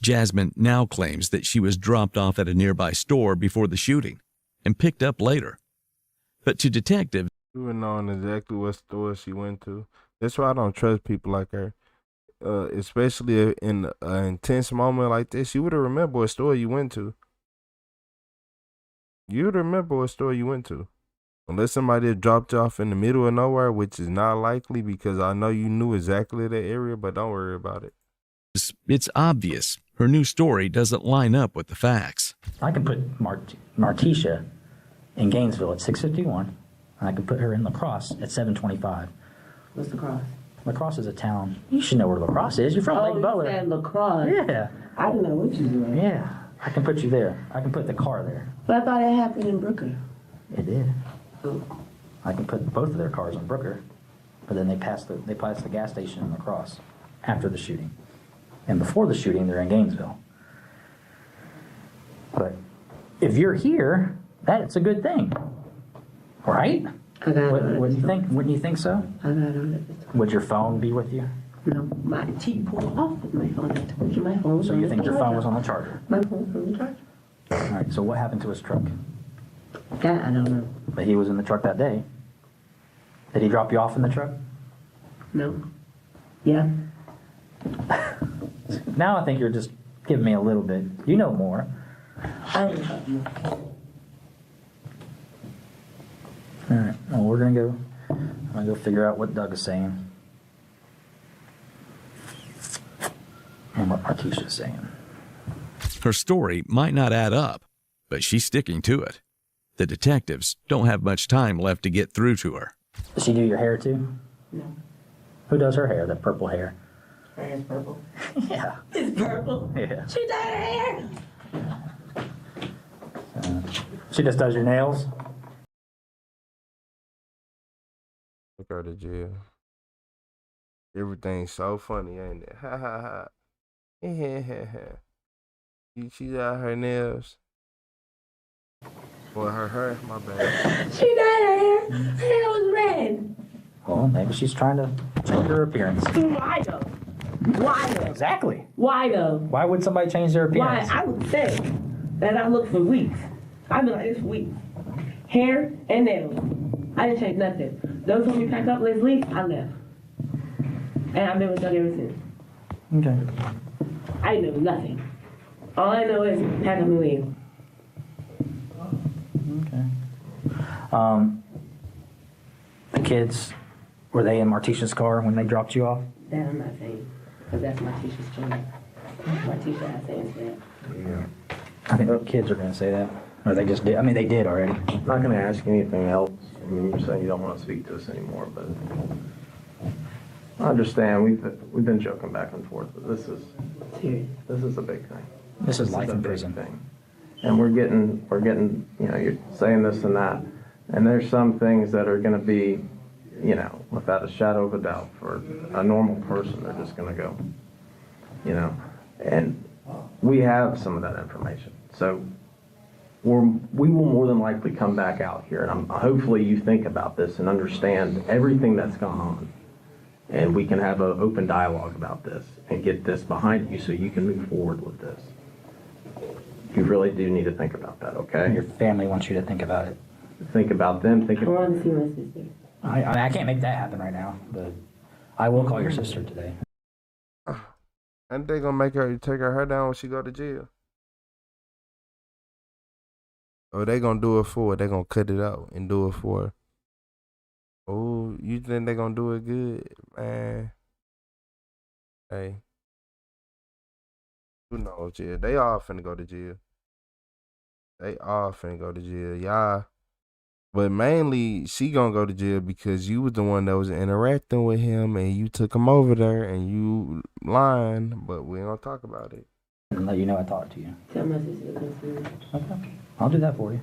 Jasmine now claims that she was dropped off at a nearby store before the shooting and picked up later. But to detectives, you would know exactly what store she went to. That's why I don't trust people like her. Especially in an intense moment like this, you would remember what store you went to. You would remember what store you went to. Unless somebody had dropped you off in the middle of nowhere, which is not likely because I know you knew exactly the area, but don't worry about it. it's obvious her new story doesn't line up with the facts. I can put Martisha in Gainesville at 6:51, and I can put her in La Crosse at 7:25. What's the cross? La Crosse is a town. You should know where La Crosse is. You're from Lake Butler. Oh, you said La Crosse. Yeah. I didn't know what you were doing. Yeah. I can put you there. I can put the car there. But I thought it happened in Brooker. It did. Oh. I can put both of their cars on Brooker, but then they passed the gas station in La Crosse after the shooting. And before the shooting, they're in Gainesville. But if you're here, that's a good thing, right? I got Wouldn't you think? Wouldn't you think so? I got on it. Would your phone be with you? No, my teeth pulled off with my phone. I told you my phone was So on you the think your charger. phone was on the charger? My phone was on the charger. All right. So what happened to his truck? That I don't know. But he was in the truck that day. Did he drop you off in the truck? No. Yeah. Now I think you're just giving me a little bit. You know more. I don't know. All right. Well, I'm gonna go figure out what Doug is saying and what Martisha is saying. Her story might not add up, but she's sticking to it. The detectives don't have much time left to get through to her. Does she do your hair too? No. Who does her hair? That purple hair? Her hair's purple. Yeah. It's purple. Yeah. She dyed her hair. She just does your nails? Took her to jail. Everything's so funny, ain't it? Ha ha ha. She got her nails. Or her hair, my bad. She dyed her hair. Her hair was red. Well, maybe she's trying to change her appearance. Why though? Why though? Exactly. Why though? Why would somebody change their Why? appearance? I would say that I looked for weeks. I've been like this for weeks. Hair and nails. I didn't change nothing. Those when we packed up, let's leave, I left. And I've been with Doug ever since. Okay. I know nothing. All I know is pack up and leave. Okay. The kids, were they in Martisha's car when they dropped you off? That I'm not saying. Because that's my teacher's children. My teacher has said that. Yeah. I think the kids are going to say that. Or they just did. I mean, they did already. I'm not gonna ask you anything else. I mean, you're saying you don't want to speak to us anymore, but I understand. We've been joking back and forth, but this is a big thing. This is life a in big prison. thing. And we're getting, you know, you're saying this and that, and there's some things that are gonna be, you know, without a shadow of a doubt, for a normal person, they're just gonna go, you know, and we have some of that information. So we will more than likely come back out here, and hopefully you think about this and understand everything that's gone on, and we can have an open dialogue about this and get this behind you so you can move forward with this. You really do need to think about that, okay? Your family wants you to think about it. Think about them. I want to see my sister. I can't make that happen right now, but I will call your sister today. And they gonna make her take her hair down when she go to jail. Or they gonna do it for her. They gonna cut it out and do it for her. Oh, you think they gonna do it good, man? Hey, who knows? Yeah, they all finna go to jail. They all finna go to jail, y'all. But mainly, she gonna go to jail because you was the one that was interacting with him, and you took him over there, and you lying. But we ain't gonna talk about it. And let you know I talked to you. Tell my sister to come see me. Okay. I'll do that for you.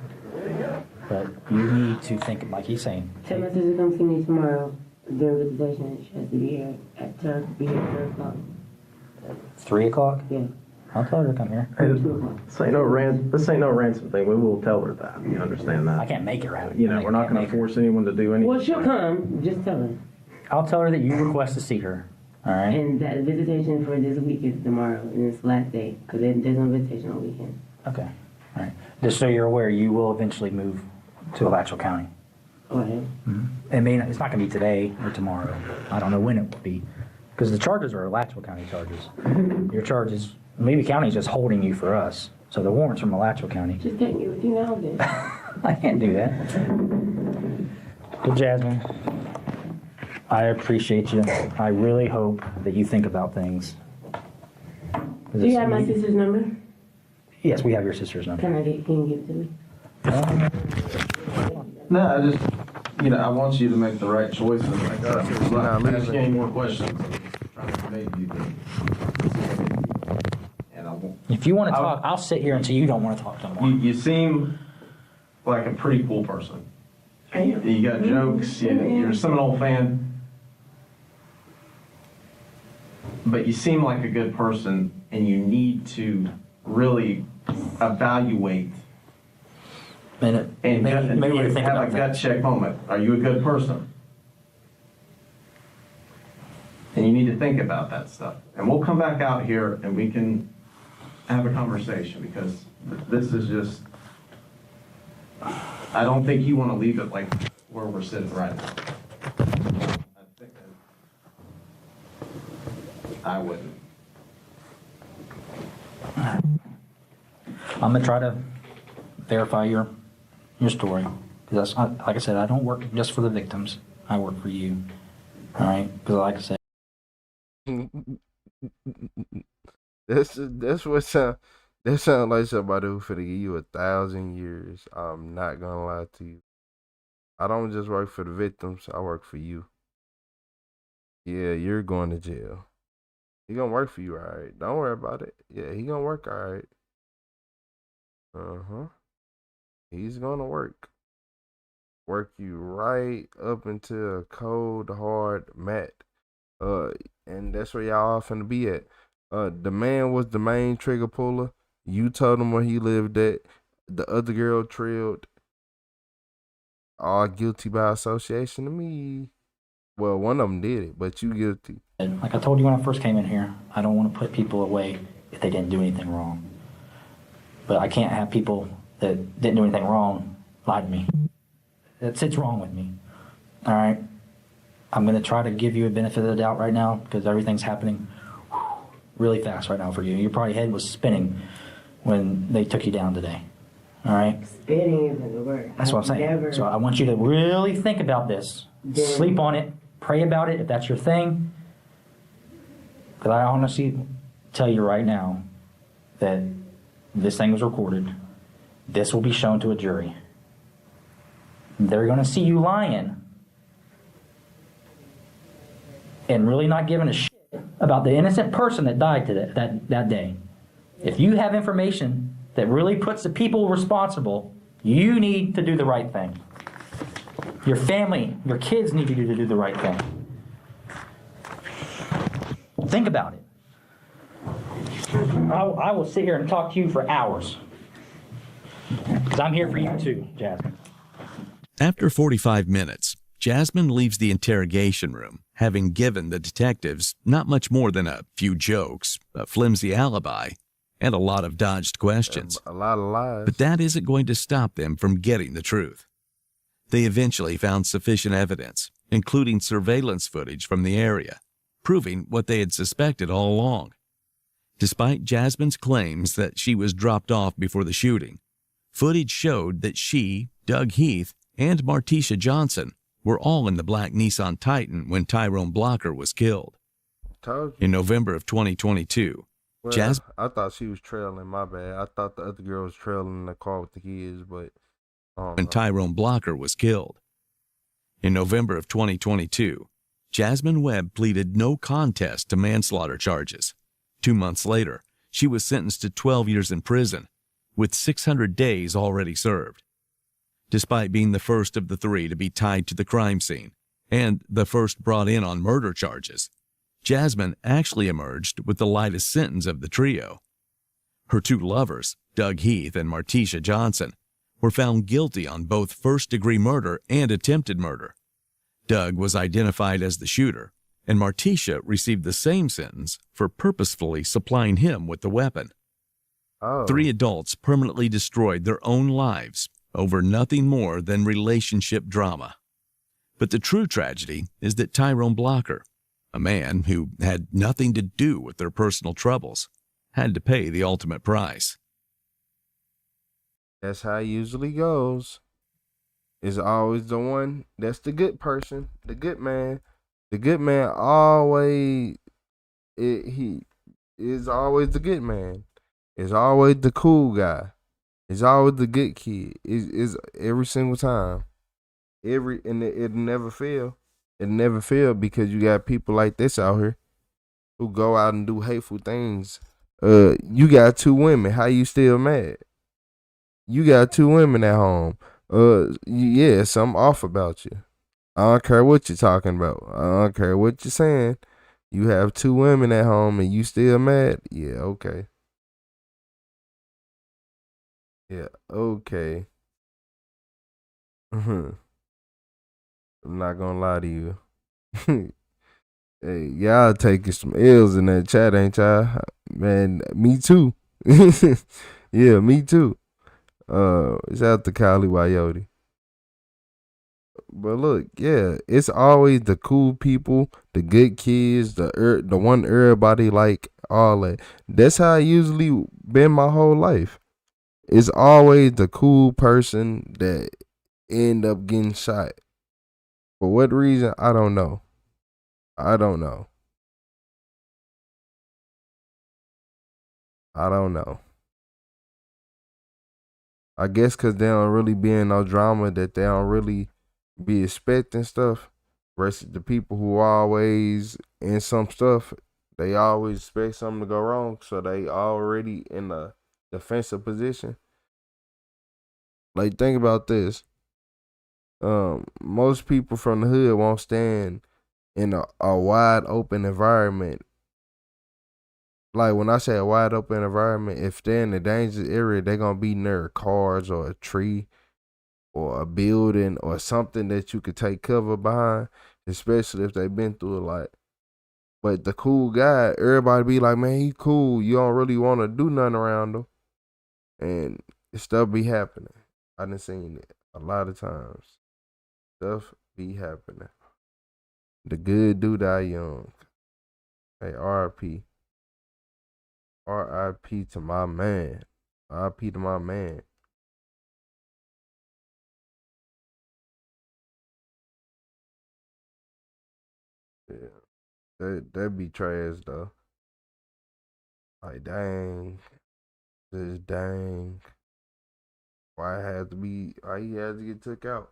But you need to think, like he's saying. Tell my sister to come see me tomorrow during visitation. She has to be here at 3 o'clock. 3 o'clock? Yeah. I'll tell her to come here. Hey, this ain't no ransom thing. We will tell her that. You understand that? I can't make her out. You know, we're not going to force anyone to do anything. Well, she'll come. Just tell her. I'll tell her that you request to see her. All right. And that visitation for this week is tomorrow, and it's the last day, because there's no visitation on weekend. Okay. All right. Just so you're aware, you will eventually move to Alachua County. Okay. It's not going to be today or tomorrow. I don't know when it will be, because the charges are Alachua County charges. Your charges, Levy County is just holding you for us. So the warrant's from Alachua County. Just take me with you now, then. I can't do that. Well, Jasmine, I appreciate you. I really hope that you think about things. Do you have my sister's number? Yes, we have your sister's number. Can you give it to me? No, I just, I want you to make the right choices. Like, I'm not asking any more questions. I'm trying to make you think. And I won't. If you want to talk, I'll sit here until you don't want to talk no more. You seem like a pretty cool person. I am. You got jokes. You're a Seminole fan. But you seem like a good person, and you need to really evaluate And maybe think have about a that. gut check moment. Are you a good person? And you need to think about that stuff. And we'll come back out here and we can have a conversation, because this is just, I don't think you want to leave it like where we're sitting right now. I think that I wouldn't. I'm gonna try to verify your story, because like I said, I don't work just for the victims. I work for you. All right, because like I said, that sounds like somebody who finna give you 1,000 years. I'm not gonna lie to you. I don't just work for the victims. I work for you. Yeah, you're going to jail. He gonna work for you, all right. Don't worry about it. Yeah, he gonna work, all right. He's gonna work you right up into a cold, hard mat. And that's where y'all all finna be at. The man was the main trigger puller. You told him where he lived at. The other girl trailed. All guilty by association to me. Well, one of them did it, but you guilty. like I told you when I first came in here, I don't want to put people away if they didn't do anything wrong. But I can't have people that didn't do anything wrong lie to me. It's wrong with me. All right? I'm going to try to give you a benefit of the doubt right now, because everything's happening really fast right now for you. Your probably head was spinning when they took you down today. All right? Spinning isn't the word. That's what I'm saying. So I want you to really think about this. Sleep on it. Pray about it if that's your thing. Because I honestly tell you right now that this thing was recorded. This will be shown to a jury. They're going to see you lying and really not giving a shit about the innocent person that died today, that day. If you have information that really puts the people responsible, you need to do the right thing. Your family, your kids need you to do the right thing. Think about it. I will sit here and talk to you for hours. Because I'm here for you too, Jasmine. After 45 minutes, Jasmine leaves the interrogation room, having given the detectives not much more than a few jokes, a flimsy alibi, and a lot of dodged questions. A lot of lies. But that isn't going to stop them from getting the truth. They eventually found sufficient evidence, including surveillance footage from the area, proving what they had suspected all along. Despite Jasmine's claims that she was dropped off before the shooting, footage showed that she, Doug Heath, and Martisha Johnson were all in the black Nissan Titan when Tyrone Blocker was killed. In November of 2022, I thought she was trailing, my bad. I thought the other girl was trailing in the car with the kids, but when Tyrone Blocker was killed. In November of 2022, Jasmine Webb pleaded no contest to manslaughter charges. 2 months later, she was sentenced to 12 years in prison, with 600 days already served. Despite being the first of the three to be tied to the crime scene and the first brought in on murder charges, Jasmine actually emerged with the lightest sentence of the trio. Her two lovers, Doug Heath and Martisha Johnson, were found guilty on both first-degree murder and attempted murder. Doug was identified as the shooter, and Martisha received the same sentence for purposefully supplying him with the weapon. 3 adults permanently destroyed their own lives over nothing more than relationship drama. But the true tragedy is that Tyrone Blocker, a man who had nothing to do with their personal troubles, had to pay the ultimate price. That's how it usually goes. It's always the one that's the good person, the good man. The good man always, he is always the good man. It's always the cool guy. It's always the good kid. It's every single time. It never fail. It never fail because you got people like this out here who go out and do hateful things. You got 2 women. How you still mad? You got 2 women at home. Yeah, something off about you. I don't care what you're talking about. I don't care what you're saying. You have 2 women at home and you still mad? Yeah, okay. Yeah, okay. I'm not gonna lie to you. Hey, y'all taking some L's in that chat, ain't y'all? Man, me too. Yeah, me too. Shout out to Kylie Coyote. But look, yeah, it's always the cool people, the good kids, the one everybody like, all that. That's how I usually been my whole life. It's always the cool person that end up getting shot. For what reason? I don't know. I don't know. I guess because they don't really be in no drama, that they don't really be expecting stuff, versus the people who always in some stuff, they always expect something to go wrong, so they already in a defensive position. Like, think about this. Most people from the hood won't stand in a wide open environment. Like, when I say a wide open environment, if they're in a dangerous area, they're gonna be near cars or a tree or a building or something that you could take cover behind, especially if they've been through a lot. But the cool guy, everybody be like, man, he cool. You don't really want to do nothing around him. And stuff be happening. I done seen it a lot of times. Stuff be happening. The good do die young. Hey, R.I.P. R.I.P. to my man. R.I.P. to my man. Yeah. That be trash though. Like, dang. Just dang. Why he had to get took out?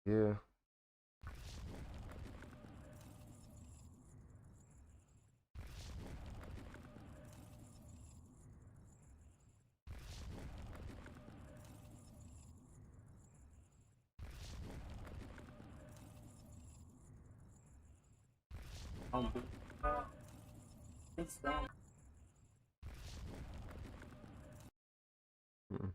Yeah. Mm.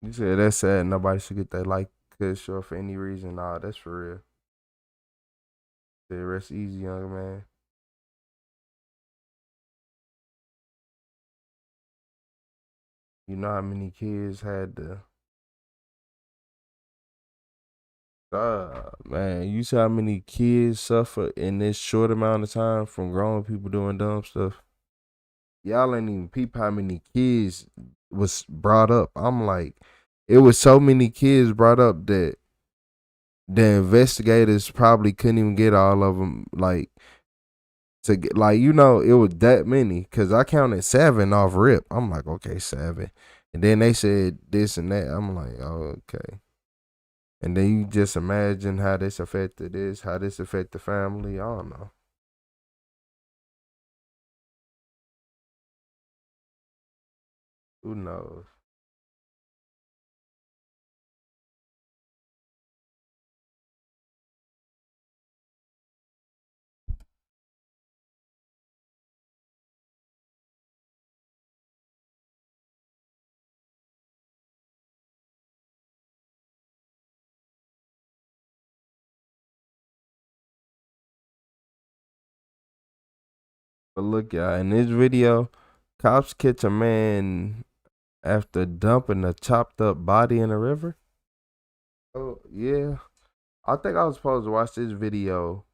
You said that's sad. Nobody should get their life cut short for any reason. Nah, that's for real. Say rest easy, young man. You know how many kids had to. Man, you see how many kids suffer in this short amount of time from grown people doing dumb stuff? Y'all ain't even peep how many kids was brought up. I'm like, it was so many kids brought up that the investigators probably couldn't even get all of them. Like, to get, like, it was that many. Cause I counted 7 off rip. I'm like, okay, 7. And then they said this and that. I'm like, oh, okay. And then you just imagine how this affected this, how this affect the family. I don't know. Who knows? But look, y'all, in this video, cops catch a man after dumping a chopped up body in a river. Oh, yeah. I think I was supposed to watch this video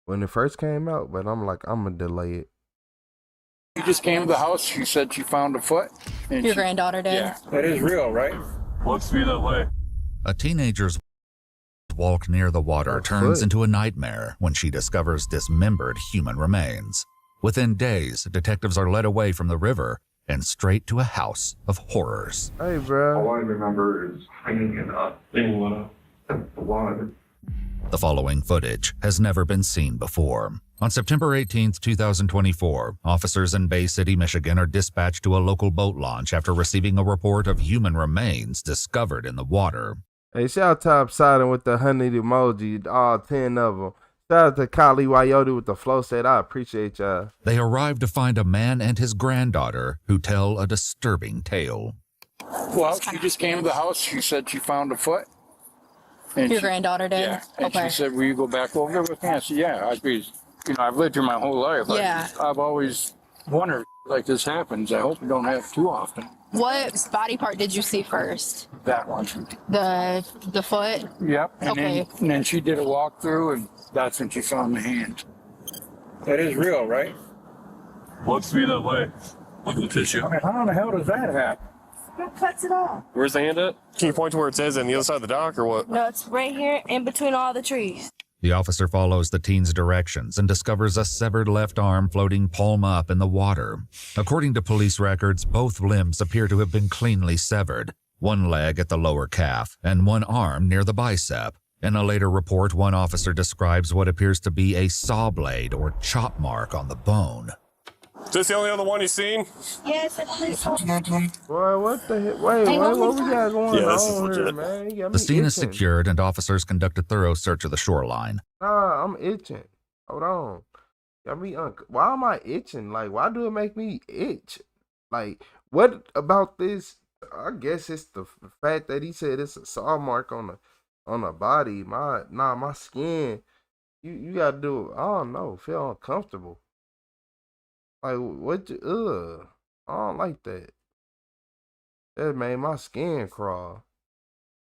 when it first came out, but I'm like, I'm going to delay it. You just came to the house, she said she found a foot. Your granddaughter did? Yeah, that is real, right? Looks to be that way. A teenager's walk near the water turns into a nightmare when she discovers dismembered human remains. Within days, detectives are led away from the river and straight to a house of horrors. Hey, bro. All I remember is hanging in a thing the water. The following footage has never been seen before. On September 18, 2024, officers in Bay City, Michigan are dispatched to a local boat launch after receiving a report of human remains discovered in the water. Hey, shout out to Topsiding with the 100 emoji, all 10 of them. Shout out to Kali Wayoti with the flow set. I appreciate y'all. They arrive to find a man and his granddaughter who tell a disturbing tale. Well, she just came to the house, she said she found a foot. And Your granddaughter did? Yeah, and Okay. she said, will you go back over there with me? I said, yeah, I've lived here my whole life. Yeah. I've always wondered, like this happens. I hope we don't have too often. What body part did you see first? That one. The foot? Yep. Okay. And then she did a walkthrough, and that's when she found the hand. That is real, right? Looks to be that way. Look at the tissue. I mean, how in the hell does that happen? Who cuts it off? Where's the hand at? Can you point to where it says on the other side of the dock or what? No, it's right here in between all the trees. The officer follows the teen's directions and discovers a severed left arm floating palm up in the water. According to police records, both limbs appear to have been cleanly severed, one leg at the lower calf and one arm near the bicep. In a later report, one officer describes what appears to be a saw blade or chop mark on the bone. Is this the only other one you've seen? Yes, it's Boy, what the heck? Wait, what we got going on here, man? You got me The scene is itching. secured and officers conduct a thorough search of the shoreline. Nah, I'm itching. Hold on. Got me why am I itching? Like, why do it make me itch? Like, what about this? I guess it's the fact that he said it's a saw mark on the body. My skin. You gotta do it. I don't know. Feel uncomfortable. Like, what? I don't like that. That made my skin crawl.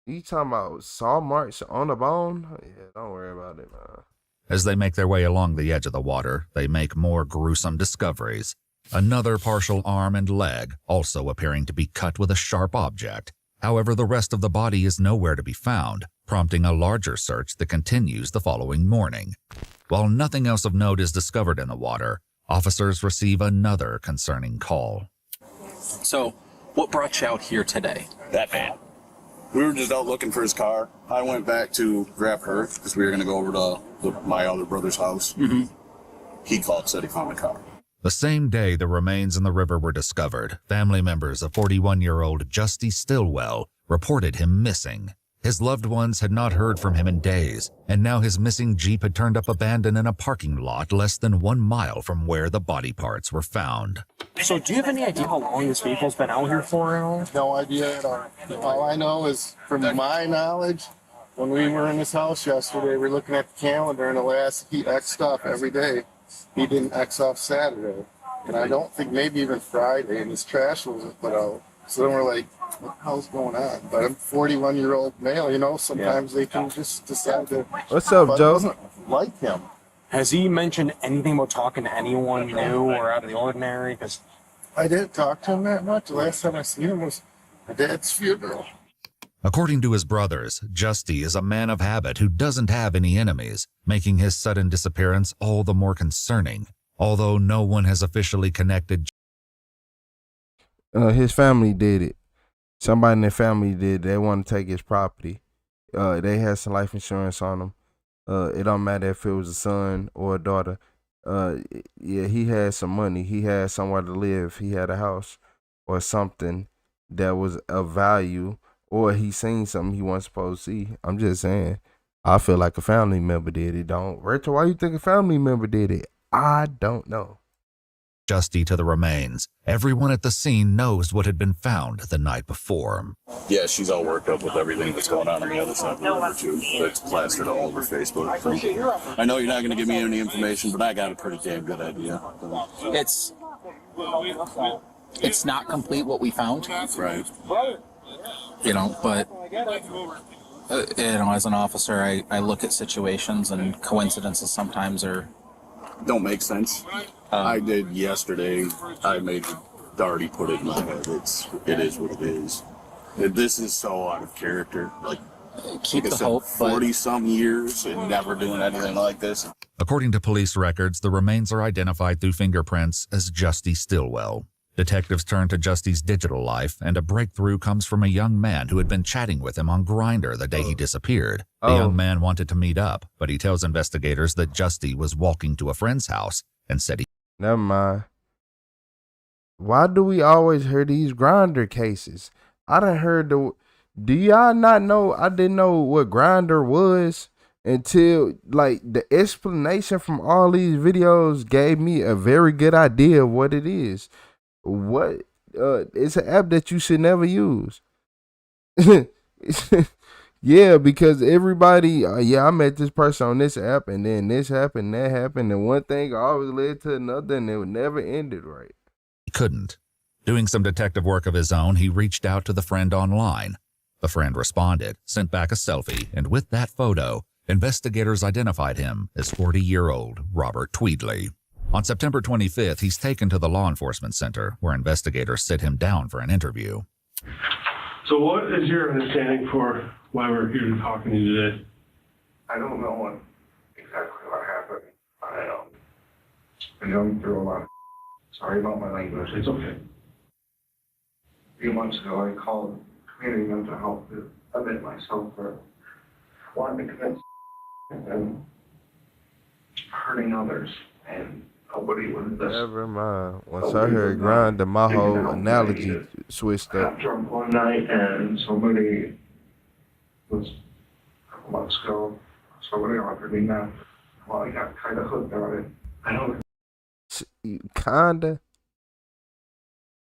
You talking about saw marks on the bone? Yeah, don't worry about it, man. As they make their way along the edge of the water, they make more gruesome discoveries. Another partial arm and leg, also appearing to be cut with a sharp object. However, the rest of the body is nowhere to be found, prompting a larger search that continues the following morning. While nothing else of note is discovered in the water, officers receive another concerning call. So, what brought you out here today? That man. We were just out looking for his car. I went back to grab her because we were going to go over to my other brother's house. Mm-hmm. He called, said he found the car. The same day the remains in the river were discovered, family members of 41-year-old Justy Stillwell reported him missing. His loved ones had not heard from him in days, and now his missing Jeep had turned up abandoned in a parking lot less than 1 mile from where the body parts were found. So, do you have any idea how long this vehicle's been out here for at all? No idea at all. All I know is, from my knowledge, when we were in this house yesterday, we were looking at the calendar, and the last he X'd off every day. He didn't X off Saturday. And I don't think maybe even Friday, and his trash wasn't put out. So then we're like, what the hell's going on? But I'm a 41-year-old male, you know, sometimes they can just decide to... What's up, Joe? It wasn't like him. Has he mentioned anything about talking to anyone new or out of the ordinary? Because I didn't talk to him that much. The last time I seen him was my dad's funeral. According to his brothers, Justy is a man of habit who doesn't have any enemies, making his sudden disappearance all the more concerning. Although no one has officially connected. His family did it. Somebody in their family did. They want to take his property. They had some life insurance on him. It don't matter if it was a son or a daughter. Yeah, he had some money. He had somewhere to live. He had a house or something that was of value, or he seen something he wasn't supposed to see. I'm just saying. I feel like a family member did it. Don't Retro, why you think a family member did it? I don't know. Justy to the remains. Everyone at the scene knows what had been found the night before. Yeah, she's all worked up with everything that's going on the other side of the river, too. That's plastered all over Facebook. I know you're not going to give me any information, but I got a pretty damn good idea. It's not complete what we found. Right. You know, but, as an officer, I look at situations and coincidences sometimes are... Don't make sense. I did yesterday. I made Darty put it in my head. It is what it is. This is so out of character. Like, keep like the hope, 40-some years and never doing anything like this. According to police records, the remains are identified through fingerprints as Justy Stillwell. Detectives turn to Justy's digital life, and a breakthrough comes from a young man who had been chatting with him on Grindr the day he disappeared. The young man wanted to meet up, but he tells investigators that Justy was walking to a friend's house and said he... Never mind. Why do we always hear these Grindr cases? I done heard the... Do y'all not know? I didn't know what Grindr was until, like, the explanation from all these videos gave me a very good idea of what it is. What? It's an app that you should never use. Yeah, because everybody, I met this person on this app, and then this happened, that happened, and one thing always led to another, and it never ended right. He couldn't. Doing some detective work of his own, he reached out to the friend online. The friend responded, sent back a selfie, and with that photo, investigators identified him as 40-year-old Robert Tweedley. On September 25th, he's taken to the law enforcement center, where investigators sit him down for an interview. So what is your understanding for why we're here talking to you today? I don't know exactly what happened. I'm going through a lot of... Sorry about my language. It's okay. A few months ago, I called community mental health to admit myself for wanting to commit and hurting others, and nobody was this. Never mind. Once I heard Grindr, my whole analogy switched up. I got drunk one night, and somebody was a couple months ago. Somebody offered me meth. Well, I got kind of hooked on it. I don't. Kinda.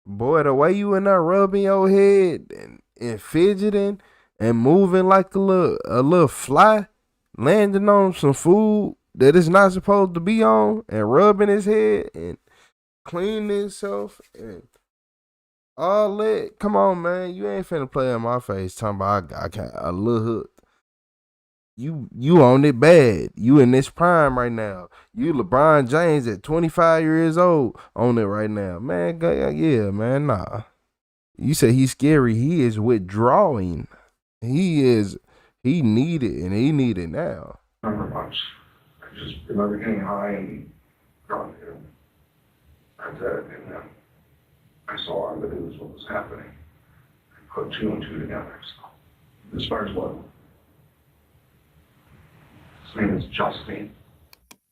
Boy, the way you in there rubbing your head and fidgeting and moving like a little fly, landing on some food that it's not supposed to be on, and rubbing his head and cleaning himself and all that. Come on, man. You ain't finna play in my face talking about I got a little hook. You on it bad. You in this prime right now. You LeBron James at 25 years old on it right now. Man, yeah, man, nah. You say he's scary. He is withdrawing. He need it, and he need it now. Not much. I just remember getting high and drunk, and that's it. And then I saw on the news what was happening. I put two and two together. So as far as what? His name is Justin.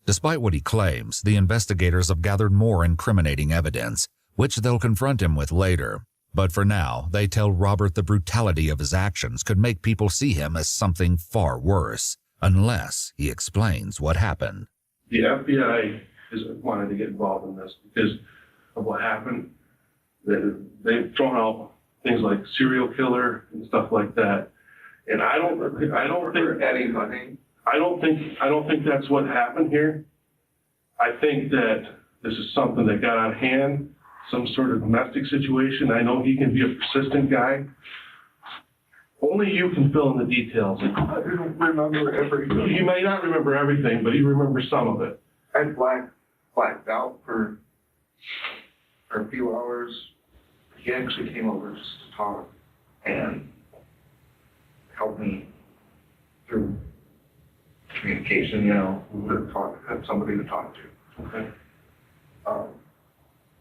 Despite what he claims, the investigators have gathered more incriminating evidence, which they'll confront him with later. But for now, they tell Robert the brutality of his actions could make people see him as something far worse, unless he explains what happened. The FBI is wanting to get involved in this because of what happened. They've thrown out things like serial killer and stuff like that, and I don't think that's what happened here. I think that this is something that got out of hand, some sort of domestic situation. I know he can be a persistent guy. Only you can fill in the details. I don't remember everything. You may not remember everything, but you remember some of it. I blacked out for a few hours. He actually came over just to talk and help me through communication, have somebody to talk to. Okay.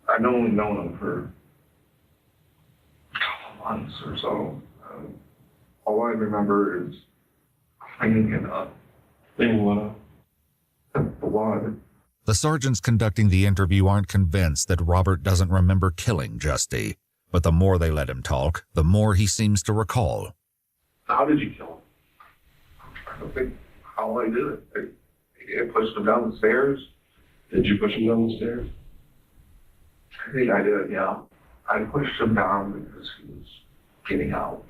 I've only known him for months or so. All I remember is cleaning it up. Cleaning what up? The blood. The sergeants conducting the interview aren't convinced that Robert doesn't remember killing Justy, but the more they let him talk, the more he seems to recall. How did you kill him? I don't think how I did it. I pushed him down the stairs. Did you push him down the stairs? I think I did, yeah. I pushed him down because he was getting out.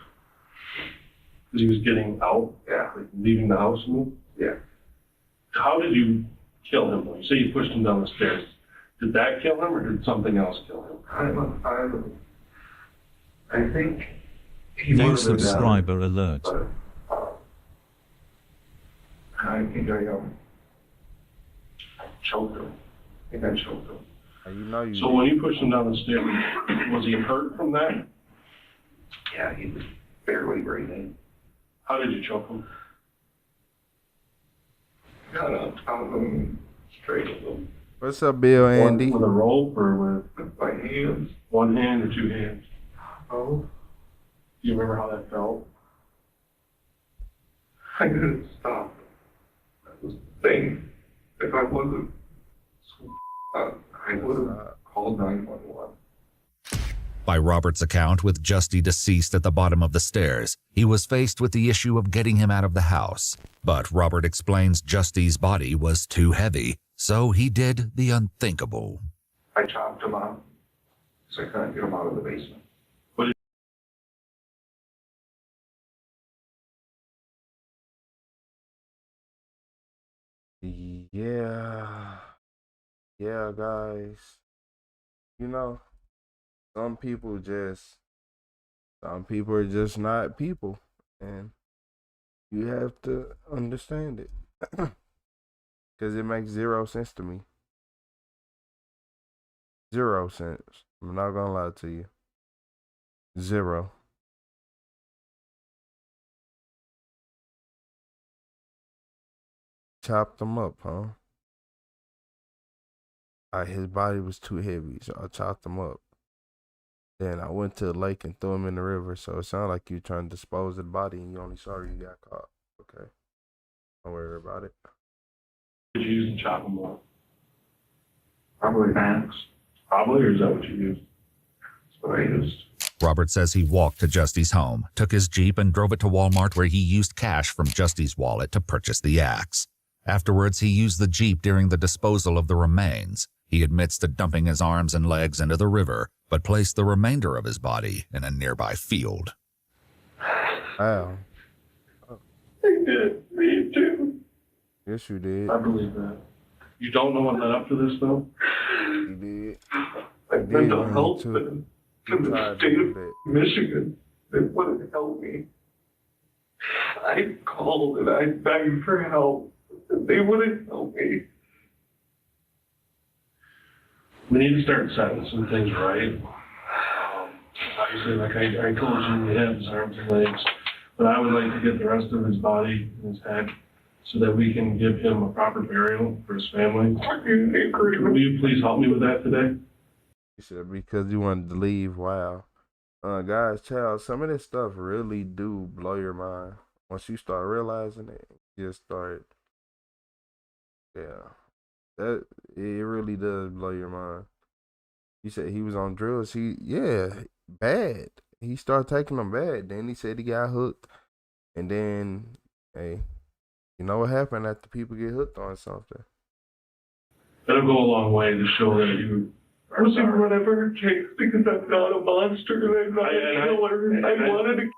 Because he was getting out? Yeah. Like leaving the house? Yeah. How did you kill him? You say you pushed him down the stairs. Did that kill him, or did something else kill him? I think he No would have been subscriber alert. But, I think I choked him. I think I choked him. So when you pushed him down the stairs, was he hurt from that? Yeah, he was barely breathing. How did you choke him? Got up on him, straightened him. What's up, Bill Andy? With a rope or with my hands? One hand or two hands? Oh. Do you remember how that felt? I couldn't stop. That was the thing. If I wasn't, I would have called 911. By Robert's account, with Justy deceased at the bottom of the stairs, he was faced with the issue of getting him out of the house. But Robert explains Justy's body was too heavy, so he did the unthinkable. I chopped him up, so I couldn't get him out of the basement. Yeah, guys. You know, some people are just not people, and you have to understand it. Because it makes 0 sense to me. 0 sense. I'm not gonna lie to you. 0. Chopped him up, huh? His body was too heavy, so I chopped him up. Then I went to the lake and threw him in the river, so it sounded like you trying to dispose of the body and you only sorry you got caught. Okay. Don't worry about it. Did you use to chop him up? Probably an axe. Probably, or is that what you used? That's what I used. Robert says he walked to Justy's home, took his Jeep, and drove it to Walmart, where he used cash from Justy's wallet to purchase the axe. Afterwards, he used the Jeep during the disposal of the remains. He admits to dumping his arms and legs into the river, but placed the remainder of his body in a nearby field. Wow. I did. Me too. Yes, you did. I believe that. You don't know what led up to this, though? You did. My mental health in the state of Michigan, they wouldn't help me. I called and I begged for help. They wouldn't help me. We need to start setting some things right. Obviously, like I told you, he had his arms and legs, but I would like to get the rest of his body and his head so that we can give him a proper burial for his family. Will you please help me with that today? You said because you wanted to leave. Wow. Guys, child, some of this stuff really do blow your mind. Once you start realizing it, you just start, yeah. That it really does blow your mind. You said he was on drills. Bad. He started taking them bad. Then he said he got hooked. And then, hey, you know what happened after people get hooked on something? That'll go a long way to show that you are sorry. Whatever it takes, because I'm not a monster and I'm not a killer. I wanted to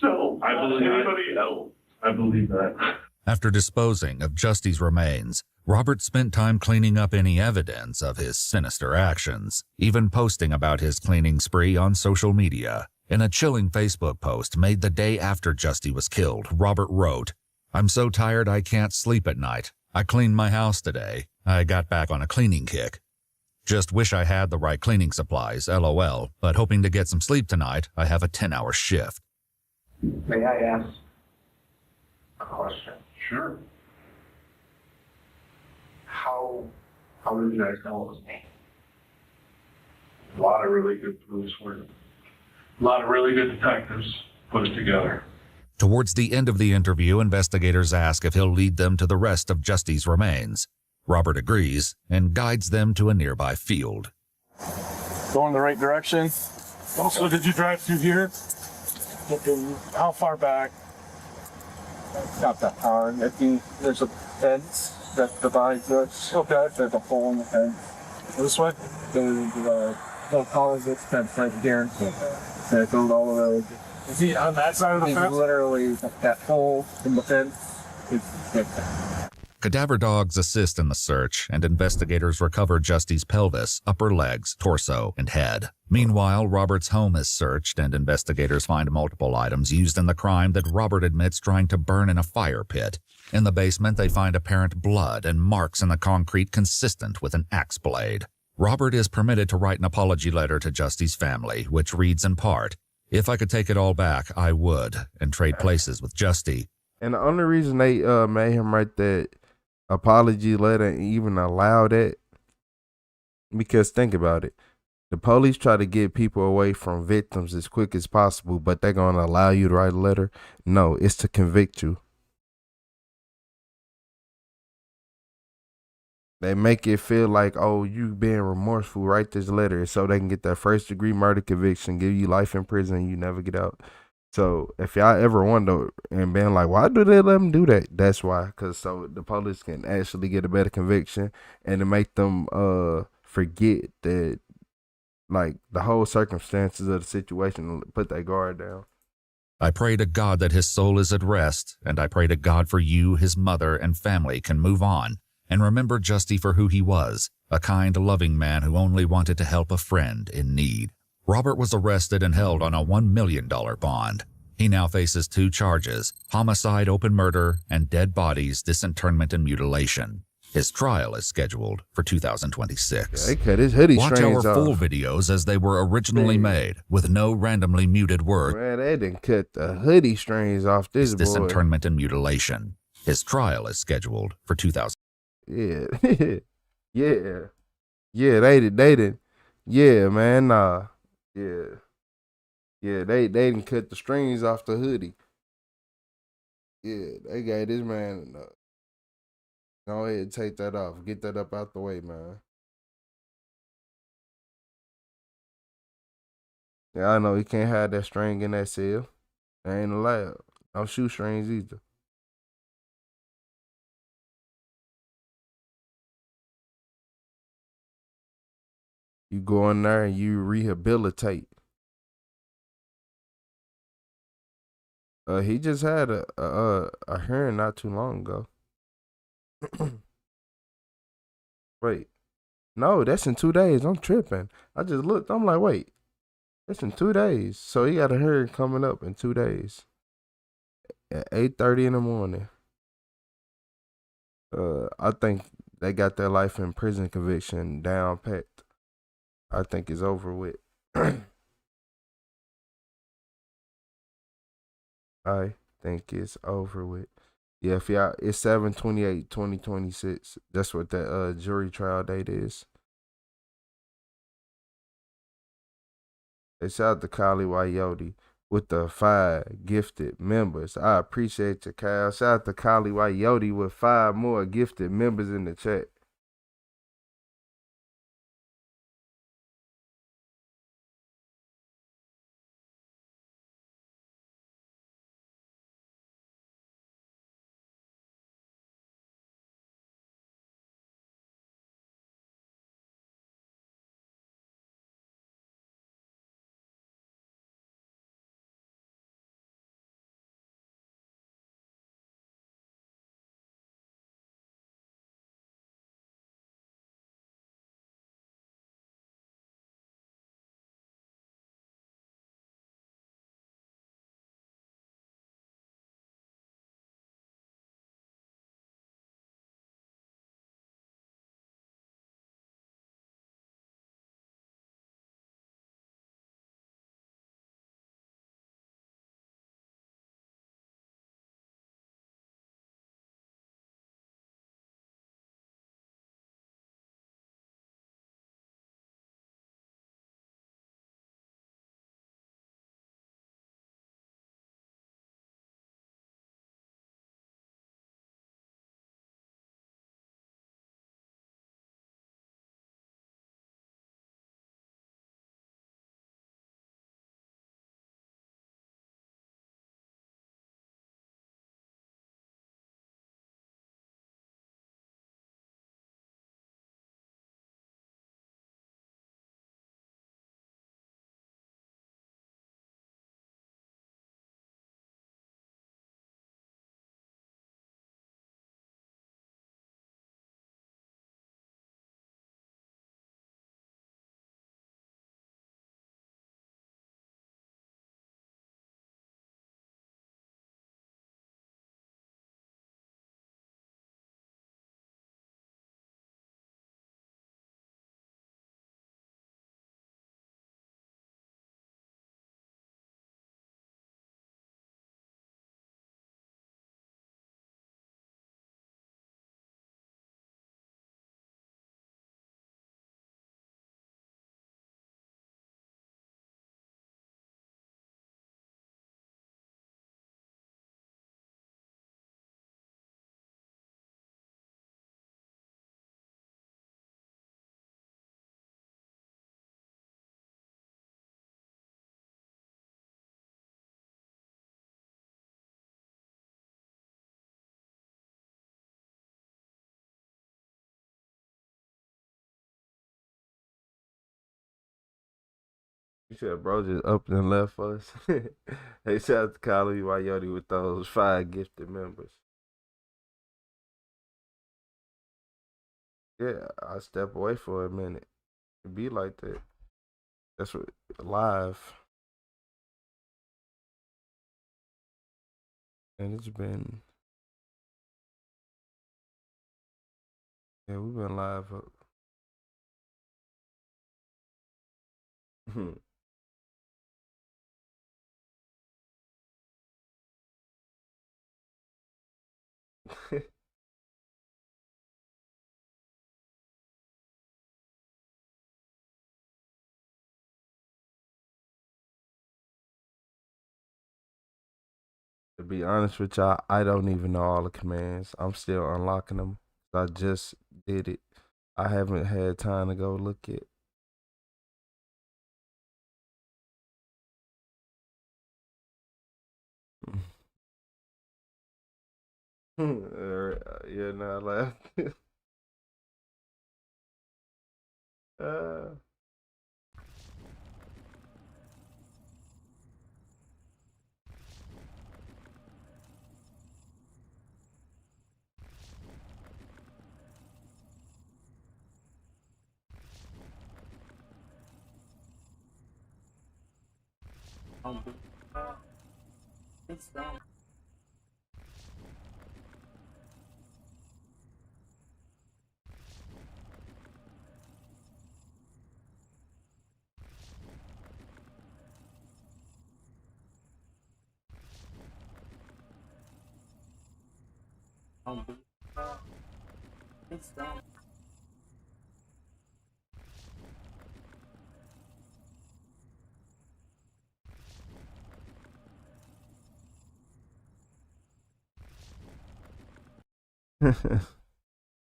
kill anybody else. I believe that. After disposing of Justy's remains, Robert spent time cleaning up any evidence of his sinister actions, even posting about his cleaning spree on social media. In a chilling Facebook post made the day after Justy was killed, Robert wrote, "I'm so tired I can't sleep at night. I cleaned my house today. I got back on a cleaning kick. Just wish I had the right cleaning supplies, LOL, but hoping to get some sleep tonight. I have a 10-hour shift." May I ask a question? Sure. How did you guys know it was me? A lot of really good police work. A lot of really good detectives put it together. Towards the end of the interview, investigators ask if he'll lead them to the rest of Justy's remains. Robert agrees and guides them to a nearby field. Going the right direction. Also, did you drive through here? How far back? Not that far. There's a fence that divides us. Okay. There's a hole in the fence. This way? They'll call it this fence right here. And it goes all the way. Is he on that side of the fence? Literally, that hole in the fence is Cadaver dogs assist in the search, and investigators recover Justy's pelvis, upper legs, torso, and head. Meanwhile, Robert's home is searched, and investigators find multiple items used in the crime that Robert admits trying to burn in a fire pit. In the basement, they find apparent blood and marks in the concrete consistent with an axe blade. Robert is permitted to write an apology letter to Justy's family, which reads in part, "If I could take it all back, I would, and trade places with Justy." And the only reason they made him write that apology letter and even allow that, because think about it. The police try to get people away from victims as quick as possible, but they're going to allow you to write a letter? No, it's to convict you. They make it feel like, oh, you being remorseful, write this letter so they can get that first degree murder conviction, give you life in prison, and you never get out. So if y'all ever wonder and been like, why do they let them do that? That's why, because so the police can actually get a better conviction and to make them forget that, like, the whole circumstances of the situation, put their guard down. I pray to God that his soul is at rest, and I pray to God for you, his mother, and family can move on and remember Justy for who he was, a kind, loving man who only wanted to help a friend in need. Robert was arrested and held on a $1 million bond. He now faces 2 charges, homicide, open murder, and dead bodies, disinterment, and mutilation. His trial is scheduled for 2026. Yeah, they cut his hoodie Watch strings our full off. videos as they were originally made, with no randomly muted words. Man, they didn't cut the hoodie strings off this boy. Disinterment and mutilation. His trial is scheduled for 2000. Yeah. Yeah, they did. Yeah, man, nah. Yeah, they didn't cut the strings off the hoodie. Yeah, they got this man. Go ahead and take that off. Get that up out the way, man. Yeah, I know he can't have that string in that cell. They ain't allowed. No shoestrings either. You go in there and you rehabilitate. He just had a hearing not too long ago. Wait, no, that's in 2 days. I'm tripping. I just looked. I'm like, wait, that's in 2 days. So he got a hearing coming up in 2 days at 8:30 in the morning. I think they got their life in prison conviction down packed. I think it's over with. I think it's over with. Yeah, if y'all, it's 7/28/2026. That's what that jury trial date is. They shout out to Kali Wayote with the 5 gifted members. I appreciate you, Kyle. Shout out to Kali Wayote with 5 more gifted members in the chat. You said bro just up and left us. Hey, shout out to Kylie Wyote with those 5 gifted members. Yeah, I step away for a minute. It be like that. That's what live. And it's been, yeah, we've been live up. To be honest with y'all, I don't even know all the commands. I'm still unlocking them. I just did it. I haven't had time to go look at. Yeah, nah, laugh.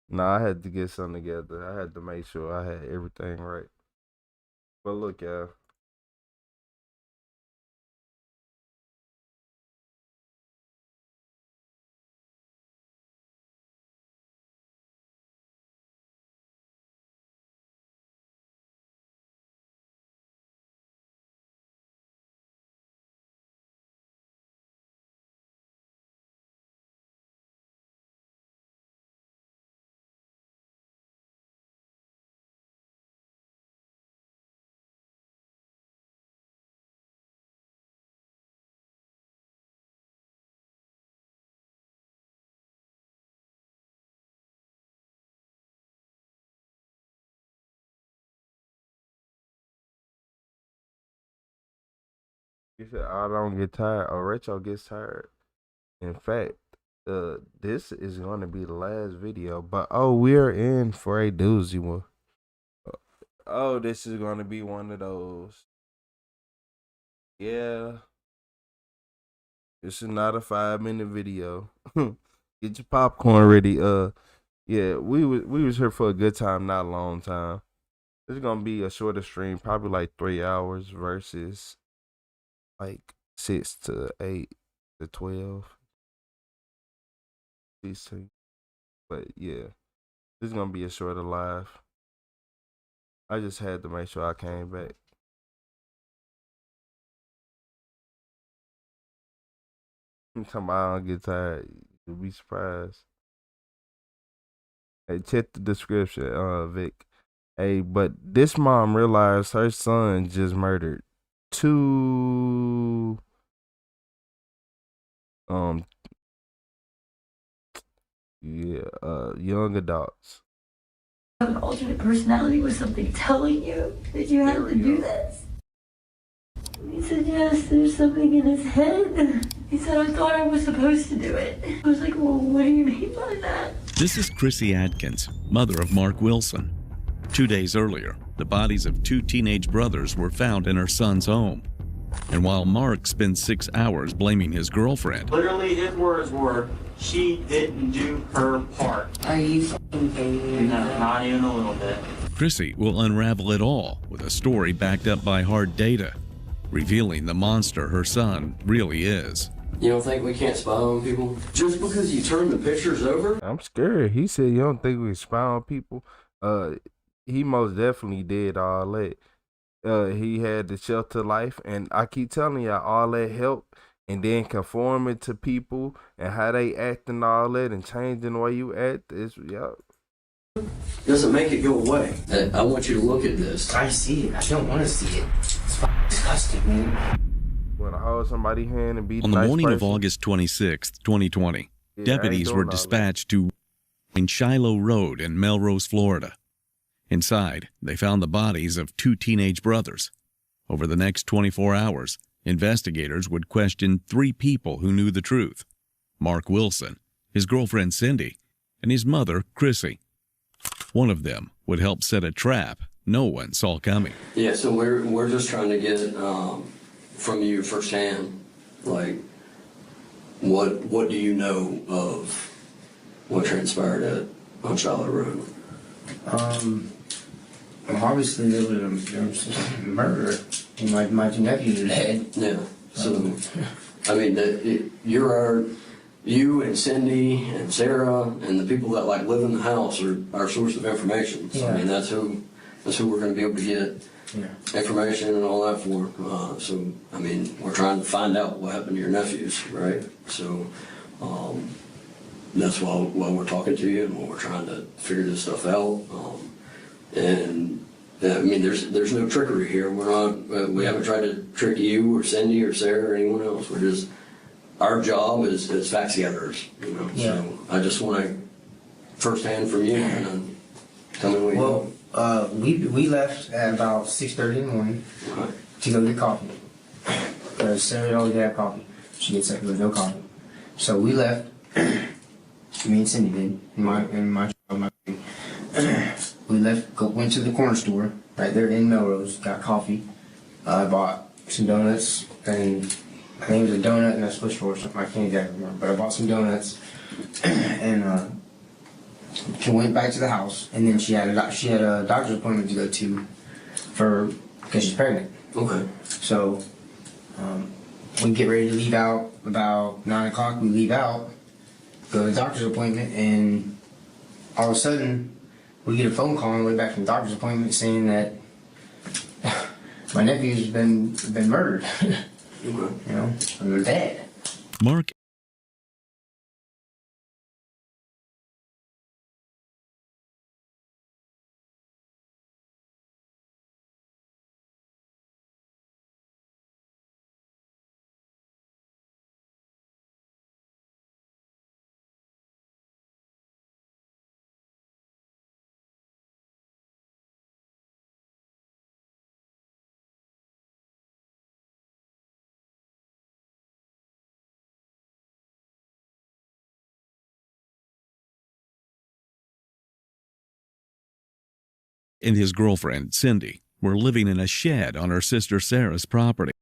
Nah, I had to get something together. I had to make sure I had everything right. But look, y'all. You said I don't get tired. Or Retro gets tired. In fact, this is going to be the last video. But we're in for a doozy one. This is going to be one of those. Yeah. This is not a 5-minute video. Get your popcorn ready. Yeah, we was here for a good time, not a long time. This is gonna be a shorter stream, probably like 3 hours versus like 6 to 8 to 12. But yeah, this is gonna be a shorter live. I just had to make sure I came back. Talking about I don't get tired. You'll be surprised. Hey, check the description, Vic. Hey, but this mom realized her son just murdered 2 young adults. An alternate personality, was something telling you that you had to do this? He said, yes, there's something in his head. He said, I thought I was supposed to do it. I was like, well, what do you mean by that? This is Chrissy Adkins, mother of Mark Wilson. 2 days earlier, the bodies of 2 teenage brothers were found in her son's home. And while Mark spends 6 hours blaming his girlfriend, literally his words were, she didn't do her part. Are you fucking kidding me? No, not even a little bit. Chrissy will unravel it all with a story backed up by hard data, revealing the monster her son really is. You don't think we can't spy on people? Just because you turn the pictures over? I'm scared. He said you don't think we spy on people? He most definitely did all that. he had the shelter life, and I keep telling y'all all that help, and then conforming to people and how they act and all that, and changing the way you act is Doesn't make it go away. I want you to look at this. I see it. I don't want to see it. It's disgusting, man. Want to hold somebody's hand and be on the nice morning person? of August 26, 2020, deputies were dispatched to Shiloh Road in Melrose, Florida. Inside, they found the bodies of 2 teenage brothers. Over the next 24 hours, investigators would question 3 people who knew the truth: Mark Wilson, his girlfriend Cindy, and his mother, Chrissy. One of them would help set a trap no one saw coming. Yeah, so we're just trying to get from you firsthand, like, what do you know of what transpired on Shiloh Road? Obviously there was a murder, and my 2 nephews are dead. Yeah. So, I mean, you and Cindy and Sarah and the people that like live in the house are our source of information. So, I mean, that's who we're going to be able to get information and all that for. So, I mean, we're trying to find out what happened to your nephews, right? So, that's why we're talking to you and why we're trying to figure this stuff out. And I mean, there's no trickery here. We're not. We haven't tried to trick you or Cindy or Sarah or anyone else. We're just. Our job is fact gatherers, you know. Yeah. So I just want to firsthand from you and then tell me what you know. We left at about 6:30 in the morning to go get coffee. Because Sarah always had coffee. She gets up with no coffee. So we left. Me and Cindy did. We left. Went to the corner store right there in Melrose. Got coffee. I bought some donuts and. I think it was a donut and a Swiss roll or something. I can't exactly remember, but I bought some donuts and she went back to the house. And then she had a doctor's appointment to go to because she's pregnant. Okay. So we get ready to leave out about 9 o'clock. We leave out, go to the doctor's appointment, and all of a sudden we get a phone call on the way back from the doctor's appointment saying that my nephew's been murdered. You know, they're dead. Mark and his girlfriend, Cindy, were living in a shed on her sister Sarah's property.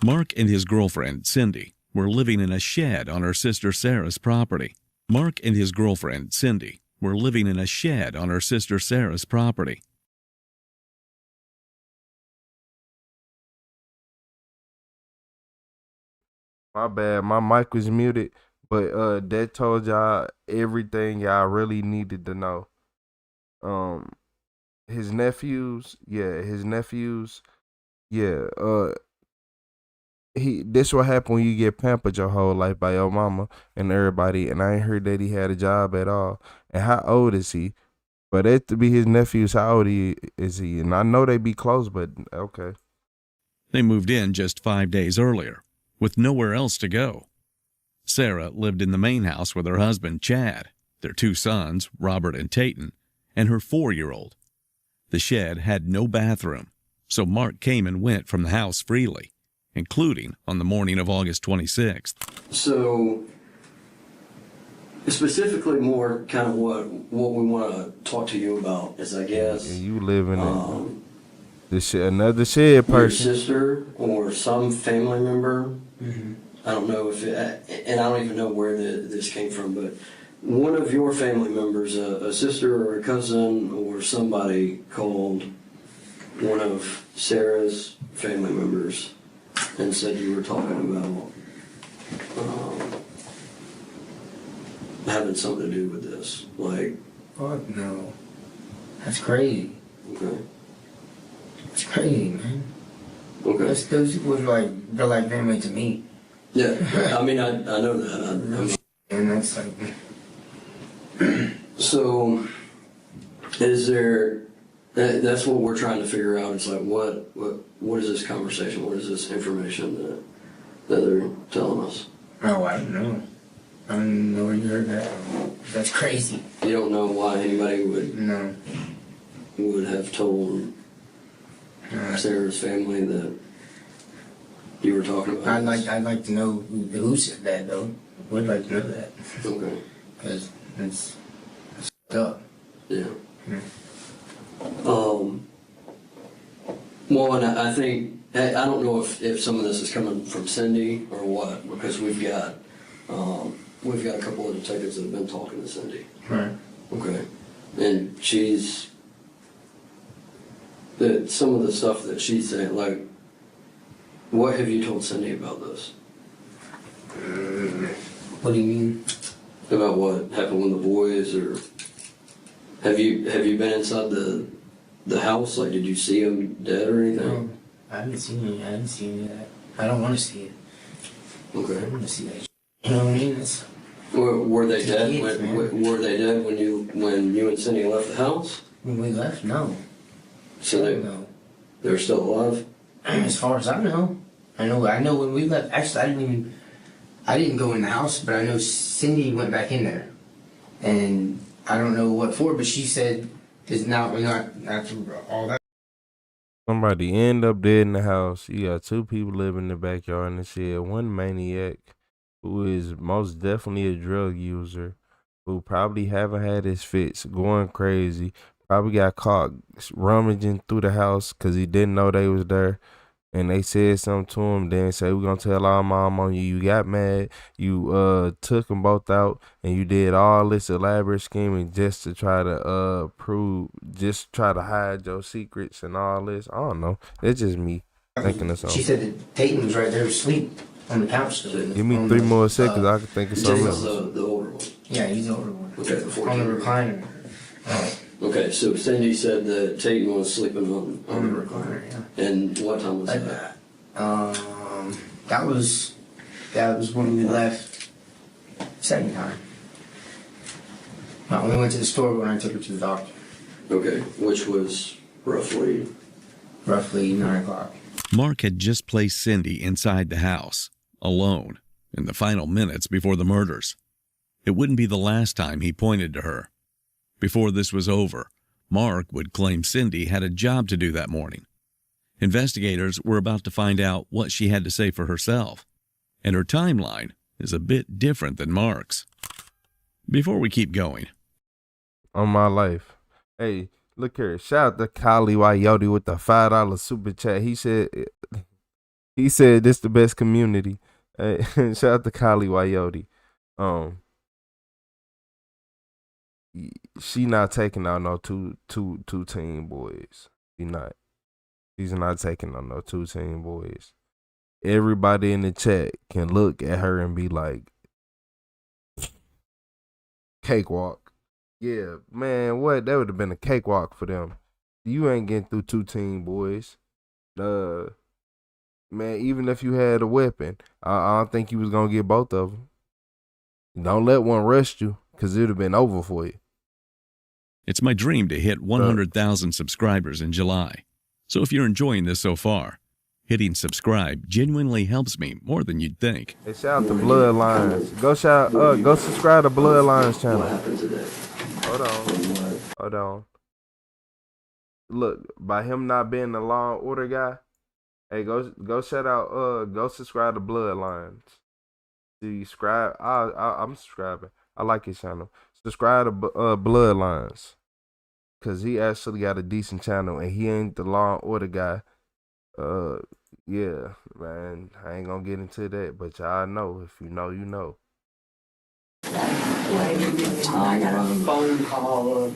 Mark and his girlfriend, Cindy, were living in a shed on her sister Sarah's property. Mark and his girlfriend, Cindy, were living in a shed on her sister Sarah's property. My bad, my mic was muted, but that told y'all everything y'all really needed to know. His nephews, this what happen when you get pampered your whole life by your mama and everybody, and I ain't heard that he had a job at all. And how old is he? But that to be his nephews, how old is he? And I know they be close, but okay. They moved in just 5 days earlier, with nowhere else to go. Sarah lived in the main house with her husband, Chad, their 2 sons, Robert and Tayton, and her 4-year-old. The shed had no bathroom, so Mark came and went from the house freely, including on the morning of August 26th. So, specifically more kind of what we want to talk to you about is, I guess... You live in another shed person. Your sister or some family member. Mm-hmm. I don't know if and I don't even know where this came from, but one of your family members, a sister or a cousin or somebody, called one of Sarah's family members and said you were talking about having something to do with this. Like, fuck no. That's crazy. Okay. It's crazy, man. Okay. Those people was like, they're like family to me. Yeah, I mean, I know that. And that's like... So, is there... That's what we're trying to figure out. It's like, what is this conversation? What is this information that they're telling us? Oh, I don't know. I don't know where you heard that. That's crazy. You don't know why anybody No. would have told Sarah's family that you were talking about I'd like to know who said that, though. Would like to know that. Okay. Because it's up. Yeah. Well, and I think, I don't know if some of this is coming from Cindy or what, because we've got a couple of detectives that have been talking to Cindy. Right. Okay. And some of the stuff that she's saying, like, what have you told Cindy about this? What do you mean? About what happened with the boys, or have you been inside the house? Like, did you see them dead or anything? No, I haven't seen any. I haven't seen any of that. I don't want to see it. Okay. I don't want to see that. You know what I mean? Were they dead? Kids, Were they dead when you and Cindy left the house? When we left, no. So they were still alive? As far as I know. I know when we left, actually I didn't go in the house, but I know Cindy went back in there. And I don't know what for, but she said we're not after all that. Somebody end up dead in the house. You got 2 people living in the backyard and shit. One maniac who is most definitely a drug user, who probably haven't had his fits, going crazy. Probably got caught rummaging through the house because he didn't know they was there. And they said something to him, then say, we're going to tell our mom on you. You got mad, you took them both out, and you did all this elaborate scheming just to try to try to hide your secrets and all this. I don't know. It's just me thinking of something. She said that Peyton was right there asleep on the couch. Give me 3 more seconds, I can think of something else. The older one. Yeah, he's the older one. Okay, on the recliner. Okay, so Cindy said that Tayton was sleeping on the recliner. Yeah. And what time was that? That was when we left. Second time. We went to the store when I took her to the doctor. Okay, which was roughly 9 o'clock. Mark had just placed Cindy inside the house, alone, in the final minutes before the murders. It wouldn't be the last time he pointed to her. Before this was over, Mark would claim Cindy had a job to do that morning. Investigators were about to find out what she had to say for herself, and her timeline is a bit different than Mark's. Before we keep going. On my life. Hey, look here. Shout out to Kali Wyote with the $5 super chat. He said this the best community. Hey, shout out to Kali Wyote. She not taking out no two teen boys. She's not taking out no 2 teen boys. Everybody in the chat can look at her and be like, cakewalk. Yeah, man, what? That would have been a cakewalk for them. You ain't getting through 2 teen boys. Man, even if you had a weapon, I don't think you was gonna get both of them. Don't let one rush you, because it would have been over for you. It's my dream to hit 100,000 subscribers in July. So if you're enjoying this so far, hitting subscribe genuinely helps me more than you'd think. Hey, shout out to Bloodlines. Go subscribe to Bloodlines channel. What happened today? Hold on. Look, by him not being the law and order guy, hey, go subscribe to Bloodlines. Do you subscribe? I'm subscribing. I like his channel. Subscribe to Bloodlines, cause he actually got a decent channel and he ain't the law and order guy. Yeah, man, I ain't gonna get into that, but y'all know. If you know, you know. I got a phone call.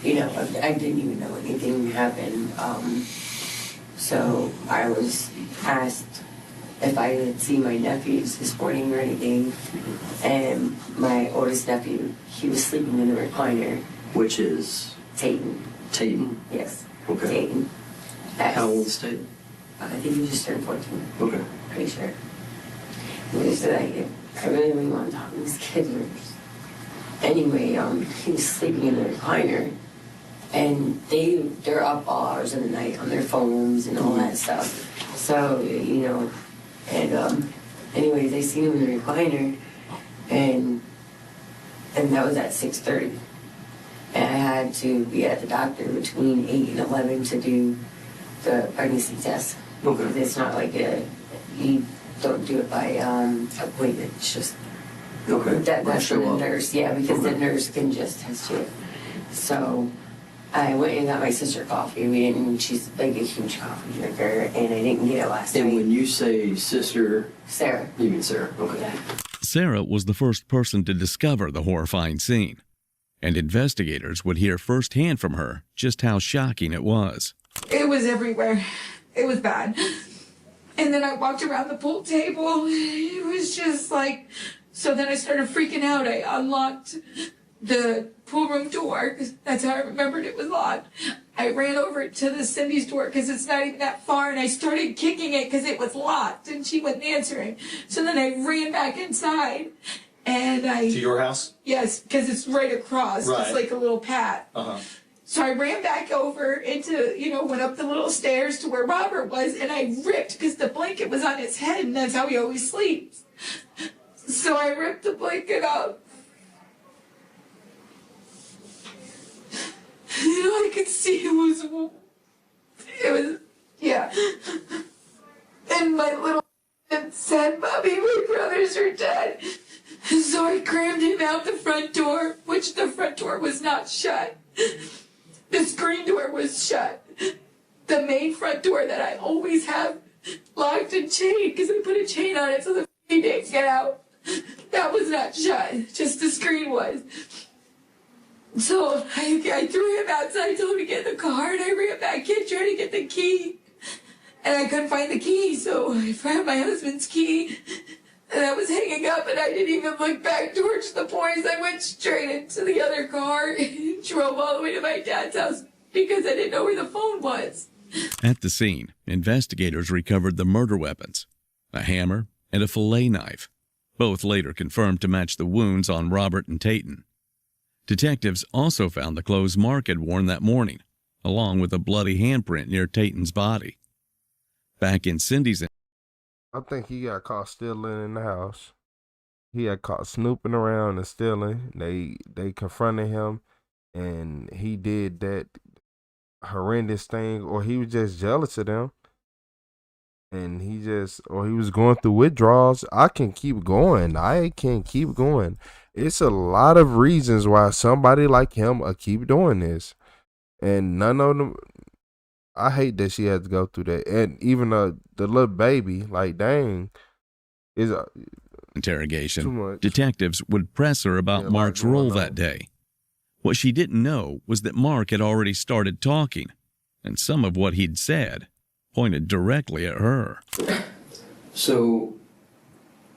I didn't even know anything happened. So I was asked if I had seen my nephews this morning or anything. And my oldest nephew, he was sleeping in the recliner. Which is? Tayton. Tayton? Yes. Okay. Tayton. Yes. How old is Tate? I think he just turned 14. Okay. Pretty sure. He said, I really want to talk to these kids. Anyway, he was sleeping in the recliner, and they're up all hours of the night on their phones and all that stuff. So, you know, and anyways, they seen him in the recliner, and that was at 6:30. And I had to be at the doctor between 8 and 11 to do the pregnancy test. Okay. Because it's not like you don't do it by appointment. It's just Okay. that's for the nurse. Yeah, because the nurse can just test you. So I went and got my sister coffee. She's like a huge coffee drinker, and I didn't get it last night. And when you say sister, Sarah. You mean Sarah? Okay. Yeah. Sarah was the first person to discover the horrifying scene, and investigators would hear firsthand from her just how shocking it was. It was everywhere. It was bad. And then I walked around the pool table. It was just like, so then I started freaking out. I unlocked the pool room door, because that's how I remembered it was locked. I ran over to the Cindy's door because it's not even that far, and I started kicking it because it was locked and she wasn't answering. So then I ran back inside, and I... To your house? Yes, because it's right across, Right. just like a little path. Uh-huh. So I ran back over into, went up the little stairs to where Robert was, and I ripped, because the blanket was on his head, and that's how he always sleeps. So I ripped the blanket up. I could see it was, yeah. And my little said, "Mommy, my brothers are dead." So I crammed him out the front door, which the front door was not shut. The screen door was shut. The main front door that I always have locked and chained, because I put a chain on it so the he didn't get out, that was not shut. Just the screen was. So I threw him outside, told him to get in the car, and I ran back in trying to get the key. And I couldn't find the key, so I found my husband's key. And I was hanging up, and I didn't even look back towards the boys. I went straight into the other car and drove all the way to my dad's house because I didn't know where the phone was. At the scene, investigators recovered the murder weapons, a hammer and a fillet knife, both later confirmed to match the wounds on Robert and Tayton. Detectives also found the clothes Mark had worn that morning, along with a bloody handprint near Tayton's body. Back in Cindy's... I think he got caught stealing in the house. He had caught snooping around and stealing. They confronted him, and he did that horrendous thing, or he was just jealous of them. And he was going through withdrawals. I can keep going. It's a lot of reasons why somebody like him will keep doing this. And none of them, I hate that she had to go through that. And even the little baby, like, dang, is interrogation. Detectives would press her about Mark's role that day. What she didn't know was that Mark had already started talking, and some of what he'd said pointed directly at her. So,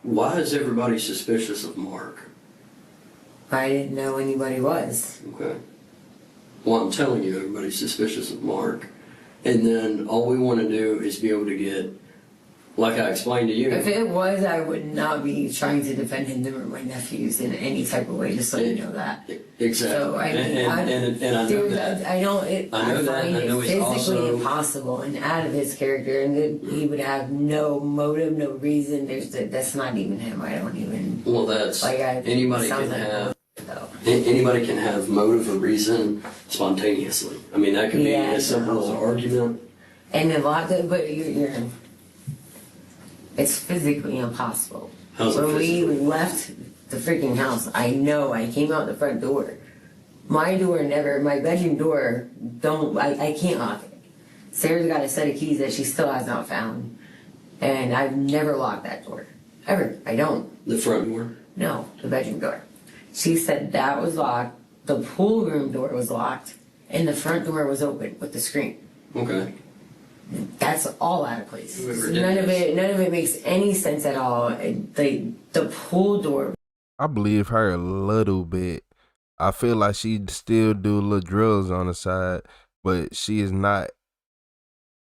why is everybody suspicious of Mark? I didn't know anybody was. Okay. Well, I'm telling you, everybody's suspicious of Mark. And then all we want to do is be able to get, like I explained to you. If it was, I would not be trying to defend him or my nephews in any type of way, just so you know that. Exactly. So, I mean, and I know that. I find it physically also impossible and out of his character, and that he would have no motive, no reason. That's not even him. I don't even. Well, that's anybody can have. Though. Anybody can have motive or reason spontaneously. I mean, that could be as simple as an argument. And a lot of, but it's physically impossible. How's it when we physically? left the freaking house, I know I came out the front door. My bedroom door, I can't lock it. Sarah's got a set of keys that she still has not found. And I've never locked that door. Ever. I don't. The front door? No, the bedroom door. She said that was locked, the pool room door was locked, and the front door was open with the screen. Okay. That's all out of place. None of it makes any sense at all. The pool door. I believe her a little bit. I feel like she still do little drills on the side, but she is not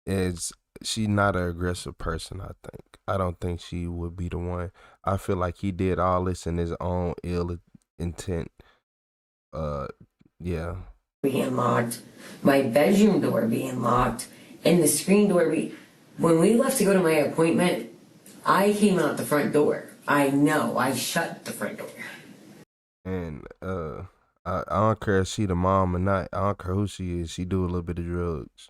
is she not an aggressive person, I think. I don't think she would be the one. I feel like he did all this in his own ill intent. Yeah. Being locked, my bedroom door being locked, and the screen door. When we left to go to my appointment, I came out the front door. I know, I shut the front door. And I don't care if she the mom or not. I don't care who she is. She do a little bit of drugs.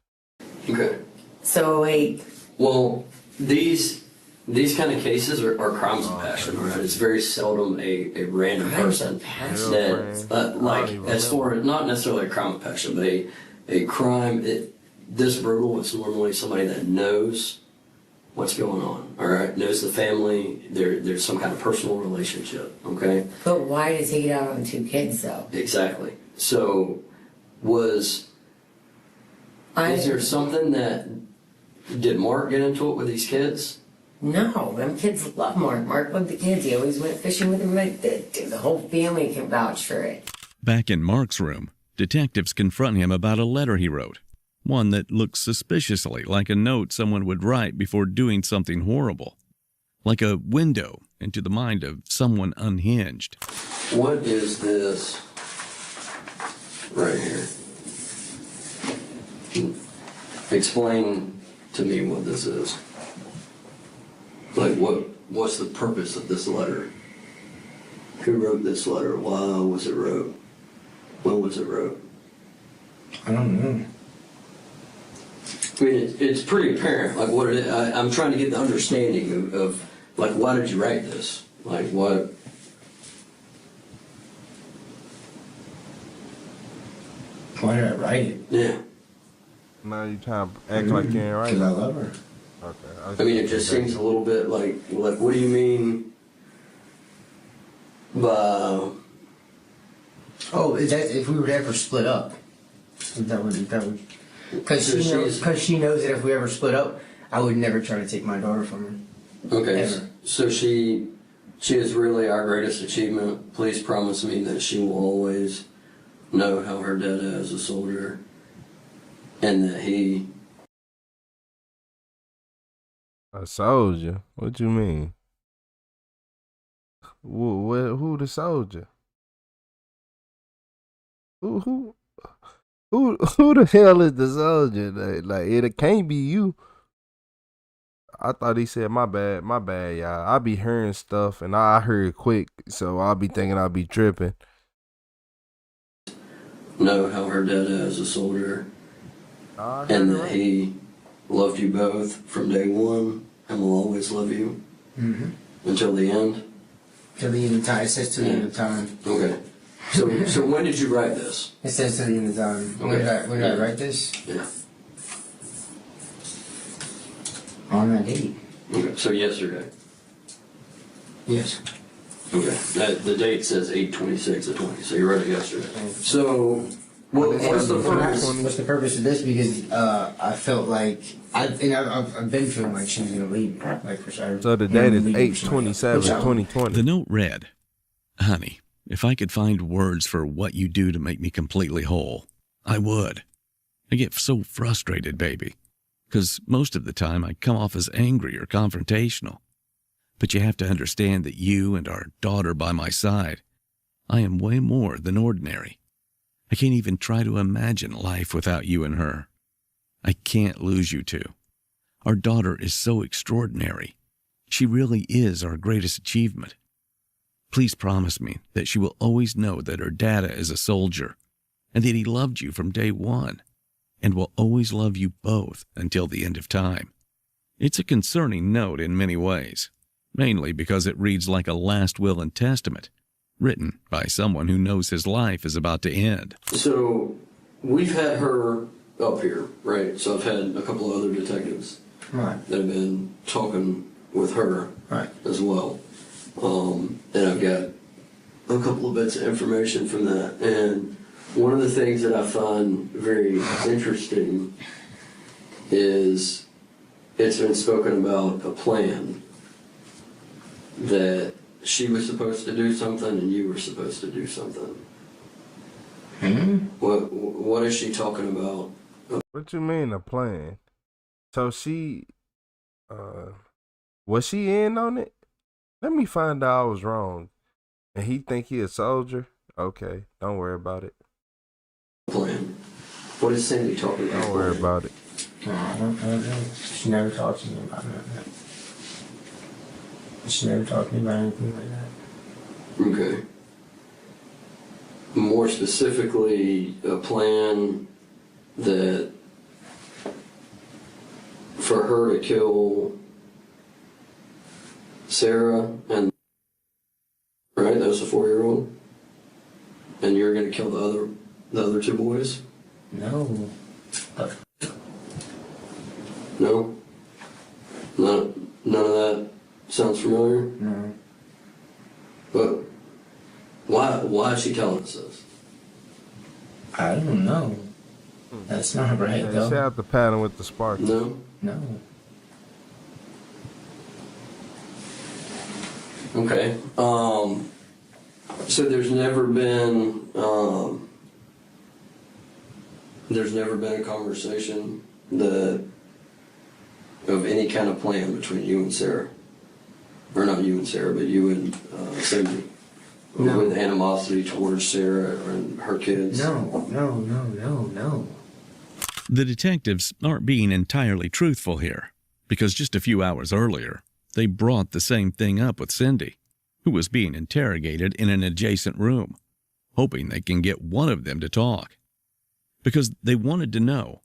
Okay. So like, well, these kind of cases are crimes of passion, right? It's very seldom a random person that, like, as far as not necessarily a crime of passion, but a crime this brutal. It's normally somebody that knows what's going on, all right? Knows the family. There's some kind of personal relationship, okay? But why to take it out on 2 kids though? Exactly. So, is there something that did Mark get into it with these kids? No, them kids love Mark. Mark loved the kids. He always went fishing with them. The whole family can vouch for it. Back in Mark's room, detectives confront him about a letter he wrote. One that looks suspiciously like a note someone would write before doing something horrible. Like a window into the mind of someone unhinged. What is this right here? Explain to me what this is. Like, what's the purpose of this letter? Who wrote this letter? Why was it wrote? When was it wrote? I don't know. I mean, it's pretty apparent, like, what it is. I'm trying to get the understanding of, like, why did you write this? Like, what? Why did I write it? Yeah. Now you trying to act like you ain't right. Because I love her. Okay. I mean, it just seems a little bit like, what do you mean by... Oh, is that if we were to ever split up? That would... Because she knows that if we ever split up, I would never try to take my daughter from her. Okay, Ever. so she is really our greatest achievement. Please promise me that she will always know how her dad is a soldier and that he... A soldier? What you mean? Who the soldier? Who the hell is the soldier? Like it can't be you. I thought he said my bad, y'all. I be hearing stuff and I heard quick, so I'll be thinking I'll be tripping. Know how her dad is a soldier and that he loved you both from day one and will always love you until the end. Till the end of time. It says till the end of time. Okay. So when did you write this? It says till the end of time. Okay. When did I write this? Yeah. On that date. Okay. So yesterday. Yes. Okay. The date says 8/26/20. So you wrote it yesterday. So what's the purpose? What's the purpose of this? Because I felt like I've been feeling like she was gonna leave me, like for sure. So the date is 8/27/2020. The note read, "Honey, if I could find words for what you do to make me completely whole, I would. I get so frustrated, baby, because most of the time I come off as angry or confrontational. But you have to understand that you and our daughter by my side, I am way more than ordinary. I can't even try to imagine life without you and her. I can't lose you two. Our daughter is so extraordinary. She really is our greatest achievement. Please promise me that she will always know that her dadda is a soldier and that he loved you from day one and will always love you both until the end of time." It's a concerning note in many ways, mainly because it reads like a last will and testament, written by someone who knows his life is about to end. So we've had her up here, right? So I've had a couple of other detectives that have been talking with her as well. And I've got a couple of bits of information from that. And one of the things that I find very interesting is it's been spoken about a plan that she was supposed to do something and you were supposed to do something. What is she talking about? What you mean a plan? So was she in on it? Let me find out I was wrong. And he think he a soldier? Okay, don't worry about it. Plan. What is Cindy talking about? Don't worry about it. No, I don't know. She never talked to me about that. She never talked to me about anything like that. Okay. More specifically, a plan that for her to kill Sarah and right, that was a 4-year-old, and you're gonna kill the other 2 boys. No. No. None of that sounds familiar. No. But why is she telling us this? I don't know. That's not right, though. She had the pattern with the spark. No. No. Okay. So there's never been a conversation of any kind of plan between you and Sarah, or not you and Sarah, but you and Cindy, No. with animosity towards Sarah and her kids. No. The detectives aren't being entirely truthful here, because just a few hours earlier, they brought the same thing up with Cindy, who was being interrogated in an adjacent room, hoping they can get one of them to talk. Because they wanted to know,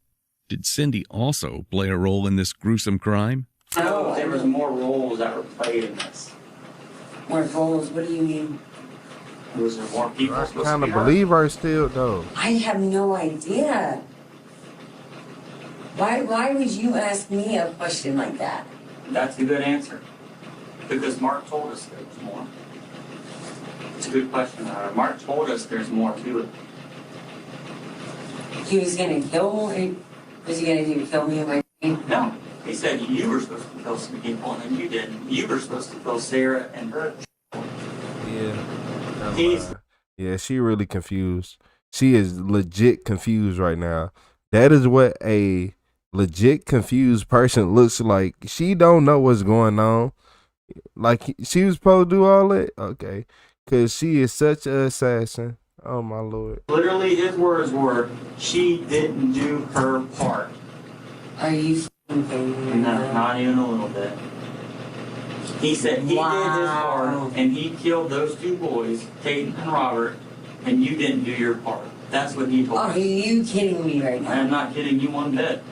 did Cindy also play a role in this gruesome crime? No, there was more roles that were played in this. More roles? What do you mean? Was there more people I supposed kind to of be hurt? believe her still, though. I have no idea. Why would you ask me a question like that? That's a good answer. Because Mark told us there was more. It's a good question. Mark told us there's more to it. He was gonna kill me? Was he gonna kill me and my No. He said you were supposed to kill some people and then you didn't. You were supposed to kill Sarah and her. Yeah. Yeah, she really confused. She is legit confused right now. That is what a legit confused person looks like. She don't know what's going on. Like, she was supposed to do all that? Okay. Because she is such an assassin. Oh, my Lord. Literally, his words were, she didn't do her part. Are you f***ing kidding me? No, not even a little bit. He said he did his part, and he killed those 2 boys, Tate and Robert, and you didn't do your part. That's what he told us. Are you kidding me right now? I am not kidding you one bit.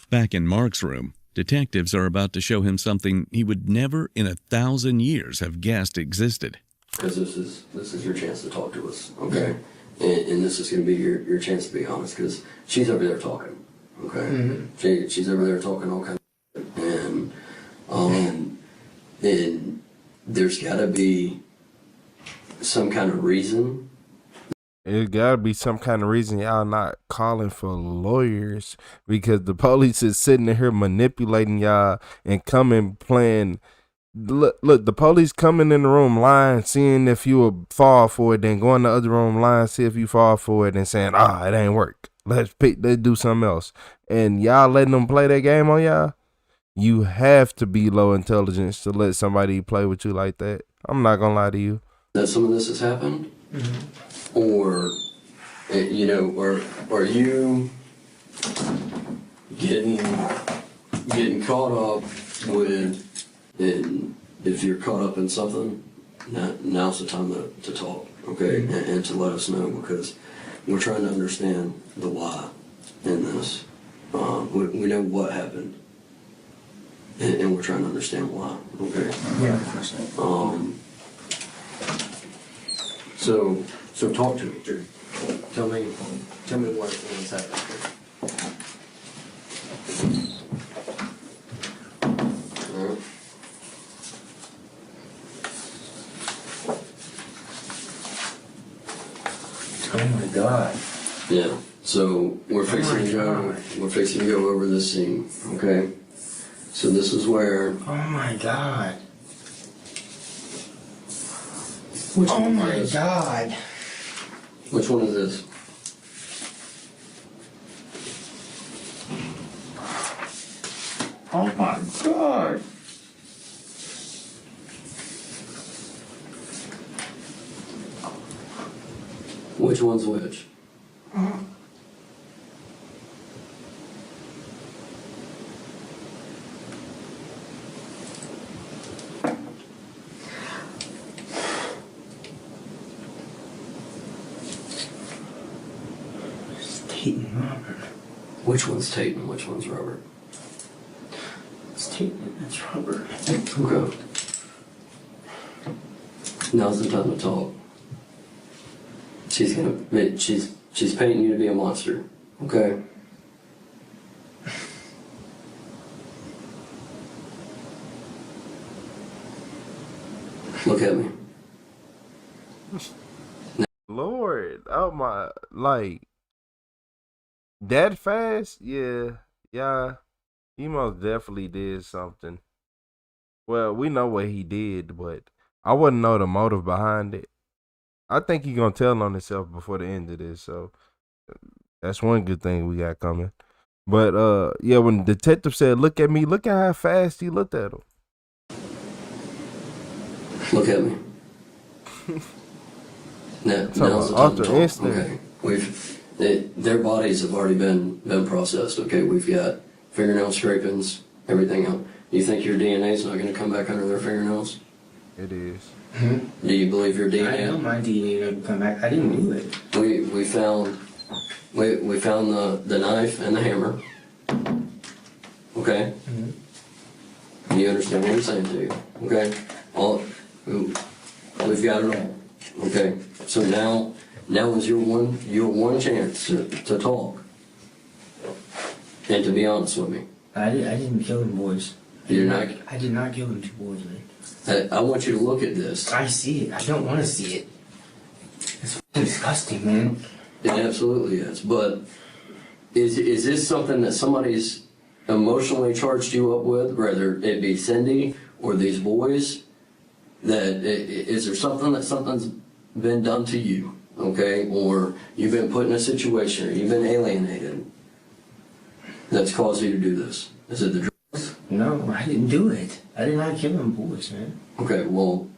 Back in Mark's room, detectives are about to show him something he would never in 1,000 years have guessed existed. Because this is your chance to talk to us, okay? And this is going to be your chance to be honest, because she's over there talking, okay? Mm-hmm. She's over there talking all kinds of shit. And there's got to be some kind of reason. It gotta be some kind of reason y'all not calling for lawyers, because the police is sitting in here manipulating y'all and coming playing. Look, the police coming in the room lying, seeing if you will fall for it, then going to the other room lying, see if you fall for it, and saying, it ain't work. Let's do something else. And y'all letting them play that game on y'all? You have to be low intelligence to let somebody play with you like that. I'm not gonna lie to you. That some of this has happened? Mm-hmm. Or, or are you getting caught up with, if you're caught up in something, now's the time to talk, okay, and to let us know, because we're trying to understand the why in this. We know what happened, and we're trying to understand why, okay? Yeah. So talk to me, Drew. Tell me what's happening here. Oh my God. Yeah. So we're fixing to go over this scene, okay? So this is where. Oh my God. Oh my God. Which one is this? Oh my God. Which one's which? Tate and Robert. Which one's Tate and which one's Robert? It's Tate and it's Robert. Okay. Now's the time to talk. She's painting you to be a monster. Okay? Look at me. Lord, oh my, like, that fast? Yeah, he most definitely did something. Well, we know what he did, but I wouldn't know the motive behind it. I think he gonna tell on himself before the end of this, so that's one good thing we got coming. But yeah, when the detective said, "Look at me," look at how fast he looked at him. Look at me. Now's the time to talk. Okay. Their bodies have already been processed. Okay, we've got fingernail scrapings, everything else. You think your DNA is not going to come back under their fingernails? It is. Do you believe your DNA? I know my DNA doesn't come back. I didn't do it. We found the knife and the hammer. Okay. You understand what I'm saying to you? Okay. We've got it all. Okay. So now is your one chance to talk and to be honest with me. I didn't kill them boys. I did not kill them two boys, man. I want you to look at this. I see it. I don't want to see it. It's disgusting, man. It absolutely is. But is this something that somebody's emotionally charged you up with, whether it be Cindy or these boys? Is there something's been done to you, okay? Or you've been put in a situation, or you've been alienated that's caused you to do this? Is it the drugs? No, I didn't do it. I did not kill them boys, man. Okay, well,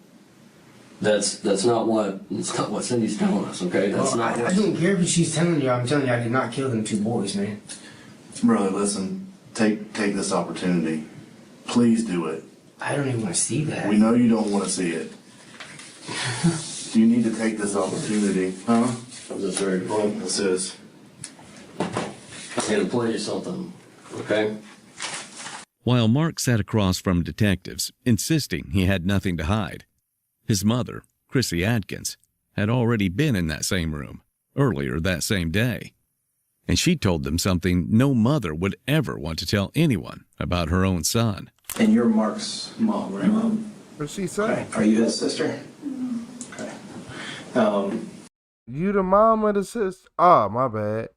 that's not what Cindy's telling us, okay? That's not. I don't care if she's telling you. I'm telling you, I did not kill them two boys, man. Brother, listen. Take this opportunity. Please do it. I don't even want to see that. We know you don't want to see it. You need to take this opportunity, huh? I'm just very blunt. This is. I'm gonna play you something, okay? While Mark sat across from detectives, insisting he had nothing to hide, his mother, Chrissy Adkins, had already been in that same room earlier that same day. And she told them something no mother would ever want to tell anyone about her own son. And you're Mark's mom, right? What'd she say? Are you his sister? Okay. You the mom or the sister? Oh, my bad.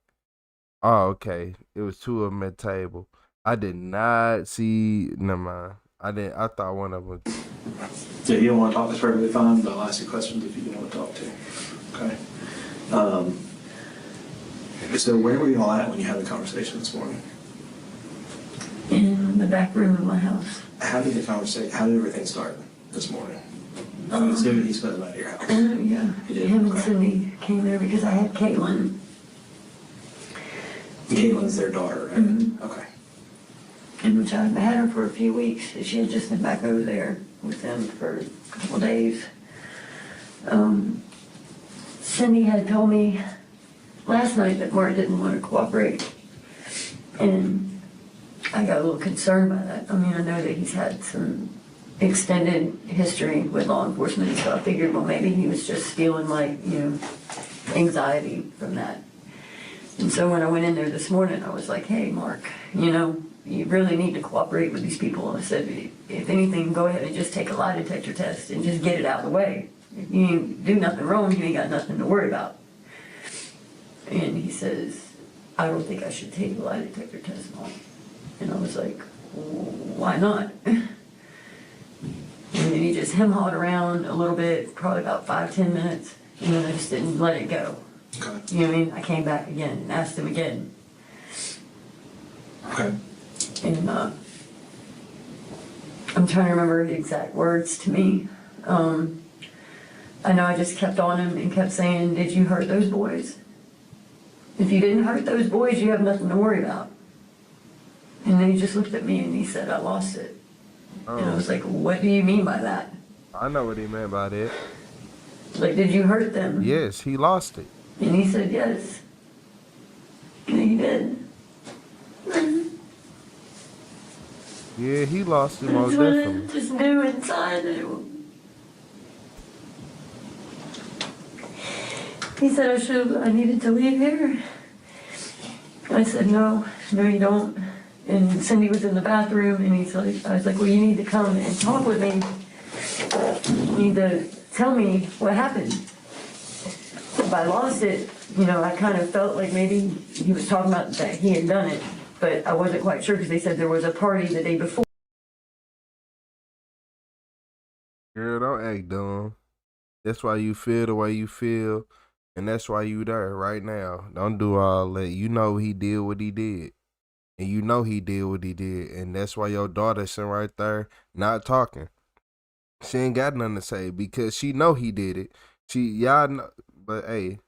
Oh, okay. It was two of them at the table. I did not see. Never mind. I thought one of them. Yeah, you don't want to talk. That's perfectly fine. But I'll ask you questions if you don't want to talk to. Okay. So where were you all at when you had the conversation this morning? In the back room of my house. How did everything start this morning? I'm assuming he spent the night at your house. Yeah. Him and Cindy came there because I had Caitlin. Caitlin's their daughter, right? Mm-hmm. Okay. In which I had her for a few weeks. She had just been back over there with them for a couple of days. Cindy had told me last night that Mark didn't want to cooperate. And I got a little concerned by that. I mean, I know that he's had some extended history with law enforcement, so I figured, well, maybe he was just feeling like, anxiety from that. And so when I went in there this morning, I was like, hey, Mark, you really need to cooperate with these people. And I said, if anything, go ahead and just take a lie detector test and just get it out of the way. If you do nothing wrong, you ain't got nothing to worry about. And he says, I don't think I should take a lie detector test, Mom. And I was like, why not? And then he just hem-hawed around a little bit, probably about 5-10 minutes, and then I just didn't let it go. Okay. You know what I mean? I came back again and asked him again. Okay. And I'm trying to remember the exact words to me. I know I just kept on him and kept saying, did you hurt those boys? If you didn't hurt those boys, you have nothing to worry about. And then he just looked at me and he said, I lost it. Oh. And I was like, what do you mean by that? I know what he meant by that. Like, did you hurt them? Yes, he lost it. And he said, yes. And he did. Yeah, he lost it most That's what I definitely. just knew inside that he said I needed to leave here. I said, no, you don't. And Cindy was in the bathroom and I was like, well, you need to come and talk with me. You need to tell me what happened. If I lost it, I kind of felt like maybe he was talking about that he had done it, but I wasn't quite sure because they said there was a party the day before. Girl, don't act dumb. That's why you feel the way you feel, and that's why you there right now. Don't do all that. You know he did what he did, and you know he did what he did, and that's why your daughter sitting right there not talking. She ain't got nothing to say because she know he did it. Y'all know, but hey,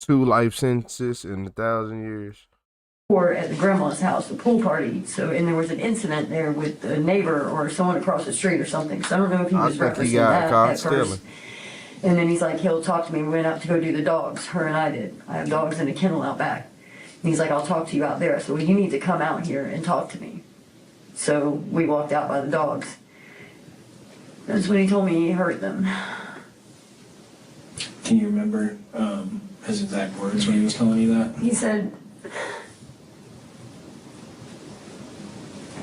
2 life sentences in 1,000 years. Or at the grandma's house, the pool party. So, and there was an incident there with a neighbor or someone across the street or something. So I don't know if he was referencing that at first. And then he's like, he'll talk to me. We went out to go do the dogs. Her and I did. I have dogs in a kennel out back. And he's like, I'll talk to you out there. I said, well, you need to come out here and talk to me. So we walked out by the dogs. That's when he told me he hurt them. Can you remember his exact words when he was telling you that? He said,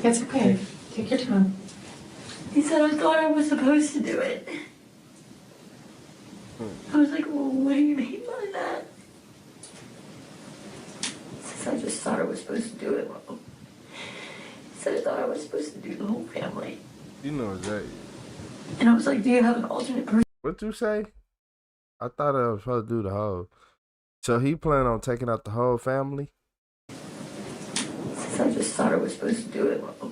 it's okay. Take your time. He said, I thought I was supposed to do it. I was like, well, what do you mean by that? He says, I just thought I was supposed to do it. Well, he said, I thought I was supposed to do the whole family. You know exactly. And I was like, do you have an alternate person? What you say? I thought I was supposed to do the whole. So he planned on taking out the whole family? He says, I just thought I was supposed to do it. Well,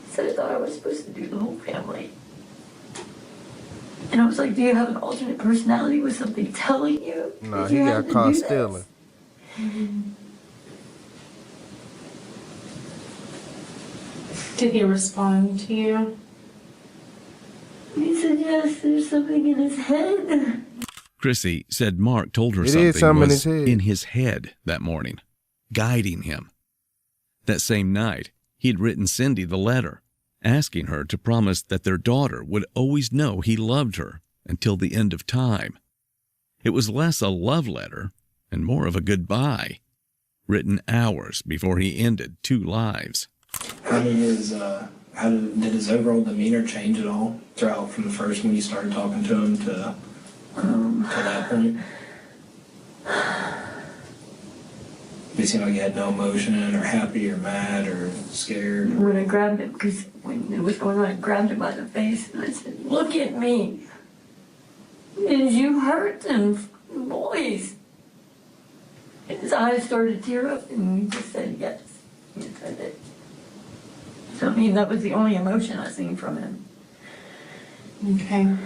he said, I thought I was supposed to do the whole family. And I was like, do you have an alternate personality? Was something telling you? No, he got caught stealing. Did he respond to you? He said, yes, there's something in his head. Chrissy said Mark told her something was in his head that morning, guiding him. That same night, he'd written Cindy the letter, asking her to promise that their daughter would always know he loved her until the end of time. It was less a love letter and more of a goodbye, written hours before he ended 2 lives. How did his overall demeanor change at all throughout from the first when you started talking to him to that point? Did it seem like he had no emotion or happy or mad or scared? When I grabbed him, because when it was going on, I grabbed him by the face and I said, look at me. Did you hurt them boys? And his eyes started to tear up and he just said yes. Yes, I did. So, I mean, that was the only emotion I seen from him. Okay.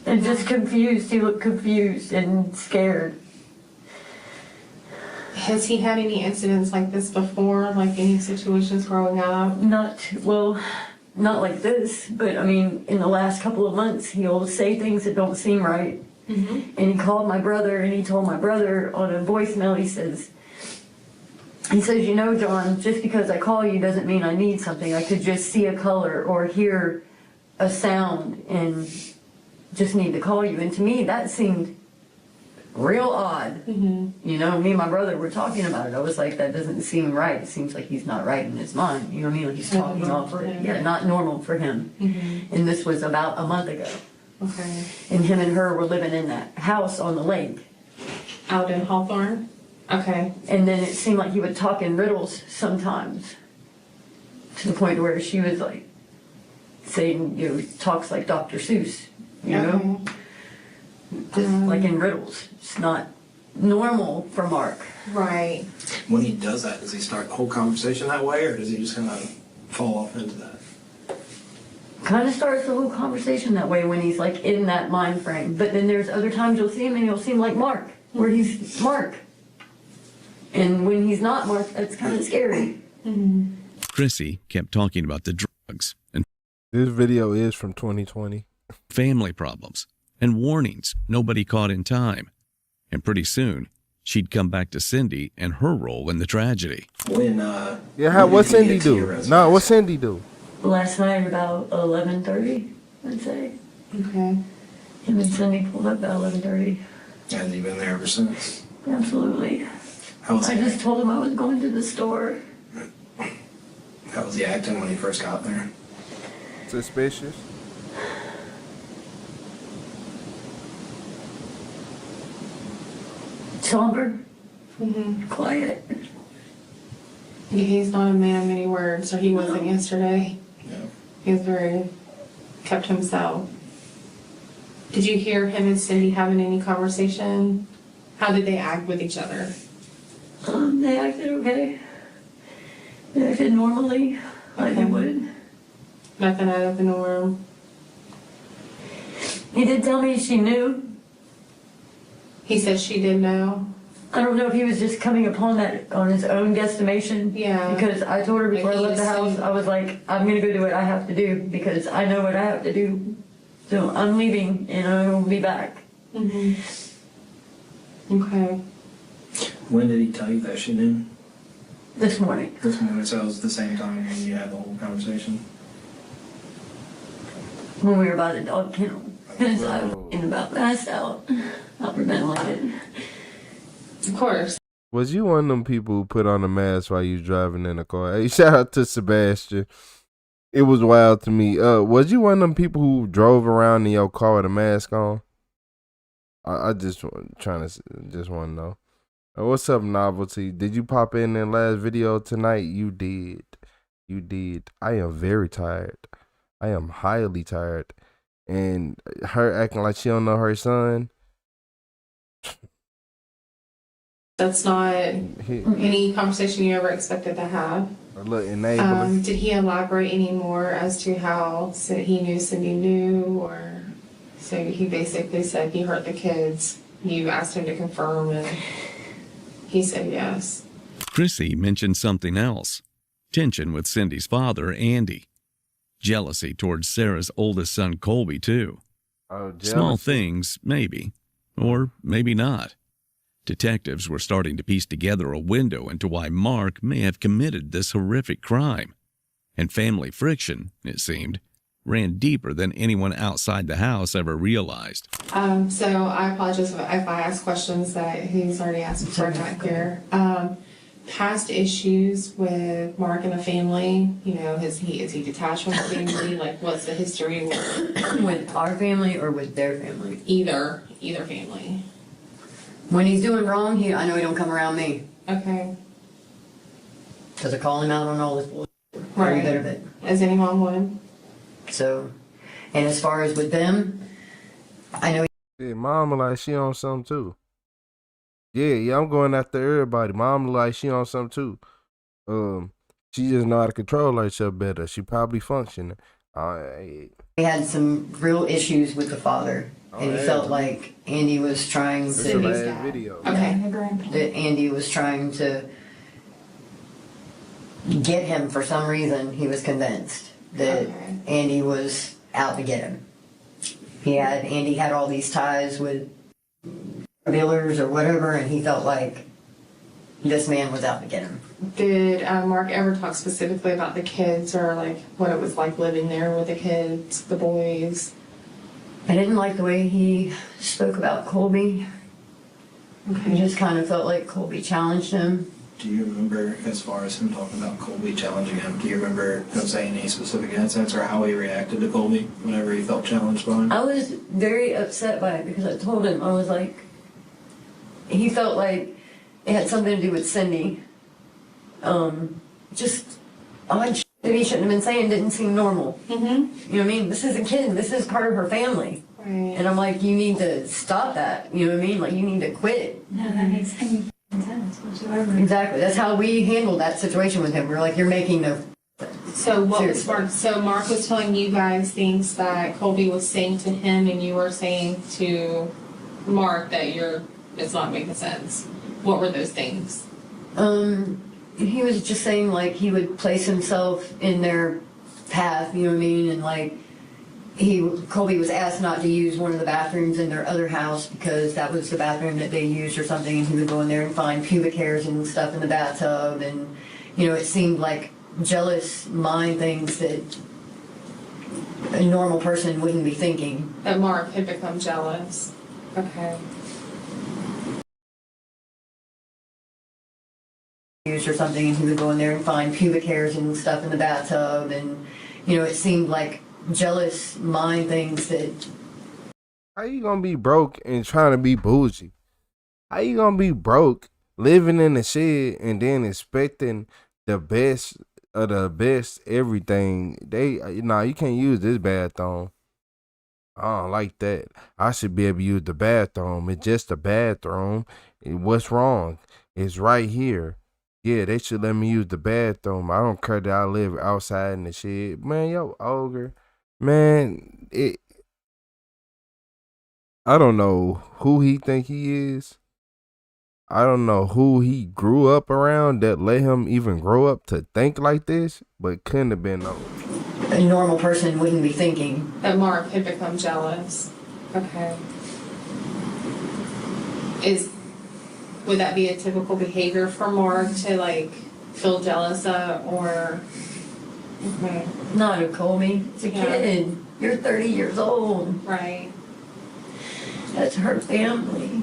And just confused. He looked confused and scared. Has he had any incidents like this before, like any situations growing up? Not like this, but I mean, in the last couple of months, he'll say things that don't seem right. Mm-hmm. And he called my brother and he told my brother on a voicemail, he says, you know, John, just because I call you doesn't mean I need something. I could just see a color or hear a sound and just need to call you. And to me, that seemed real odd. Mm-hmm. You know, me and my brother were talking about it. I was like, that doesn't seem right. It seems like he's not right in his mind. You know what I mean? Like he's talking off it. Yeah, not normal for him. Mm-hmm. And this was about a month ago. Okay. And him and her were living in that house on the lake. Out in Hawthorne? Okay. And then it seemed like he would talk in riddles sometimes. To the point where she was like, saying, you know, he talks like Dr. Seuss, you know? Just like in riddles. It's not normal for Mark. Right. When he does that, does he start the whole conversation that way, or does he just kind of fall off into that? Kind of starts the whole conversation that way when he's like in that mind frame. But then there's other times you'll see him and he'll seem like Mark, where he's Mark. And when he's not Mark, that's kind of scary. Mm-hmm. Chrissy kept talking about the drugs and this video is from 2020. Family problems and warnings nobody caught in time. And pretty soon, she'd come back to Cindy and her role in the tragedy. What Cindy do? No, what Cindy do? Last night about 11:30, I'd say. Okay. Him and Cindy pulled up at 11:30. Has he been there ever since? Absolutely. I just told him I was going to the store. How was he acting when he first got there? Suspicious? Somber. Mm-hmm. Quiet. He's not a man of many words, or he wasn't yesterday. Yeah. He was very kept himself. Did you hear him and Cindy having any conversation? How did they act with each other? They acted okay. They acted normally, like they would. Nothing out of the norm. He did tell me she knew. He said she did know. I don't know if he was just coming upon that on his own guesstimation. Yeah. Because I told her before I Like he left the house, assumed- I was like, I'm going to go do what I have to do because I know what I have to do. So I'm leaving and I will be back. Mm-hmm. Okay. When did he tell you that she knew? This morning. This morning, so it was the same time when you had the whole conversation? When we were by the dog kennel. Because I was about passed out. Hyperventilated. Of course. Was you one of them people who put on a mask while you was driving in a car? Hey, shout out to Sebastian. It was wild to me. Was you one of them people who drove around in your car with a mask on? I just want to know. What's up, Novelty? Did you pop in the last video tonight? You did. You did. I am very tired. I am highly tired. And her acting like she don't know her son. That's not any conversation you ever expected to have. A little enabler. Did he elaborate any more as to how he knew Cindy knew, or so he basically said he hurt the kids? You asked him to confirm, and he said yes. Chrissy mentioned something else. Tension with Cindy's father, Andy. Jealousy towards Sarah's oldest son, Colby, too. Oh, small things, maybe. Or maybe not. Detectives were starting to piece together a window into why Mark may have committed this horrific crime. And family friction, it seemed, ran deeper than anyone outside the house ever realized. So I apologize if I ask questions that he's already asked before I got here. Past issues with Mark and the family, you know, is he detached from the family? Like, what's the history with our family or with their family? Either family. When he's doing wrong, I know he don't come around me. Okay. Because I call him out on all this bullshit. Right. Every bit of it. As any mom would. So, and as far as with them, I know. Yeah, mama like she on something too. Yeah, I'm going after everybody. Mom like she on something too. She just know how to control herself better. She probably functioning. He had some real issues with the father. And he felt like Andy was trying to. This last video. Okay. That Andy was trying to get him for some reason. He was convinced that Andy was out to get him. Andy had all these ties with dealers or whatever, and he felt like this man was out to get him. Did Mark ever talk specifically about the kids, or like what it was like living there with the kids, the boys? I didn't like the way he spoke about Colby. Okay. He just kind of felt like Colby challenged him. Do you remember, as far as him talking about Colby challenging him, do you remember him saying any specific incidents or how he reacted to Colby whenever he felt challenged by him? I was very upset by it because I told him, I was like, he felt like it had something to do with Cindy. Just odd shit that he shouldn't have been saying didn't seem normal. Mm-hmm. You know what I mean? This is a kid. This is part of her family. Right. And I'm like, you need to stop that. You know what I mean? Like, you need to quit. No, that makes any sense whatsoever. Exactly. That's how we handled that situation with him. We're like, you're making no. So what was Mark? So Mark was telling you guys things that Colby was saying to him, and you were saying to Mark that it's not making sense. What were those things? He was just saying like he would place himself in their path. You know what I mean? And like. Colby was asked not to use one of the bathrooms in their other house because that was the bathroom that they used or something, and he would go in there and find pubic hairs and stuff in the bathtub, and it seemed like jealous mind things that a normal person wouldn't be thinking. That Mark had become jealous. Okay. Used or something, and he would go in there and find pubic hairs and stuff in the bathtub, and it seemed like jealous mind things that. How you gonna be broke and trying to be bougie? How you gonna be broke, living in the shed, and then expecting the best of the best everything? You can't use this bathroom. I don't like that. I should be able to use the bathroom. It's just a bathroom. What's wrong? It's right here. Yeah, they should let me use the bathroom. I don't care that I live outside in the shed. Man, yo, ogre. Man, I don't know who he think he is. I don't know who he grew up around that let him even grow up to think like this, but couldn't have been a normal person wouldn't be thinking. That Mark had become jealous. Okay. Would that be a typical behavior for Mark to like feel jealous of, or? Okay. Not a Colby. It's a kid. You're 30 years old. Right. That's her family.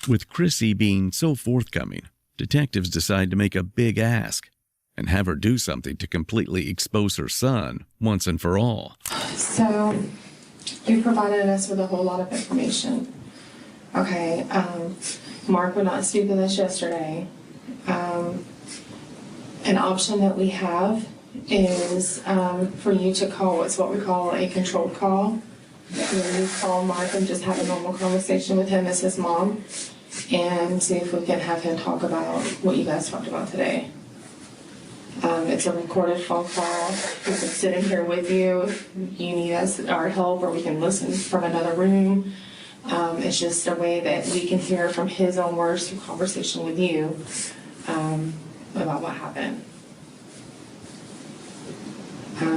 With Chrissy being so forthcoming, detectives decide to make a big ask and have her do something to completely expose her son once and for all. So, you provided us with a whole lot of information. Okay, Mark would not speak with us yesterday. An option that we have is for you to call what we call a controlled call. Where you call Mark and just have a normal conversation with him as his mom and see if we can have him talk about what you guys talked about today. It's a recorded phone call. We can sit in here with you if you need our help, or we can listen from another room. It's just a way that we can hear from his own words through conversation with you about what happened.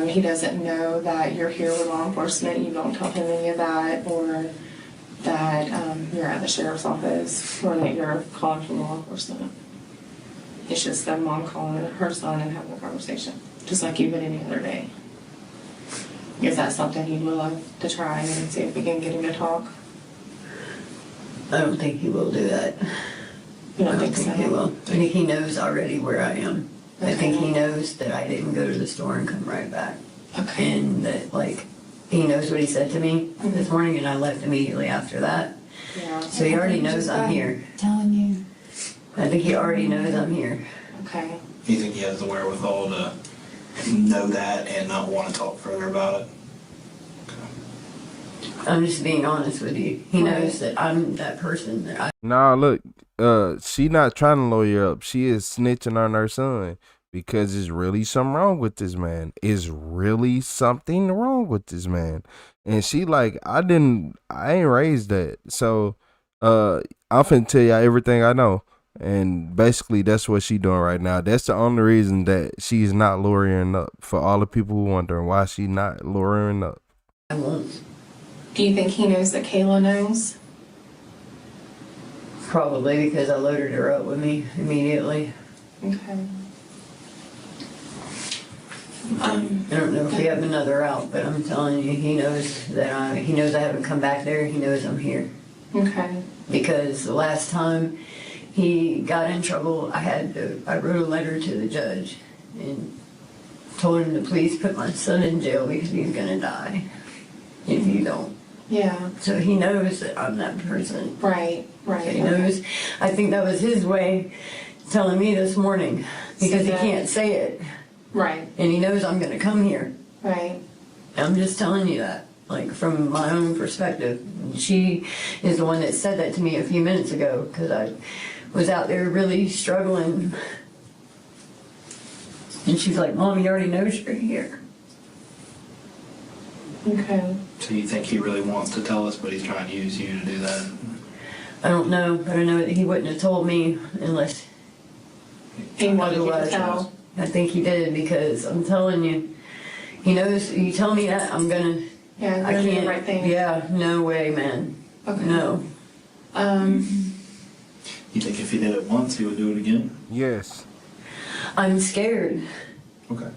He doesn't know that you're here with law enforcement. You don't tell him any of that, or that you're at the sheriff's office, or that you're calling from law enforcement. It's just that mom calling her son and having a conversation, just like you would any other day. Is that something you'd love to try and see if we can get him to talk? I don't think he will do that. You don't think so? He will. I think he knows already where I am. Okay. I think he knows that I didn't go to the store and come right back. Okay. And that, like, he knows what he said to me this morning, and I left immediately after that. Yeah. So he already knows I'm here. Telling you. I think he already knows I'm here. Okay. You think he has the wherewithal to know that and not want to talk further about it? I'm just being honest with you. He knows that I'm that person. That Nah, look, she not trying to lawyer up. She is snitching on her son because there's really something wrong with this man. Is really something wrong with this man. And she like, I ain't raised that. So, I'm finna tell y'all everything I know. And basically that's what she doing right now. That's the only reason that she's not lawyering up, for all the people who wondering why she not lawyering up. I won't. Do you think he knows that Kayla knows? Probably, because I loaded her up with me immediately. Okay. I don't know if we have another out, but I'm telling you, he knows that he knows I haven't come back there. He knows I'm here. Okay. Because the last time he got in trouble, I wrote a letter to the judge and told him to please put my son in jail because he's gonna die if you don't. Yeah. So he knows that I'm that person. Right, right. He knows. I think that was his way telling me this morning, because he can't say it. Right. And he knows I'm going to come here. Right. I'm just telling you that. like from my own perspective. She is the one that said that to me a few minutes ago because I was out there really struggling. And she's like, Mom, he already knows you're here. Okay. So you think he really wants to tell us, but he's trying to use you to do that? I don't know, but I know that he wouldn't have told me unless He wanted you to otherwise. tell. I think he did because I'm telling you, he knows. You tell me that, I'm gonna. Yeah, I you're gonna do can't. the right thing. Yeah, no way, man. Okay. No. You think if he did it once, he would do it again? Yes. I'm scared. Okay.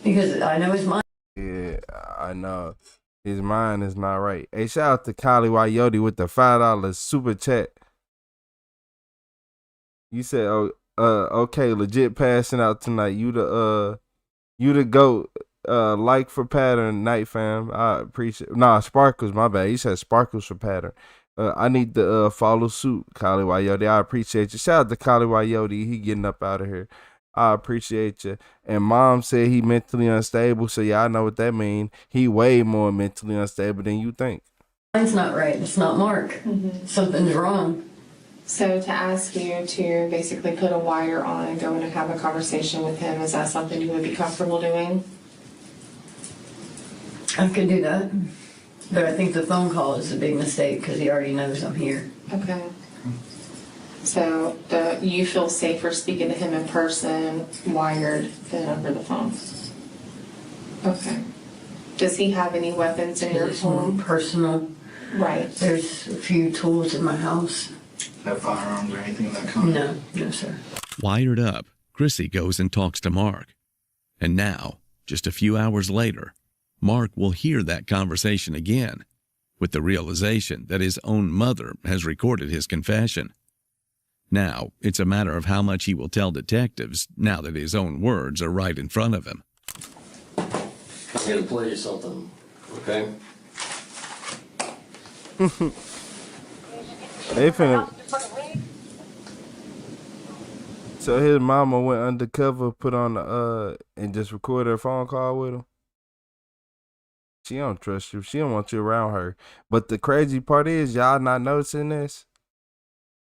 Because I know his mind. Yeah, I know. His mind is not right. Hey, shout out to Kylie Wayote with the $5 super chat. You said, okay, legit passing out tonight. You the GOAT. Like for pattern, night fam. I appreciate. Nah, Sparkles, my bad. You said Sparkles for pattern. I need to follow suit, Kylie Wayote. I appreciate you. Shout out to Kylie Wayote. He getting up out of here. I appreciate you. And Mom said he mentally unstable, so yeah, I know what that means. He way more mentally unstable than you think. Mine's not right. It's not Mark. Something's wrong. So to ask you to basically put a wire on and go in and have a conversation with him, is that something you would be comfortable doing? I could do that. But I think the phone call is a big mistake because he already knows I'm here. Okay. So you feel safer speaking to him in person, wired, than over the phone? Okay. Does he have any weapons in your It's home? more personal. Right. There's a few tools in my house. Have firearms or anything of that kind? No, sir. Wired up, Chrissy goes and talks to Mark. And now, just a few hours later, Mark will hear that conversation again, with the realization that his own mother has recorded his confession. Now, it's a matter of how much he will tell detectives now that his own words are right in front of him. I'm gonna play you something, okay? They finna. So his mama went undercover, put on the and just recorded a phone call with him. She don't trust you. She don't want you around her. But the crazy part is, y'all not noticing this.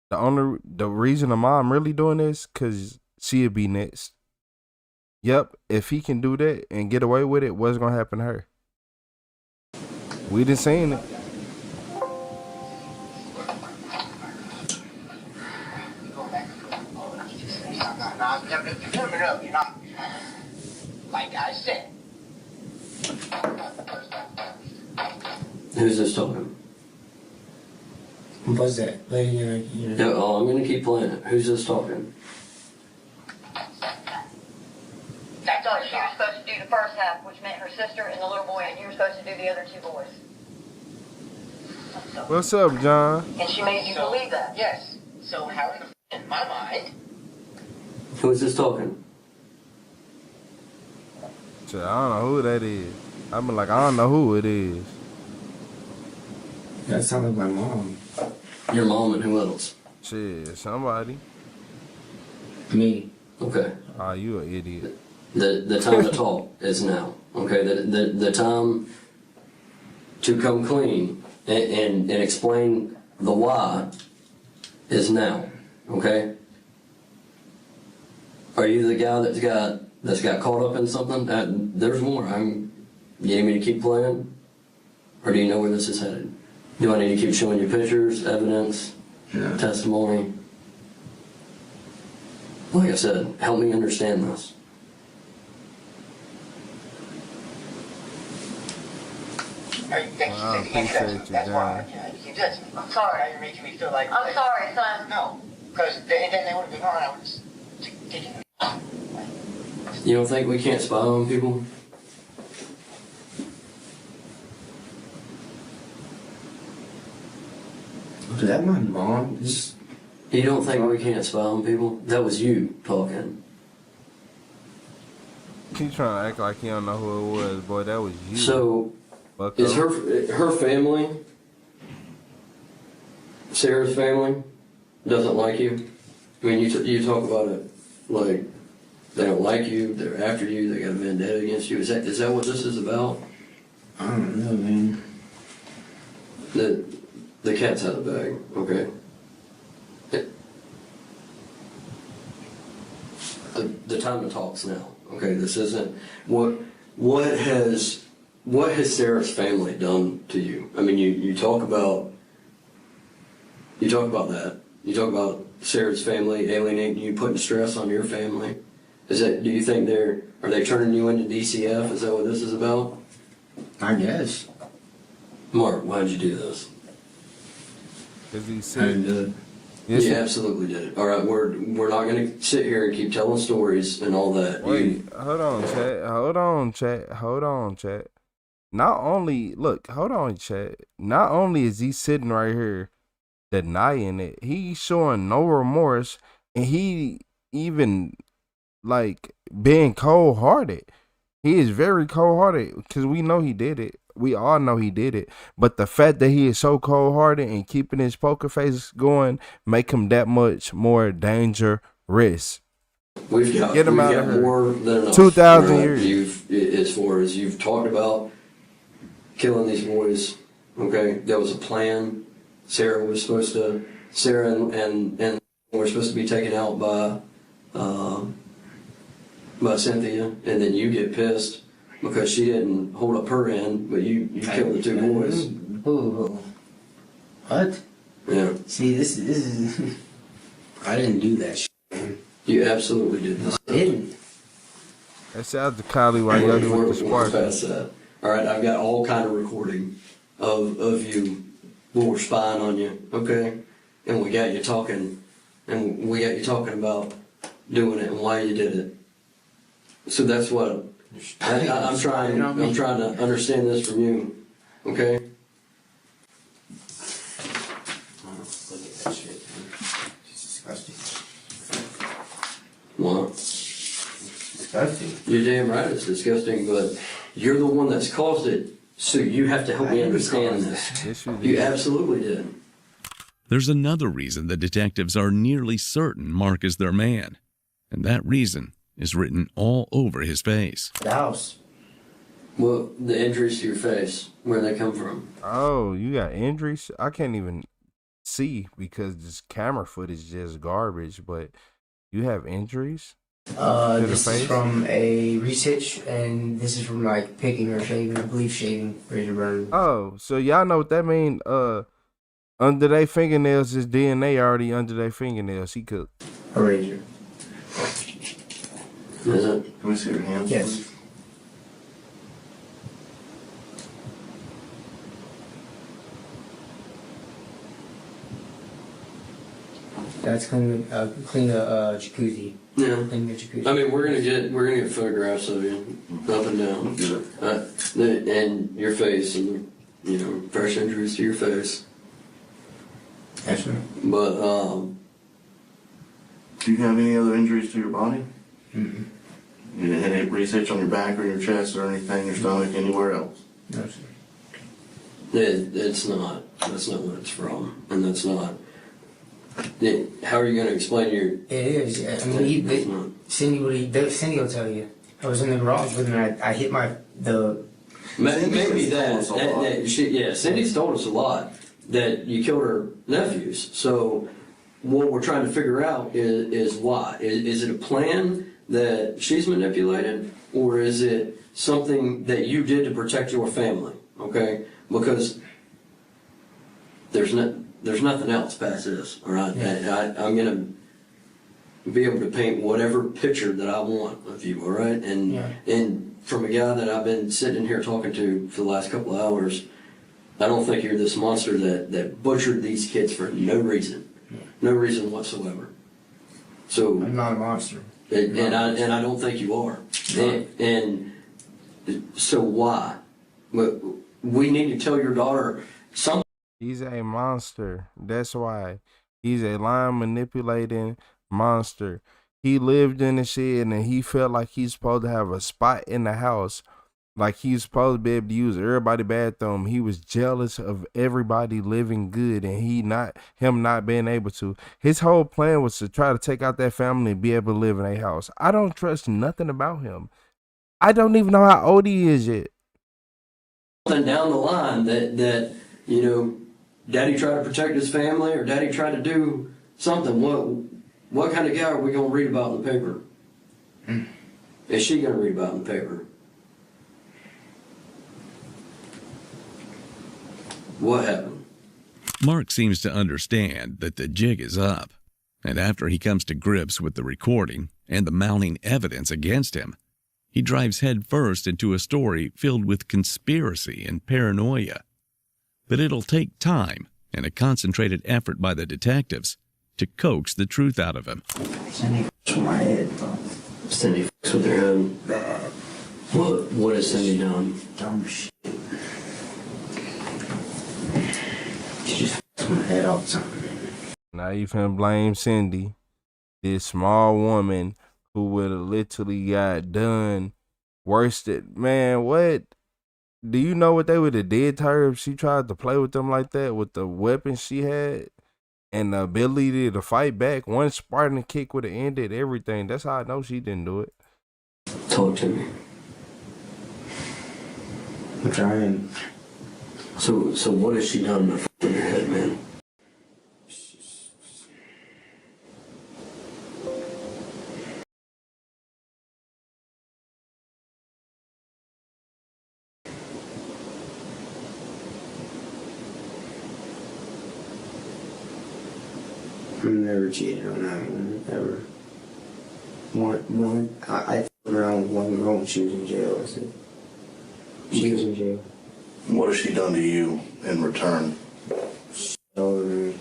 The reason the mom really doing this, cause she'll be next. Yep, if he can do that and get away with it, what's gonna happen to her? We done seen it. No, you're not. Like I said. Who's this talking? What was that? Lady, Yeah, I'm gonna keep playing it. Who's this talking? That's all she was supposed to do the first half, which meant her sister and the little boy, and you were supposed to do the other two boys. What's up, John? And she made you believe that. Yes. So how in my mind? Who's this talking? Shit, I don't know who that is. I mean, like, I don't know who it is. That sounded like my mom. Your mom and who else? Shit, somebody. Me. Okay. Ah, you an idiot. The time to talk is now. Okay. The time to come clean and explain the why is now. Okay. Are you the guy that's got caught up in something? There's more. You need me to keep playing, or do you know where this is headed? Do I need to keep showing you pictures, evidence, testimony? Like I said, help me understand this. I appreciate you, John. You did. I'm sorry. Now you're making me feel like. I'm sorry, son. No, because then they would have been on. I would just taken. You don't think we can't spy on people? Was that my mom? You don't think we can't spy on people? That was you talking. He's trying to act like he don't know who it was, boy. That was you. So, is her family, Sarah's family, doesn't like you? I mean, you talk about it like they don't like you, they're after you, they got a vendetta against you. Is that what this is about? I don't know, man. The cat's out of the bag, okay? The time to talk's now, okay? This isn't, what has Sarah's family done to you? I mean, you talk about that. You talk about Sarah's family alienating you, putting stress on your family. Do you think are they turning you into DCF? Is that what this is about? I guess. Mark, why'd you do this? Because he I said, did it. You absolutely did it. All right, we're not going to sit here and keep telling stories and all that. wait, hold on, chat. Not only, look, hold on, chat. Not only is he sitting right here denying it, he's showing no remorse, and he even, like, being cold-hearted. He is very cold-hearted because we know he did it. We all know he did it. But the fact that he is so cold-hearted and keeping his poker face going make him that much more dangerous. We've got more than enough. 2,000 years. As far as you've talked about killing these boys, okay, that was a plan. Sarah and were supposed to be taken out by Cynthia, and then you get pissed because she didn't hold up her end, but you killed the two boys. What? Yeah. See, this is. I didn't do that shit. You absolutely did this. I didn't. That sounds to Kylie while you're with the spark. Past that. All right, I've got all kind of recording of you when we're spying on you, okay? And we got you talking about doing it and why you did it. So that's what I'm trying to understand this from you, okay? Look at that shit, man. It's disgusting. What? It's disgusting. You're damn right it's disgusting, but you're the one that's caused it, so you have to help me understand this. You absolutely did. There's another reason the detectives are nearly certain Mark is their man, and that reason is written all over his face. The house. Well, the injuries to your face, where they come from. Oh, you got injuries? I can't even see because this camera footage is just garbage, but you have injuries? This is from a research, and this is from like picking or shaving, I believe shaving, razor burn. Oh, so y'all know what that mean? Under their fingernails is DNA already under their fingernails. He cooked. A razor. Is it? Can we see your hands? Yes. Please? That's clean the jacuzzi. Yeah. Clean the jacuzzi. I mean, we're gonna get photographs of you up and down, and your face, and fresh injuries to your face. Yes, sir. But Do you have any other injuries to your body? Mm-hmm. You didn't have any research on your back or your chest or anything, your stomach, anywhere else? No, sir. It's not. That's not what it's from, and that's not. How are you going to explain your? It is. I mean, Cindy will tell you. I was in the garage with him. And I hit Maybe that. Cindy's told us a lot that you killed her nephews. So what we're trying to figure out is why. Is it a plan that she's manipulated, or is it something that you did to protect your family? Okay, because there's nothing else past this. All right, yeah. I'm gonna be able to paint whatever picture that I want of you. All right, and from a guy that I've been sitting here talking to for the last couple of hours, I don't think you're this monster that butchered these kids for no reason. No reason whatsoever. So I'm not a monster. And I don't think you are. And so why? We need to tell your daughter something. He's a monster. That's why. He's a lying, manipulating monster. He lived in the shed and he felt like he's supposed to have a spot in the house. Like he's supposed to be able to use everybody's bathroom. He was jealous of everybody living good and him not being able to. His whole plan was to try to take out that family and be able to live in a house. I don't trust nothing about him. I don't even know how old he is yet. Down the line that you know, Daddy tried to protect his family or Daddy tried to do something. What kind of guy are we going to read about in the paper? Is she going to read about in the paper? What happened? Mark seems to understand that the jig is up, and after he comes to grips with the recording and the mounting evidence against him, he drives headfirst into a story filled with conspiracy and paranoia. But it'll take time and a concentrated effort by the detectives to coax the truth out of him. Cindy f***s with my head, bro. Cindy f***s with her head. Bad. What has Cindy done? Dumb shit. She just f***s with my head all the time. Now you finna blame Cindy, this small woman who would have literally got done worse than, man, what? Do you know what they would have did to her if she tried to play with them like that with the weapons she had and the ability to fight back? One Spartan kick would have ended everything. That's how I know she didn't do it. Talk to me. I'm trying. So what has she done to your head, man? I've never cheated on that one, ever. I f***ed around with one girl when she was in jail. I said, she was in jail. What has she done to you in return? So,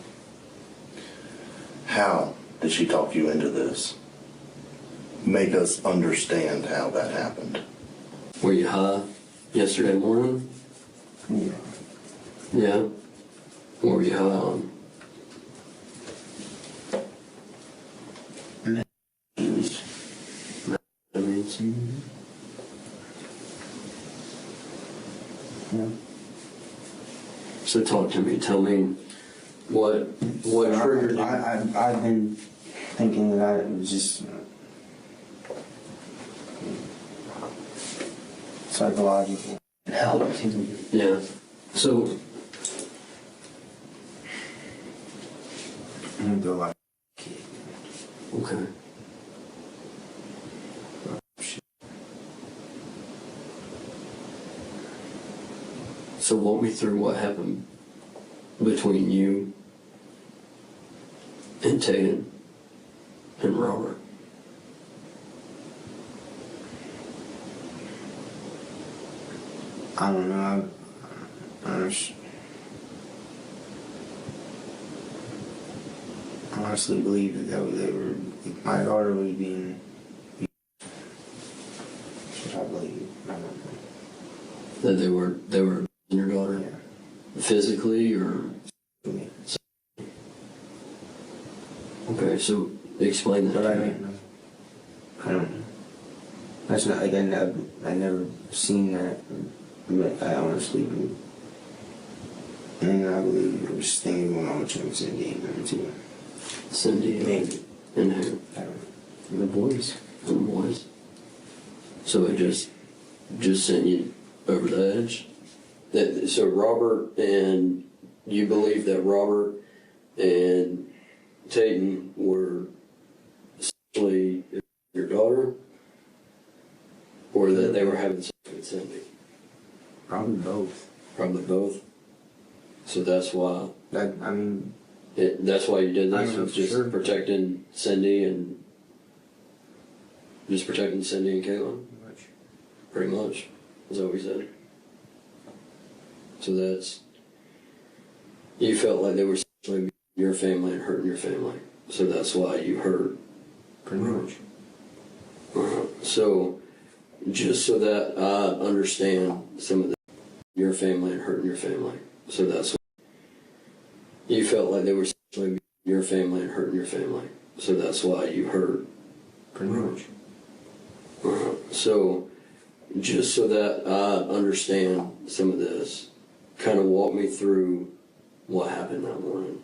How did she talk you into this? Make us understand how that happened. Were you high yesterday morning? Yeah. Yeah? What were you high on? Yeah. So talk to me. Tell me what triggered you. I've been thinking that it was just psychological. It helped. Yeah. So I'm gonna do a lot. Okay. So walk me through what happened between you and Tatum and Robert. I don't know. I honestly believe that they were, my daughter was being. That's what I believe. That they were your daughter? Yeah. Physically or? Yeah. Okay, so explain that. But I don't know. I don't know. That's not, like, I never seen that. I honestly do. And I believe there was things going on between Cindy and them too. Cindy Maybe. And who? I don't know. The boys. The boys. So it just sent you over the edge? So Robert, and you believe that Robert and Tatum were essentially your daughter? Or that they were having sex with Cindy? Probably both. Probably both? So that's why... That's why you did this? Was just sure. protecting Cindy and... Just protecting Cindy and Caitlin? Pretty much. Is that what we said? So that's... You felt like they were essentially your family and hurting your family. So that's why you hurt. Pretty much. So, just so that I understand some of your family and hurting your family. So that's why you felt like they were essentially your family and hurting your family. So that's why you hurt. Pretty much. So, just so that I understand some of this, kind of walk me through what happened that morning.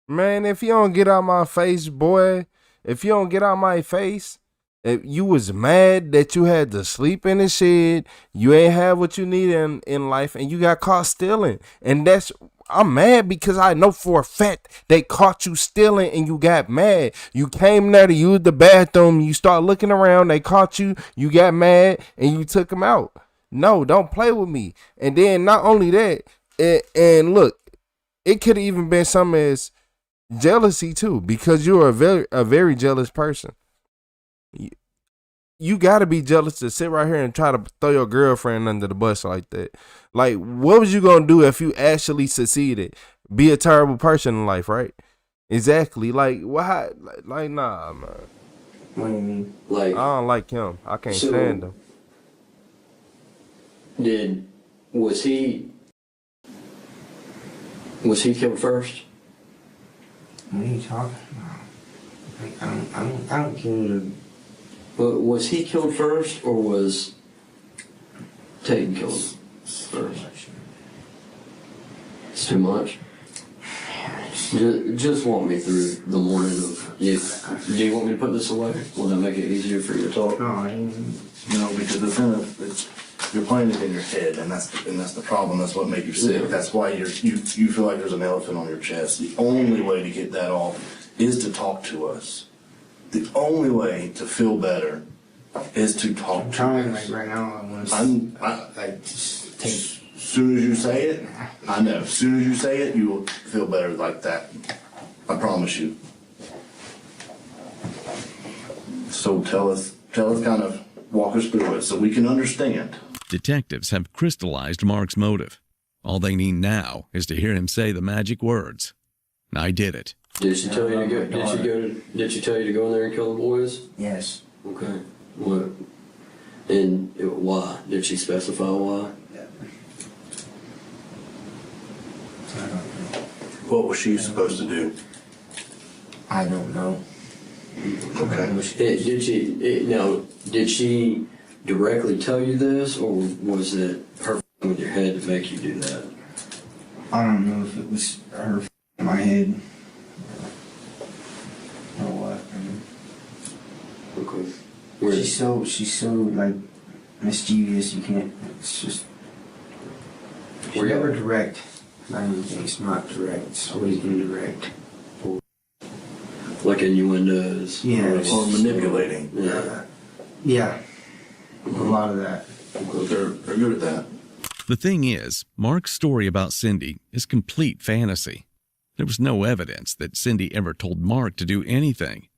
Man, if you don't get out my face, boy, if you don't get out my face If you was mad that you had to sleep in the shed, you ain't have what you need in life, and you got caught stealing. And I'm mad because I know for a fact they caught you stealing and you got mad. You came there to use the bathroom, you start looking around, they caught you, you got mad, and you took them out. No, don't play with me. And then not only that, and look, it could have even been something as jealousy too, because you're a very jealous person. You gotta be jealous to sit right here and try to throw your girlfriend under the bus like that. Like, what was you gonna do if you actually succeeded? Be a terrible person in life, right? Exactly. Like, why? Like, nah, man. What do you mean? Like, I don't like him. I can't stand him. Was he killed first? What are you talking about? I don't care. But was he killed first, or was Tate killed first? It's too much. Just walk me through the morning of. Do you want me to put this away? Will that make it easier for you to talk? No, because you're playing it in your head, and that's the problem. That's what makes you sick. Yeah. That's why you feel like there's an elephant on your chest. The only way to get that off is to talk to us. The only way to feel better is to talk to us. I'm trying, like, right now. Just take. As soon as you say it, I know. As soon as you say it, you will feel better like that. I promise you. So tell us, kind of walk us through it so we can understand. Detectives have crystallized Mark's motive. All they need now is to hear him say the magic words. I did it. Did she tell you to go? Did she tell you to go in there and kill the boys? Yes. Okay. What? And why? Did she specify why? What was she supposed to do? I don't know. Okay. Did she directly tell you this, or was it her with your head to make you do that? I don't know if it was her in my head or what. Okay. She's so like mischievous. You can't. It's just. She's never direct. It's not direct. It's always indirect. Like innuendos. Yeah. Or manipulating. Yeah. Yeah. A lot of that. They're good at that. The thing is, Mark's story about Cindy is complete fantasy. There was no evidence that Cindy ever told Mark to do anything,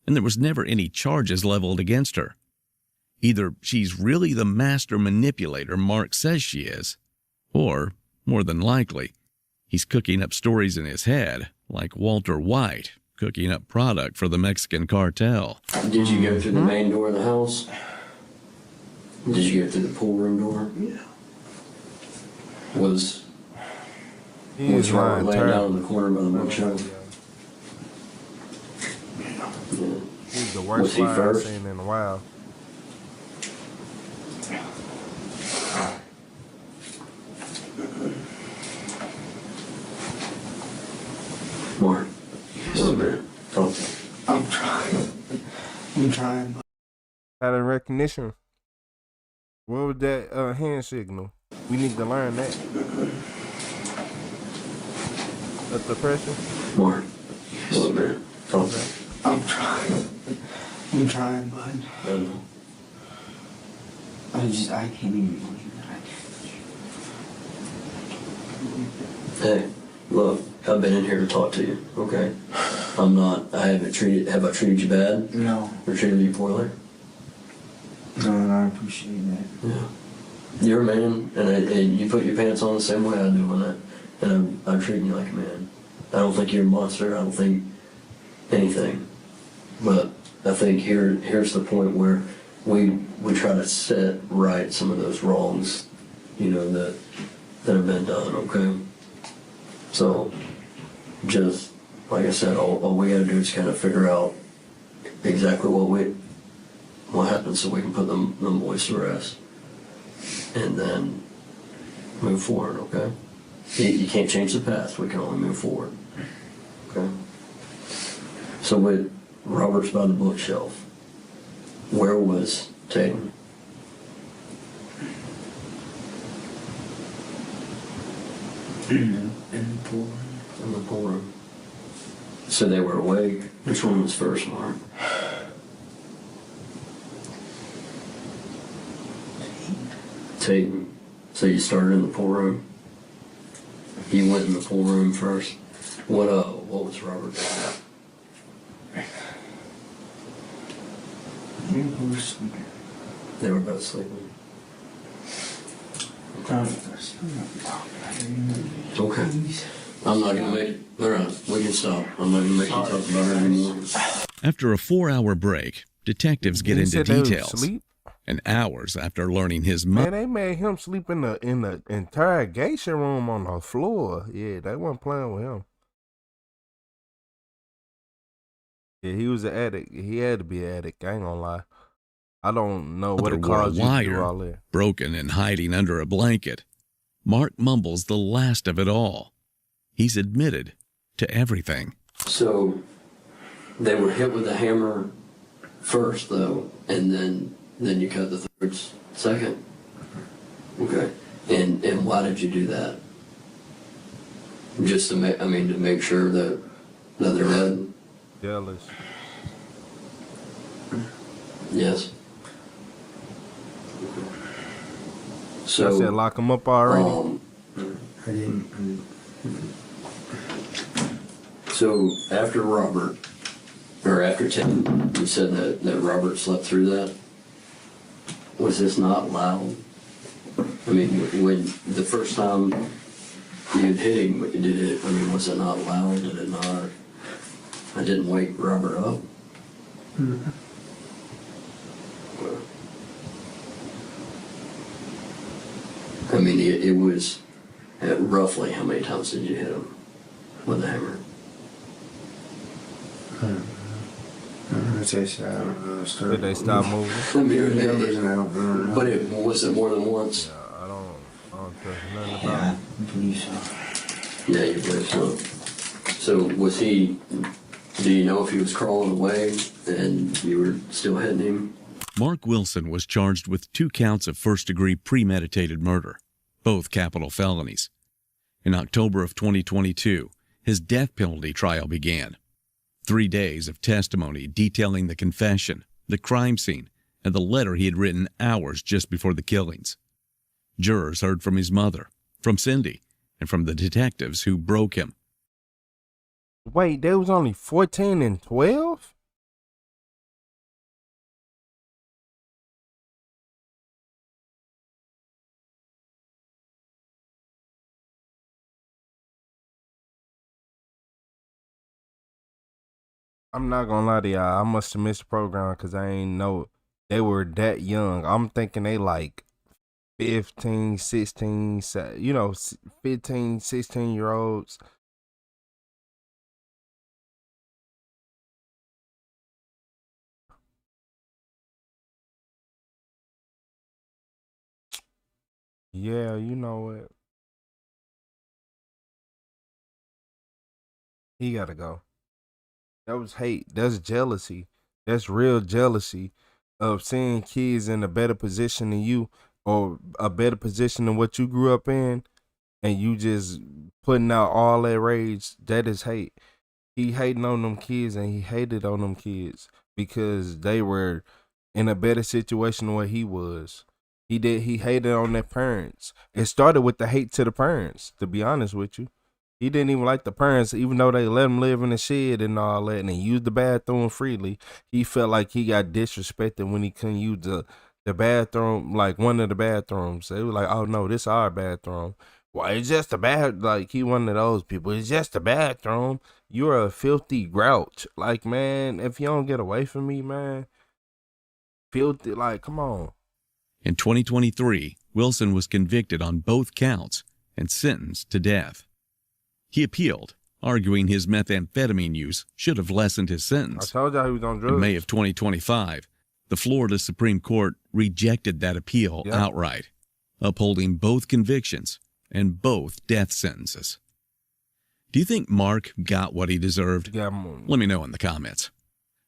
and there was never any charges leveled against her. Either she's really the master manipulator Mark says she is, or, more than likely, he's cooking up stories in his head, like Walter White cooking up product for the Mexican cartel. Did you go through the main door of the house? Did you go through the pool room door? Yeah. Was Robert laying down in the corner by the bookshelf? Yeah. He's the worst liar I've seen in a while. Mark. I'm trying. Pattern recognition. What was that hand signal? We need to learn that. That's the pressure. Mark. I'm trying, bud. I can't even believe that. Hey, look, I've been in here to talk to you, okay? Have I treated you bad? No. Or treated you poorly? No, and I appreciate that. Yeah. You're a man, and you put your pants on the same way I do on that, and I'm treating you like a man. I don't think you're a monster. I don't think anything. But I think here's the point where we try to set right some of those wrongs, that have been done, okay? So, just, like I said, all we gotta do is kind of figure out exactly what happened so we can put them boys to rest. And then move forward, okay? You can't change the past, we can only move forward, okay? So with Robert's by the bookshelf, Where was Tatum? In the pool room. In the pool room. So they were awake. Which one was first, Mark? Tatum. So you started in the pool room. You went in the pool room first. What was Robert doing? They were both sleeping. Okay. I'm not gonna make it. All right, we can stop. I'm not gonna make you talk about it anymore. After a 4-hour break, detectives get into details. And hours after learning his Man, they made him sleep in the interrogation room on the floor. Yeah, they weren't playing with him. Yeah, he was an addict. He had to be an addict. I ain't gonna lie. I don't know what it caused you to do all that. Broken and hiding under a blanket. Mark mumbles the last of it all. He's admitted to everything. So they were hit with a hammer first, though, and then you cut the throats second. Okay. And why did you do that? Just to make sure that they're dead. Jealous. Yes. So I said lock him up already. I didn't. So after Robert, or after Tim, you said that Robert slept through that. Was this not loud? I mean, when the first time you hit him, was it not loud? Did it not? I didn't wake Robert up. Mm-hmm. I mean, it was roughly how many times did you hit him with a hammer? Did they stop moving? But was it more than once? Yeah, I don't trust nothing about it. I believe so. Yeah, you believe so. So was he? Do you know if he was crawling away and you were still hitting him? Mark Wilson was charged with 2 counts of first-degree premeditated murder, both capital felonies. In October of 2022, his death penalty trial began. 3 days of testimony detailing the confession, the crime scene, and the letter he had written hours just before the killings. Jurors heard from his mother, from Cindy, and from the detectives who broke him. Wait, they was only 14 and 12? I'm not gonna lie to y'all. I must have missed the program because I ain't know they were that young. I'm thinking they like 15, 16, 15, 16-year-olds. Yeah, you know what? He gotta go. That was hate. That's jealousy. That's real jealousy of seeing kids in a better position than you or a better position than what you grew up in, and you just putting out all that rage. That is hate. He hating on them kids, and he hated on them kids because they were in a better situation than what he was. He hated on their parents. It started with the hate to the parents, to be honest with you. He didn't even like the parents, even though they let him live in the shed and all that, and he used the bathroom freely. He felt like he got disrespected when he couldn't use the bathroom, like one of the bathrooms. They were like, "Oh no, this is our bathroom." Well, it's just a like he one of those people. It's just a bathroom. You're a filthy grouch. Like, man, if you don't get away from me, man, filthy. Like, come on. In 2023, Wilson was convicted on both counts and sentenced to death. He appealed, arguing his methamphetamine use should have lessened his sentence. I told y'all he was on drugs. In May of 2025, the Florida Supreme Court rejected that appeal outright, upholding both convictions and both death sentences. Do you think Mark got what he deserved? Let me know in the comments.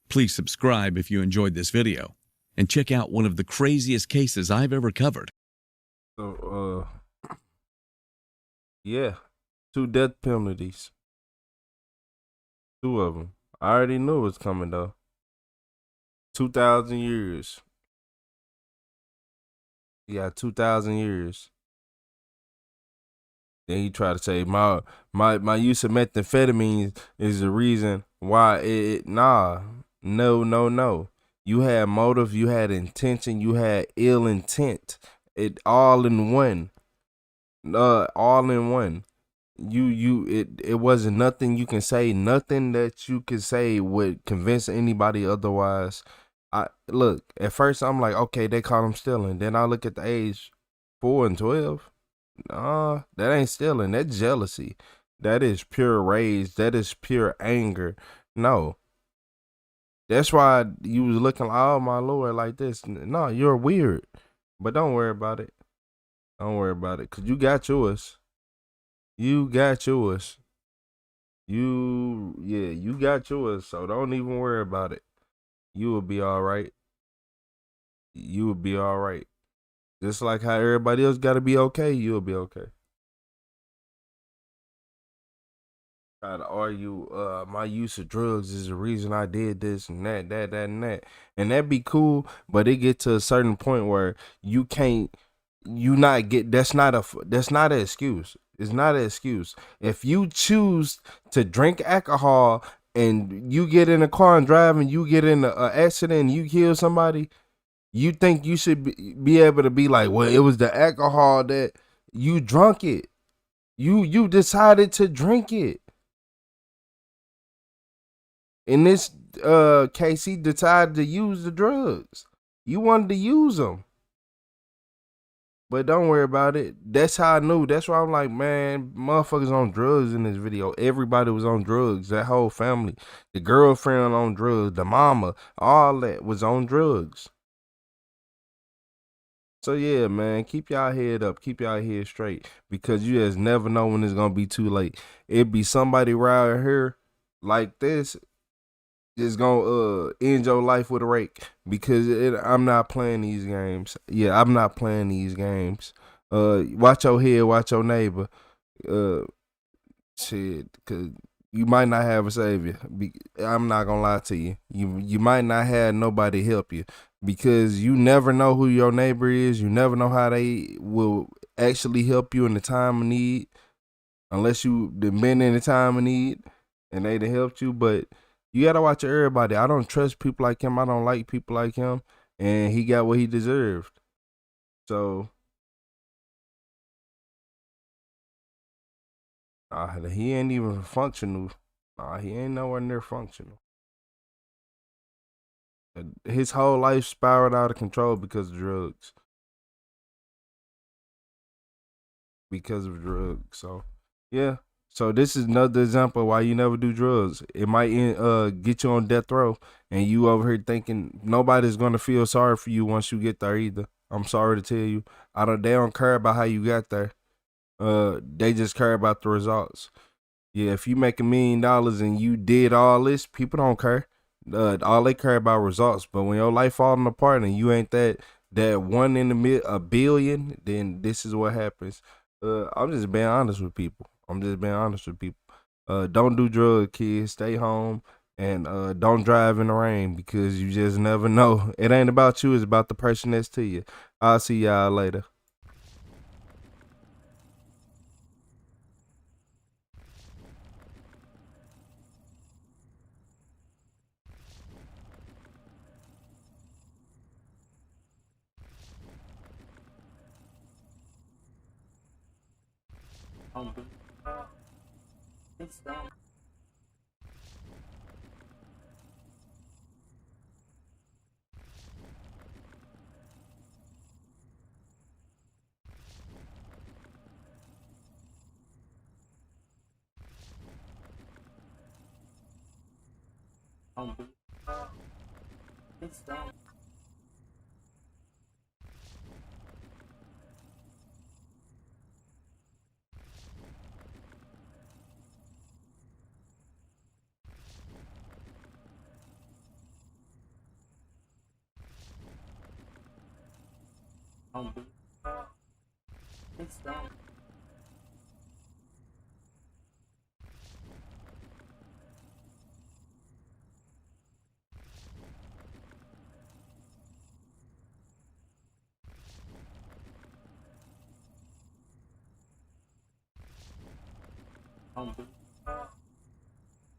Please subscribe if you enjoyed this video, and check out one of the craziest cases I've ever covered. So, yeah, 2 death penalties. 2 of them. I already knew it was coming though. 2,000 years. Yeah, 2,000 years. Then he tried to say my use of methamphetamine is the reason why no. You had motive, you had intention, you had ill intent. It all in one. All in one. It wasn't nothing you can say, nothing that you could say would convince anybody otherwise. Look, at first I'm like, okay, they caught him stealing. Then I look at the age 4 and 12. Nah, that ain't stealing. That's jealousy. That is pure rage. That is pure anger. No. That's why you was looking like, oh my Lord, like this. No, you're weird. But don't worry about it. Don't worry about it. Cause you got yours. You got yours. You got yours. So don't even worry about it. You will be all right. You will be all right. Just like how everybody else got to be okay, you'll be okay. Try to argue, my use of drugs is the reason I did this and that, and that. And that'd be cool, but it get to a certain point where you can't, that's not an excuse. It's not an excuse. If you choose to drink alcohol and you get in a car and drive and you get in an accident and you kill somebody, you think you should be able to be like, well, it was the alcohol that you drunk it. You decided to drink it. In this case, he decided to use the drugs. You wanted to use them. But don't worry about it. That's how I knew. That's why I'm like, man, motherfuckers on drugs in this video. Everybody was on drugs. That whole family. The girlfriend on drugs. The mama. All that was on drugs. So yeah, man, keep y'all head up, keep y'all head straight, because you just never know when it's gonna be too late. It be somebody right here like this is gonna end your life with a rake, because I'm not playing these games. Yeah, I'm not playing these games. Watch your head, watch your neighbor. Shit, cause you might not have a savior. I'm not gonna lie to you. You might not have nobody help you, because you never know who your neighbor is. You never know how they will actually help you in the time of need, unless you been in the time of need and they done helped you. But you gotta watch everybody. I don't trust people like him. I don't like people like him, and he got what he deserved. So he ain't even functional. He ain't nowhere near functional. His whole life spiraled out of control because of drugs. So, yeah. So this is another example of why you never do drugs. It might get you on death row, and you over here thinking nobody's gonna feel sorry for you once you get there either. I'm sorry to tell you. They don't care about how you got there. They just care about the results. Yeah, if you make $1 million and you did all this, people don't care. All they care about results. But when your life falling apart and you ain't that one in a billion, then this is what happens. I'm just being honest with people. Don't do drugs, kids. Stay home and don't drive in the rain, because you just never know. It ain't about you. It's about the person next to you. I'll see y'all later. It's done.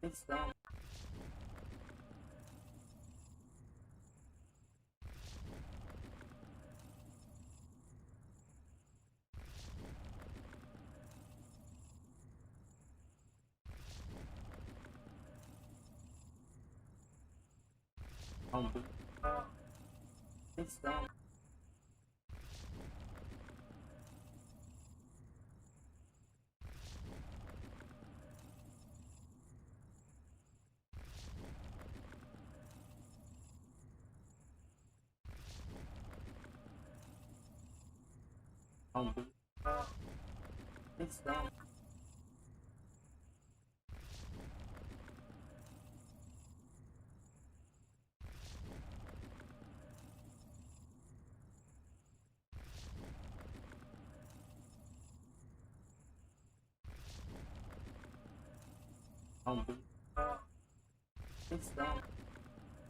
It's done. It's done. It's done. It's done. It's done.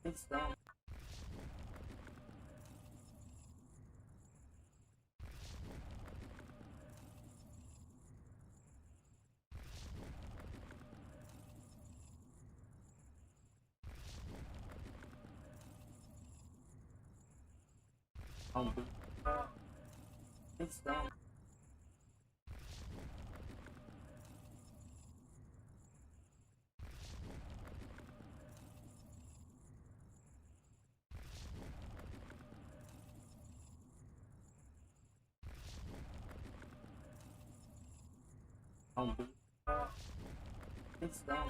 It's done. It's done.